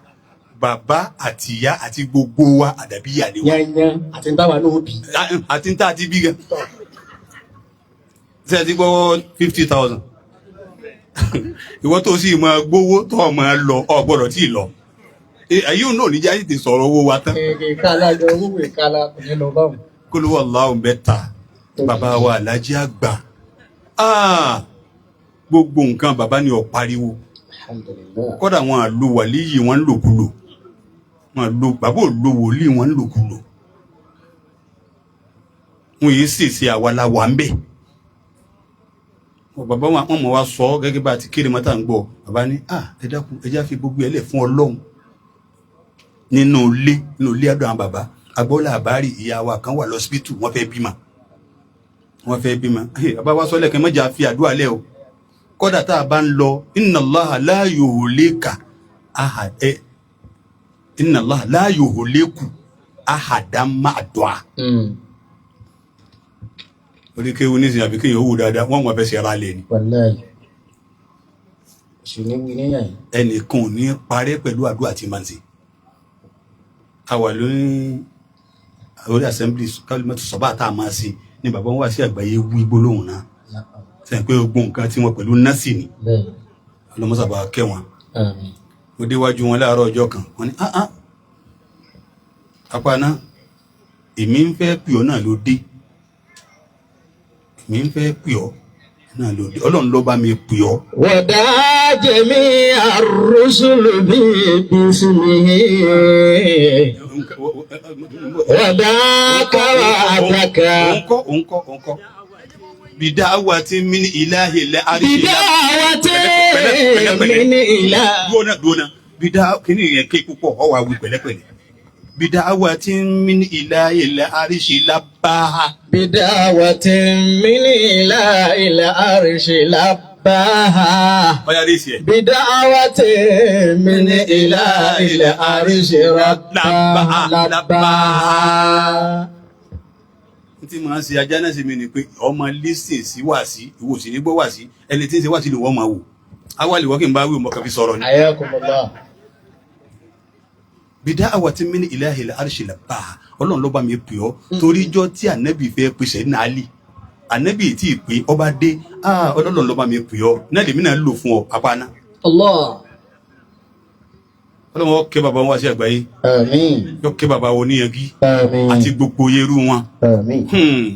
bàbá àti ìyá àti gbogbo wa àdàbí ìyá ni wa. Yanyan àti ntáwa náà bí. Àti ń tà àti bí gan. Ṣé ẹ ti gbọ́ 50,000? Ìwọ tó sì máa gbowó tó máa lọ ọ gbọ́dọ̀ tí ì lọ. Èyí ò náà níjà yìí ti sọ̀rọ̀ owó wa tán. Ìkàlà jọ owó ìkàlà kò ní lọ báwọn. Kólú Allahu mẹ́ta bàbá wa Alhaji àgbà. Gbogbo nǹkan bàbá ni ó pariwo. Kódà wọn àlò wàlíyì wọn ń lòkulò. Wọn àlò bàbá ò lo wòlíì wọn ń lòkulò. Wọn yìí ṣèṣe àwa la wà ń bẹ̀. Bàbá wọn mọ̀ wá sọ gẹ́gẹ́ bá ti kéré mọ́tà ń gbọ́. Bàbá ní ẹ dákun ẹ já fi gbogbo ẹlẹ́ fún Ọlọ́run. Nínú ilé àdó àwọn bàbá. Agbọ́lá àbárí ìyá wa kan wà lọ́sibítù wọ́n fẹ́ bímọ. Bàbá wa sọ lẹ́kẹ̀ẹ́ mọ́jà fi àdúrà lẹ́ o. Kódà tá a bá ń lọ inna Allaha la yuhliku ahadan ma'a du'a. Orí kéwu ní ìsìn àbí kéèyàn owó dáadáa wọ́n mọ̀ fẹ́ ṣe ara lẹ̀ ni. Ẹnìkan ò ní parẹ́ pẹ̀lú àdúrà tí máa ń ṣe. A wà lórí assembly kalimatu sọ́bà tá a máa ṣe ni bàbá wọn wá sí àgbáyé wí gbólóhùn náà. Sẹ́yìn pé gbogbo nǹkan tí wọ́n pẹ̀lú násì ni. Ọlọ́mọ́sàbà kẹ́ wọn. Mo déwájú wọn láàárọ̀ ọjọ́ kan wọ́n ní apá náà èmi ń fẹ́ pè ọ́ náà ló dé. Mi ń fẹ́ pè ọ́ náà lòdì Ọlọ́run ló bá mi pè ọ́. Wọ̀dà jẹ̀mí àrùsùlù bí bísímì. Wọ̀dà káwà àtàkà. Òǹkọ́. Bida'awati min ilahi la arshi. Bida'awati min ilahi. Dúnà. Kìíní yẹn ké púpọ̀ ọ wà wí pẹ̀lẹ́pẹ̀lẹ́. Bida'awati min ilahi la arshi labbaha. Bida'awati min ilahi la arshi labbaha. Ọya dé sí ẹ. Bida'awati min ilahi la arshi labbaha. Tí màá ṣe ajá náà sí mi ni pé ọmọ lísìn sí wàásí ìwò sí ní gbọ́ wàásí ẹni tí ń ṣe wàásí lè wọ́n máa wò. Awàlì wọ́n kì í bá wí ọmọ kan fi sọ̀rọ̀ ni. Ayakumullah. Bida'awati min ilahi la arshi labbaha. Ọlọ́run ló bá mi pè ọ́ torí ijọ́ tí ànábì fẹ́ pèsè ní àlì ànábì tí ì pé ọba dé Ọlọ́run ló bá mi pè ọ́ náà lèmi náà lò fún ọ apáná. Allah. Ọlọ́run ó kẹ́ bàbá wọn wá sí àgbáyé. Àmín. Yóò kẹ́ bàbá wọn níyànjú. Àmín. Àti gbogbo yerú wọn. Àmín.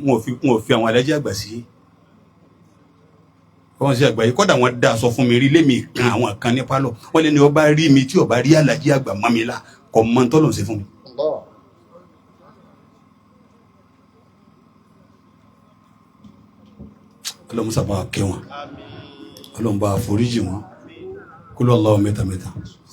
Wọn ò fi àwọn Alhaji àgbà sí. Wọ́n sí àgbáyé kọ́dà wọn dá aṣọ fún mi rí lémi kan àwọn kan ní pálọ̀ wọ́n lẹ́ni ọba rí mi tí ọba rí Alhaji àgbà mọ́ mi la kọ́ mọ́ tọ́lọ̀ sí fún mi. Ọlọ́run sábà kẹ́ wọn Ọlọ́run bá foríjì wọn kúlú Allahu mẹ́ta.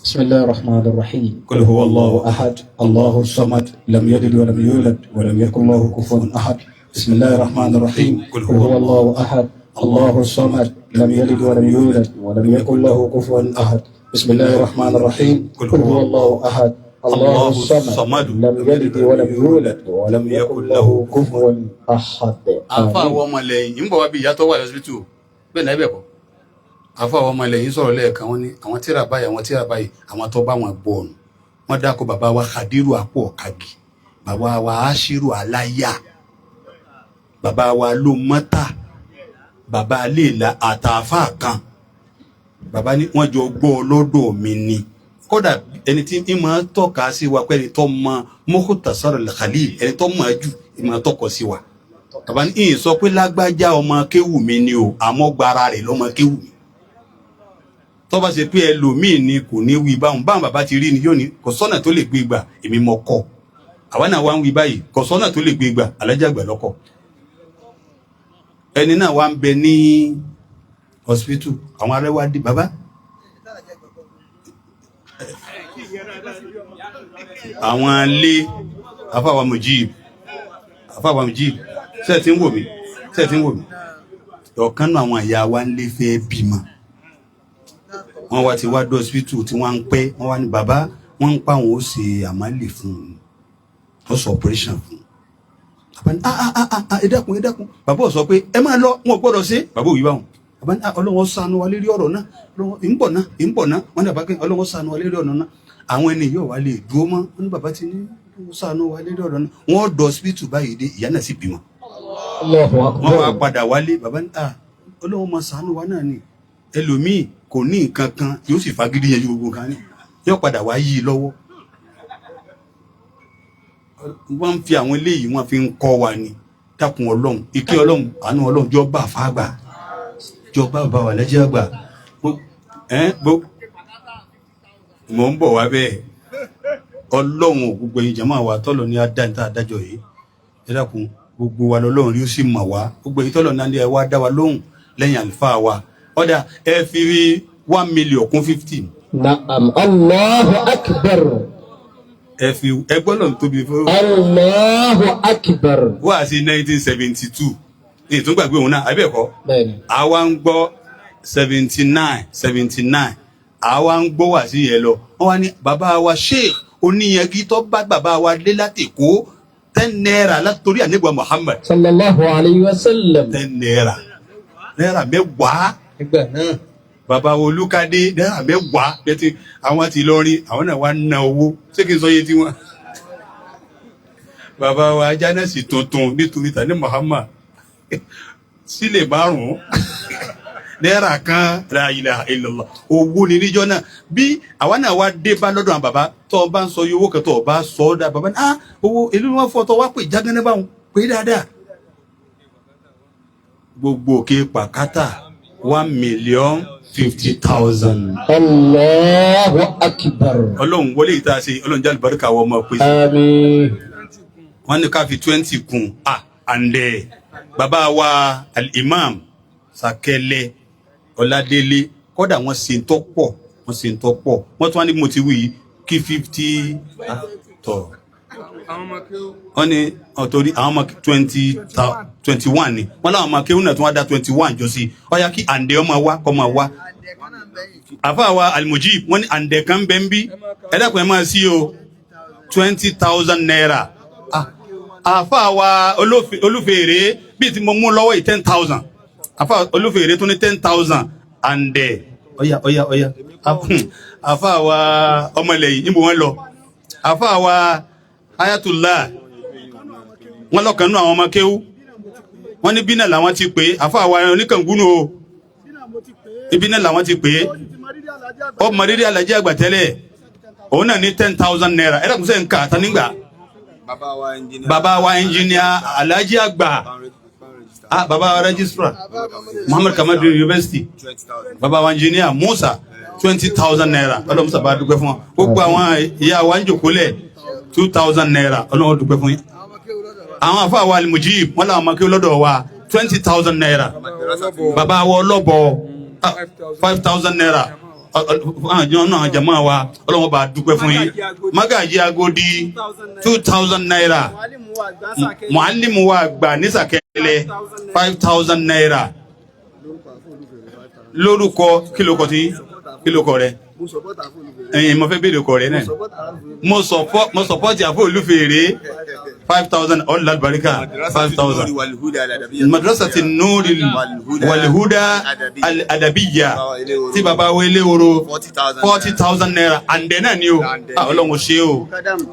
Bismillahir Rahmanir Rahim. Qul huwa Allahu ahad Allahu samad lam yalid wa lam yulad wa lam yakul lahu kufuwan ahad. Bismillahir Rahmanir Rahim. Qul huwa Allahu ahad Allahu samad lam yalid wa lam yulad wa lam yakul lahu kufuwan ahad. Bismillahir Rahmanir Rahim. Qul huwa Allahu ahad Allahu samad lam yalid wa lam yulad wa lam yakul lahu kufuwan ahad. Afa àwọn ọmọ lẹ́yìn ń bọ̀ wá bí ìyá tó wà lọ́sibítù bẹ́ẹ̀ náà bẹ́ẹ̀ kọ́. Afa àwọn ọmọ lẹ́yìn sọ̀rọ̀ lẹ́ẹ̀kan wọ́n ní àwọn tíra báyìí àwọn tó bá wọn gbọ́ ọ̀nù wọ́n dákọ̀ bàbá wa Khadiru àpò ọ̀kagì bàbá wa Ashiru aláyà bàbá wa ló mọ́tà bàbá Léla àtàfà kan bàbá ní wọ́n jọ gbọ́ lọ́dọ̀ mi ni kódà ẹni tí ń máa tọ́ka sí wa pé ẹni tó mọ Mukhtasar al-Khalil ẹni tó mọ̀ jù ń máa tọ́kọ sí wa bàbá ní ìyìn sọ pé lágbájá ọmọ kéwù mi ni o àmọ́ gbára rẹ̀ lọ́mọ kéwù mi tó bá ṣe pé ẹlòmíì ni kò ní wí báwọn bàbá ti rí ni yóò ní kò sọ́nà tó lè gbé gbà èmi mọ̀ kọ́ àwa náà wá ń wí báyìí kò sọ́nà tó lè gbé gbà Alhaji àgbà lọ́kọ̀ ẹni náà wá ń bẹ ní hospital àwọn arẹwà dé bàbá àwọn lé afáwa Mujib ṣé tí ń wò mí ọ̀kan náà àwọn ìyá wa ń lé fẹ́ bímọ wọ́n wá ti wá dé hospital tí wọ́n ń pẹ́ wọ́n wá ní bàbá wọ́n ń pa àwọn ó ṣe àmàlè fún un ó sọ operation fún un ẹ dákun bàbá sọ pé ẹ máa lọ wọn gbọ́dọ̀ ṣe bàbá òyìnbá wọn bàbá ní Ọlọ́run ṣàánú wa lérí ọ̀rọ̀ náà ń bọ̀ náà wọn ní bàbá kí Ọlọ́run ṣàánú wa lérí ọ̀rọ̀ náà àwọn ẹni yóò wá lè dúró mọ́ wọn ní bàbá ti ní Ọlọ́run ṣàánú wa lérí ọ̀rọ̀ náà wọn dọ̀ hospital báyìí dé ìyá náà sì bímọ wọn wá padà wálé bàbá ní Ọlọ́run máa ṣàánú wa náà ni ẹlòmíì kò ní nǹkan kan yóò sì fagídí yẹn ju gbogbo nǹkan ní yóò padà wá yí i lọ́wọ́ wọ́n fi àwọn eléyìí wọ́n fi ń kọ́ wa ni dákun Ọlọ́run ìkẹ́ Ọlọ́run àánú Ọlọ́run jọba fàgbà jọba bá wà lẹ́jẹ́ àgbà mò ń bọ̀ wá bẹ́ẹ̀ Ọlọ́run gbogbo ẹ̀yin jàmáà wa tọ́lọ̀ ní adáńtà adájọ́ yìí ẹ dákun gbogbo wa lọ́lọ́run rí ó sì mọ̀ wá gbogbo èyí tọ́lọ̀ náà ní ẹ wá dá wa lóhùn lẹ́yìn àlùfáà wa ọ̀dà ẹ fi 1 million kún 50. Na'am, Allahu akbar. Ẹ fi ẹgbọ́n náà tóbi fún. Allahu akbar. Wá sí 1972 ètò gbàgbé òun náà àbẹ̀kọ́. Bẹ́ẹ̀ni. Àwa ń gbọ́ 79 àwa ń gbọ́ wá sí yẹn lọ wọ́n wá ní bàbá wa Sheikh Oníyangi tó bá bàbá wa dé láti kó 10 naira látòrí ànígbà Muhammad. Sallallahu alayhi wa sallam. 10 naira mẹ́wàá. Ẹgbẹ́ náà. Bàbá wo Olúkadé náírà mẹ́wàá bẹ́tí àwọn ti Ìlọrin àwọn náà wá ná owó ṣé kí n sọ iye tí wọ́n. Bàbá wa Ajánẹ́sì tuntun nítorí tani Muhammad sílẹ̀ 5 náírà kan la ilaha illallah owó ni níjọ́ náà bí àwa náà wá dé bá lọ́dọ̀ àwọn bàbá tó o bá ń sọ iye owó kan tó o bá sọ ọ́ dá bàbá ní owó èlò ni wọ́n fọ́ tó wá pè jágánná báwọn pé dáadáa gbogbo òkè pàkátà 1,050,000. Allahu akbar. Ọlọ́run wọlé ìta ṣe Ọlọ́run jẹ́ àlùbáríkà wọ́n mọ̀ pé. Àmín. Wọ́n ní ká fi 20 kún àndẹ̀ bàbá wa al-imam Sakẹ́lẹ́ Ọládélé kọ́dà wọ́n ṣe ń tọ́pọ̀ wọ́n tún wá ní mo ti wí kí 50 tọ̀. Wọ́n ní ọ̀tọ́rí àwọn ọmọ 21 ni wọ́n láwọn ọmọ akéwọ́n náà tún wá dá 21 jọ sí ọ̀yá kí àǹdẹ̀ ọmọ wa kọ́ máa wá. Àfáà wa Al-Mujib wọ́n ní àǹdẹ̀ kan bẹ́ ń bí ẹ dákun ẹ máa sí o 20,000 naira. Àfáà wa Olúfèrè bíi tí mo mú lọ́wọ́ yìí 10,000 àfáà Olúfèrè tún ní 10,000 àǹdẹ̀ ọ̀yá àfáà wa Ọmọlẹ́yìn níbo wọ́n lọ àfáà wa Ayatullah wọ́n lọ́kàn nú àwọn ọmọ kéwú wọ́n ní bínà làwọn ti pè àfáà wa oníkàngúnú o ìbínà làwọn ti pè ó mọ̀rírí alájẹ́ àgbà tẹ́lẹ̀ òun náà ní 10,000 naira ẹ̀rọ̀kùn sẹ́ ń kà tán nígbà bàbá wa ẹnjìníà alájẹ́ àgbà bàbá wa registrar Muhammad Kamadu University bàbá wa ẹnjìníà Musa 20,000 naira ọlọ́run Musa bá dúpẹ́ fún wọn gbogbo àwọn ìyá wa ń jòkólẹ̀ 2,000 naira ọlọ́run dúpẹ́ fún yín àwọn àfáà wa Al-Mujib wọ́n láwọn ọmọ kí lọ́dọ̀ wa 20,000 naira bàbá wa ọlọ́bọ̀ 5,000 naira àwọn náà jàmáà wa ọlọ́run bá dúpẹ́ fún yín Magaji Agodi 2,000 naira Muallimu wa àgbà ní Sàkẹ́lẹ̀ 5,000 naira lórúkọ kílókọ rẹ ẹ̀yin mo fẹ́ béèrè ọkọ rẹ náà mo sọpọ́tì àfọ Olúfèrè 5,000 ọ̀là àlùbáríkà 5,000 madrasati nuri walhuda al-adabiyya tí baba wo eléworo 40,000 naira àǹdẹ̀ náà ni o ọlọ́run ṣe o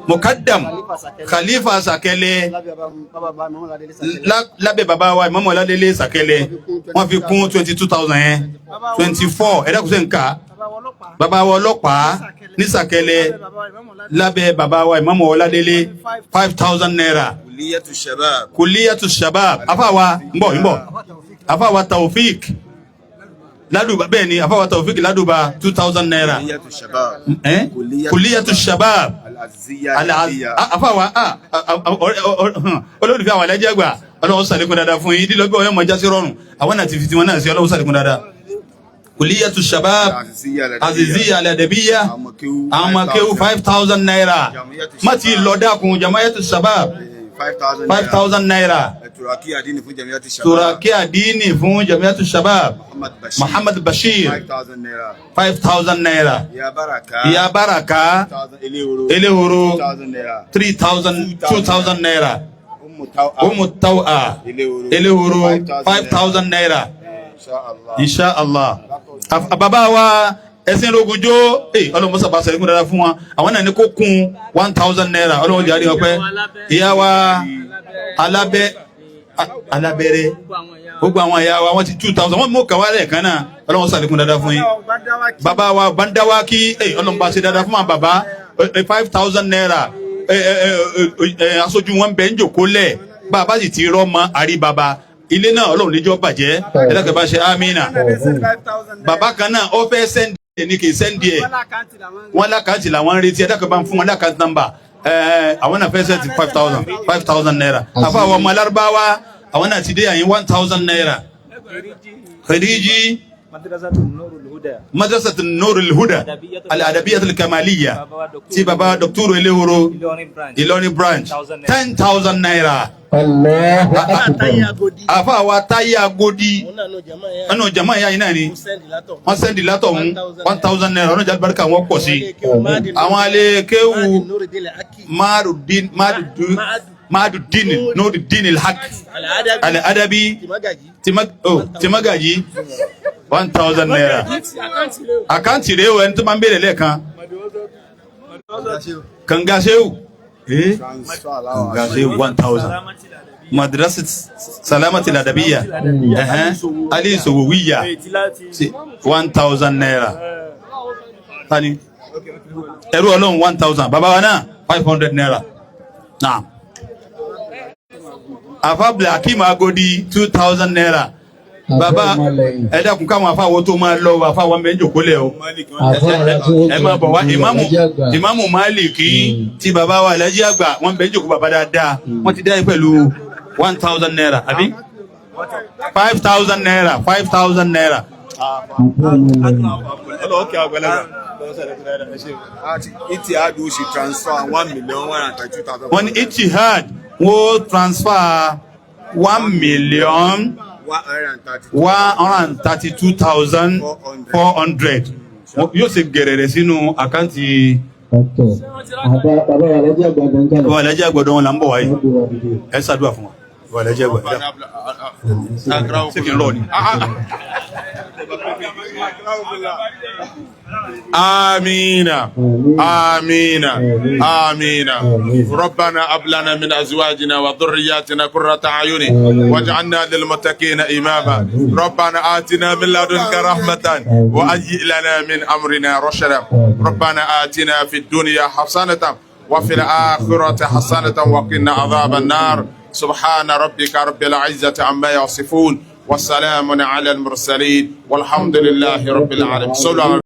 Mukaddam Khalifa Sàkẹ́lẹ̀ lábẹ́ baba wa Imam Ọládélé Sàkẹ́lẹ̀ wọ́n fi kún 22,000 yẹn 24 ẹ̀dá kùsẹ̀ nǹka bàbá wa ọlọ́pàá ní Sàkẹ́lẹ̀ lábẹ́ bàbá wa Imam Ọládélé 5,000 naira. Kuliyatu Shabab afáwa ńbọ̀ afáwa Taofik Ládùbà bẹ́ẹ̀ ni afáwa Taofik Ládùbà 2,000 naira. Kuliyatu Shabab afáwa olóòdìfẹ́ àwọn alájẹ́ àgbà ọlọ́wọ́ sàlékún dáadáa fún yín dílọ́gbẹ́ ọyọ́ mọ̀ jásí rọrùn àwọn náà ti fi tiwọn náà sí ọlọ́wọ́ sàlékún dáadáa. Kuliyatu Shabab Aziziyya Al-Adabiyya àwọn makewu 5,000 naira má ti lọ dákun Jama'iyatu Shabab 5,000 naira Turaki Adini fún Jama'iyatu Shabab Muhammad Bashir 5,000 naira Ya Baraka Elehoro 2,000 naira Tawa Elehoro 5,000 naira inshallah. Bàbá wa ẹ̀sìn rogunjo ọlọ́run mọ́sá bá sẹ́yìn kún dáadáa fún wa àwọn náà ní kó kún 1,000 naira ọlọ́run jẹ́ àríwá pẹ́. Ìyá wa alábẹ́rẹ́ gbogbo àwọn ìyá wa wọ́n ti 2,000 wọ́n mú kàwálẹ̀ kan náà ọlọ́run sàlékún dáadáa fún yín. Bàbá wa Bandawaki ọlọ́run bá ṣe dáadáa fún wa bàbá 5,000 naira aṣojú wọn bẹ ń jòkó lẹ̀ bàbá sì ti rọ́ mọ́ àrí bàbá ilé náà ọlọ́run níjọ́ bàjẹ́ ẹlẹ́kẹ̀ẹ́ bá ṣe amínà. Bàbá kan náà ó fẹ́ sẹ́ndì ní kì í sẹ́ndì ẹ̀ wọ́n lákàntì làwọn ń retí ẹ̀dá kan bá ń fún wọn lákàntì nọ́mbà àwọn náà fẹ́ sẹ́ndì 5,000 naira. àfa àwọn ọmọ alárúbáwá àwọn náà ti dé àyín 1,000 naira. Khadiji Madrasatu Nurul Huda Al-Adabiyatul Kamaliyya ti baba Dr. Elehoro Ìlọrin branch 10,000 naira. Allahu Akbar. Àfa wa Táyé Agodi ọ̀nà jama ya iná ni wọ́n sẹ́ndì látọ̀ mú 1,000 naira ọ̀nà jàdùbáríkà wọ́n pọ̀ sí. Àwọn alẹ́ kéwù Maduddin Nuruddin al-Haq Al-Adabi Timagaji 1,000 naira. Àkáǹtì rẹ̀ wẹ̀ ní tó máa ń bèèrè lẹ́ẹ̀kan. Kangasewu Kangasewu 1,000. Madrasat Salamatul Adabiyya Ali Sowowiyya 1,000 naira. Tani ẹrú ọlọ́run 1,000 bàbá wa náà 500 naira. Naam. Afa Blakim Agodi 2,000 naira. Bàbá ẹ dákun káwọn afáwọ tó máa lọ afáwọ ń bẹ ń jòkólẹ̀ o ẹ máa bọ̀ wá ìmáàmù Málìkì tí bàbá wa Alhaji àgbà wọ́n bẹ ń jòkó bàbá dáadáa wọ́n ti dáyé pẹ̀lú 1,000 naira àbí 5,000 naira 5,000 naira. Etihad ó ṣe transfer 1,132,000. Wọ́n ní Etihad wọ́n transfer 1,132,400 yóò ṣe gẹ̀rẹ̀rẹ̀ sínú àkáǹtì. Bàbá Alhaji àgbàdo wọn là ń bọ̀ wáyé ẹ ṣàdúrà fún wa. Bàbá Alhaji àgbàdo ṣé kí n lọ ni. آمين آمين آمين ربنا هب لنا من أزواجنا وذرياتنا قرة أعين واجعلنا للمتقين إماما ربنا آتنا من لدنك رحمة وهيئ لنا من أمرنا رشدا ربنا آتنا في الدنيا حسنة وفي الآخرة حسنة وقنا عذاب النار سبحان ربك رب العزة عما يصفون والسلام على المرسلين والحمد لله رب العالمين.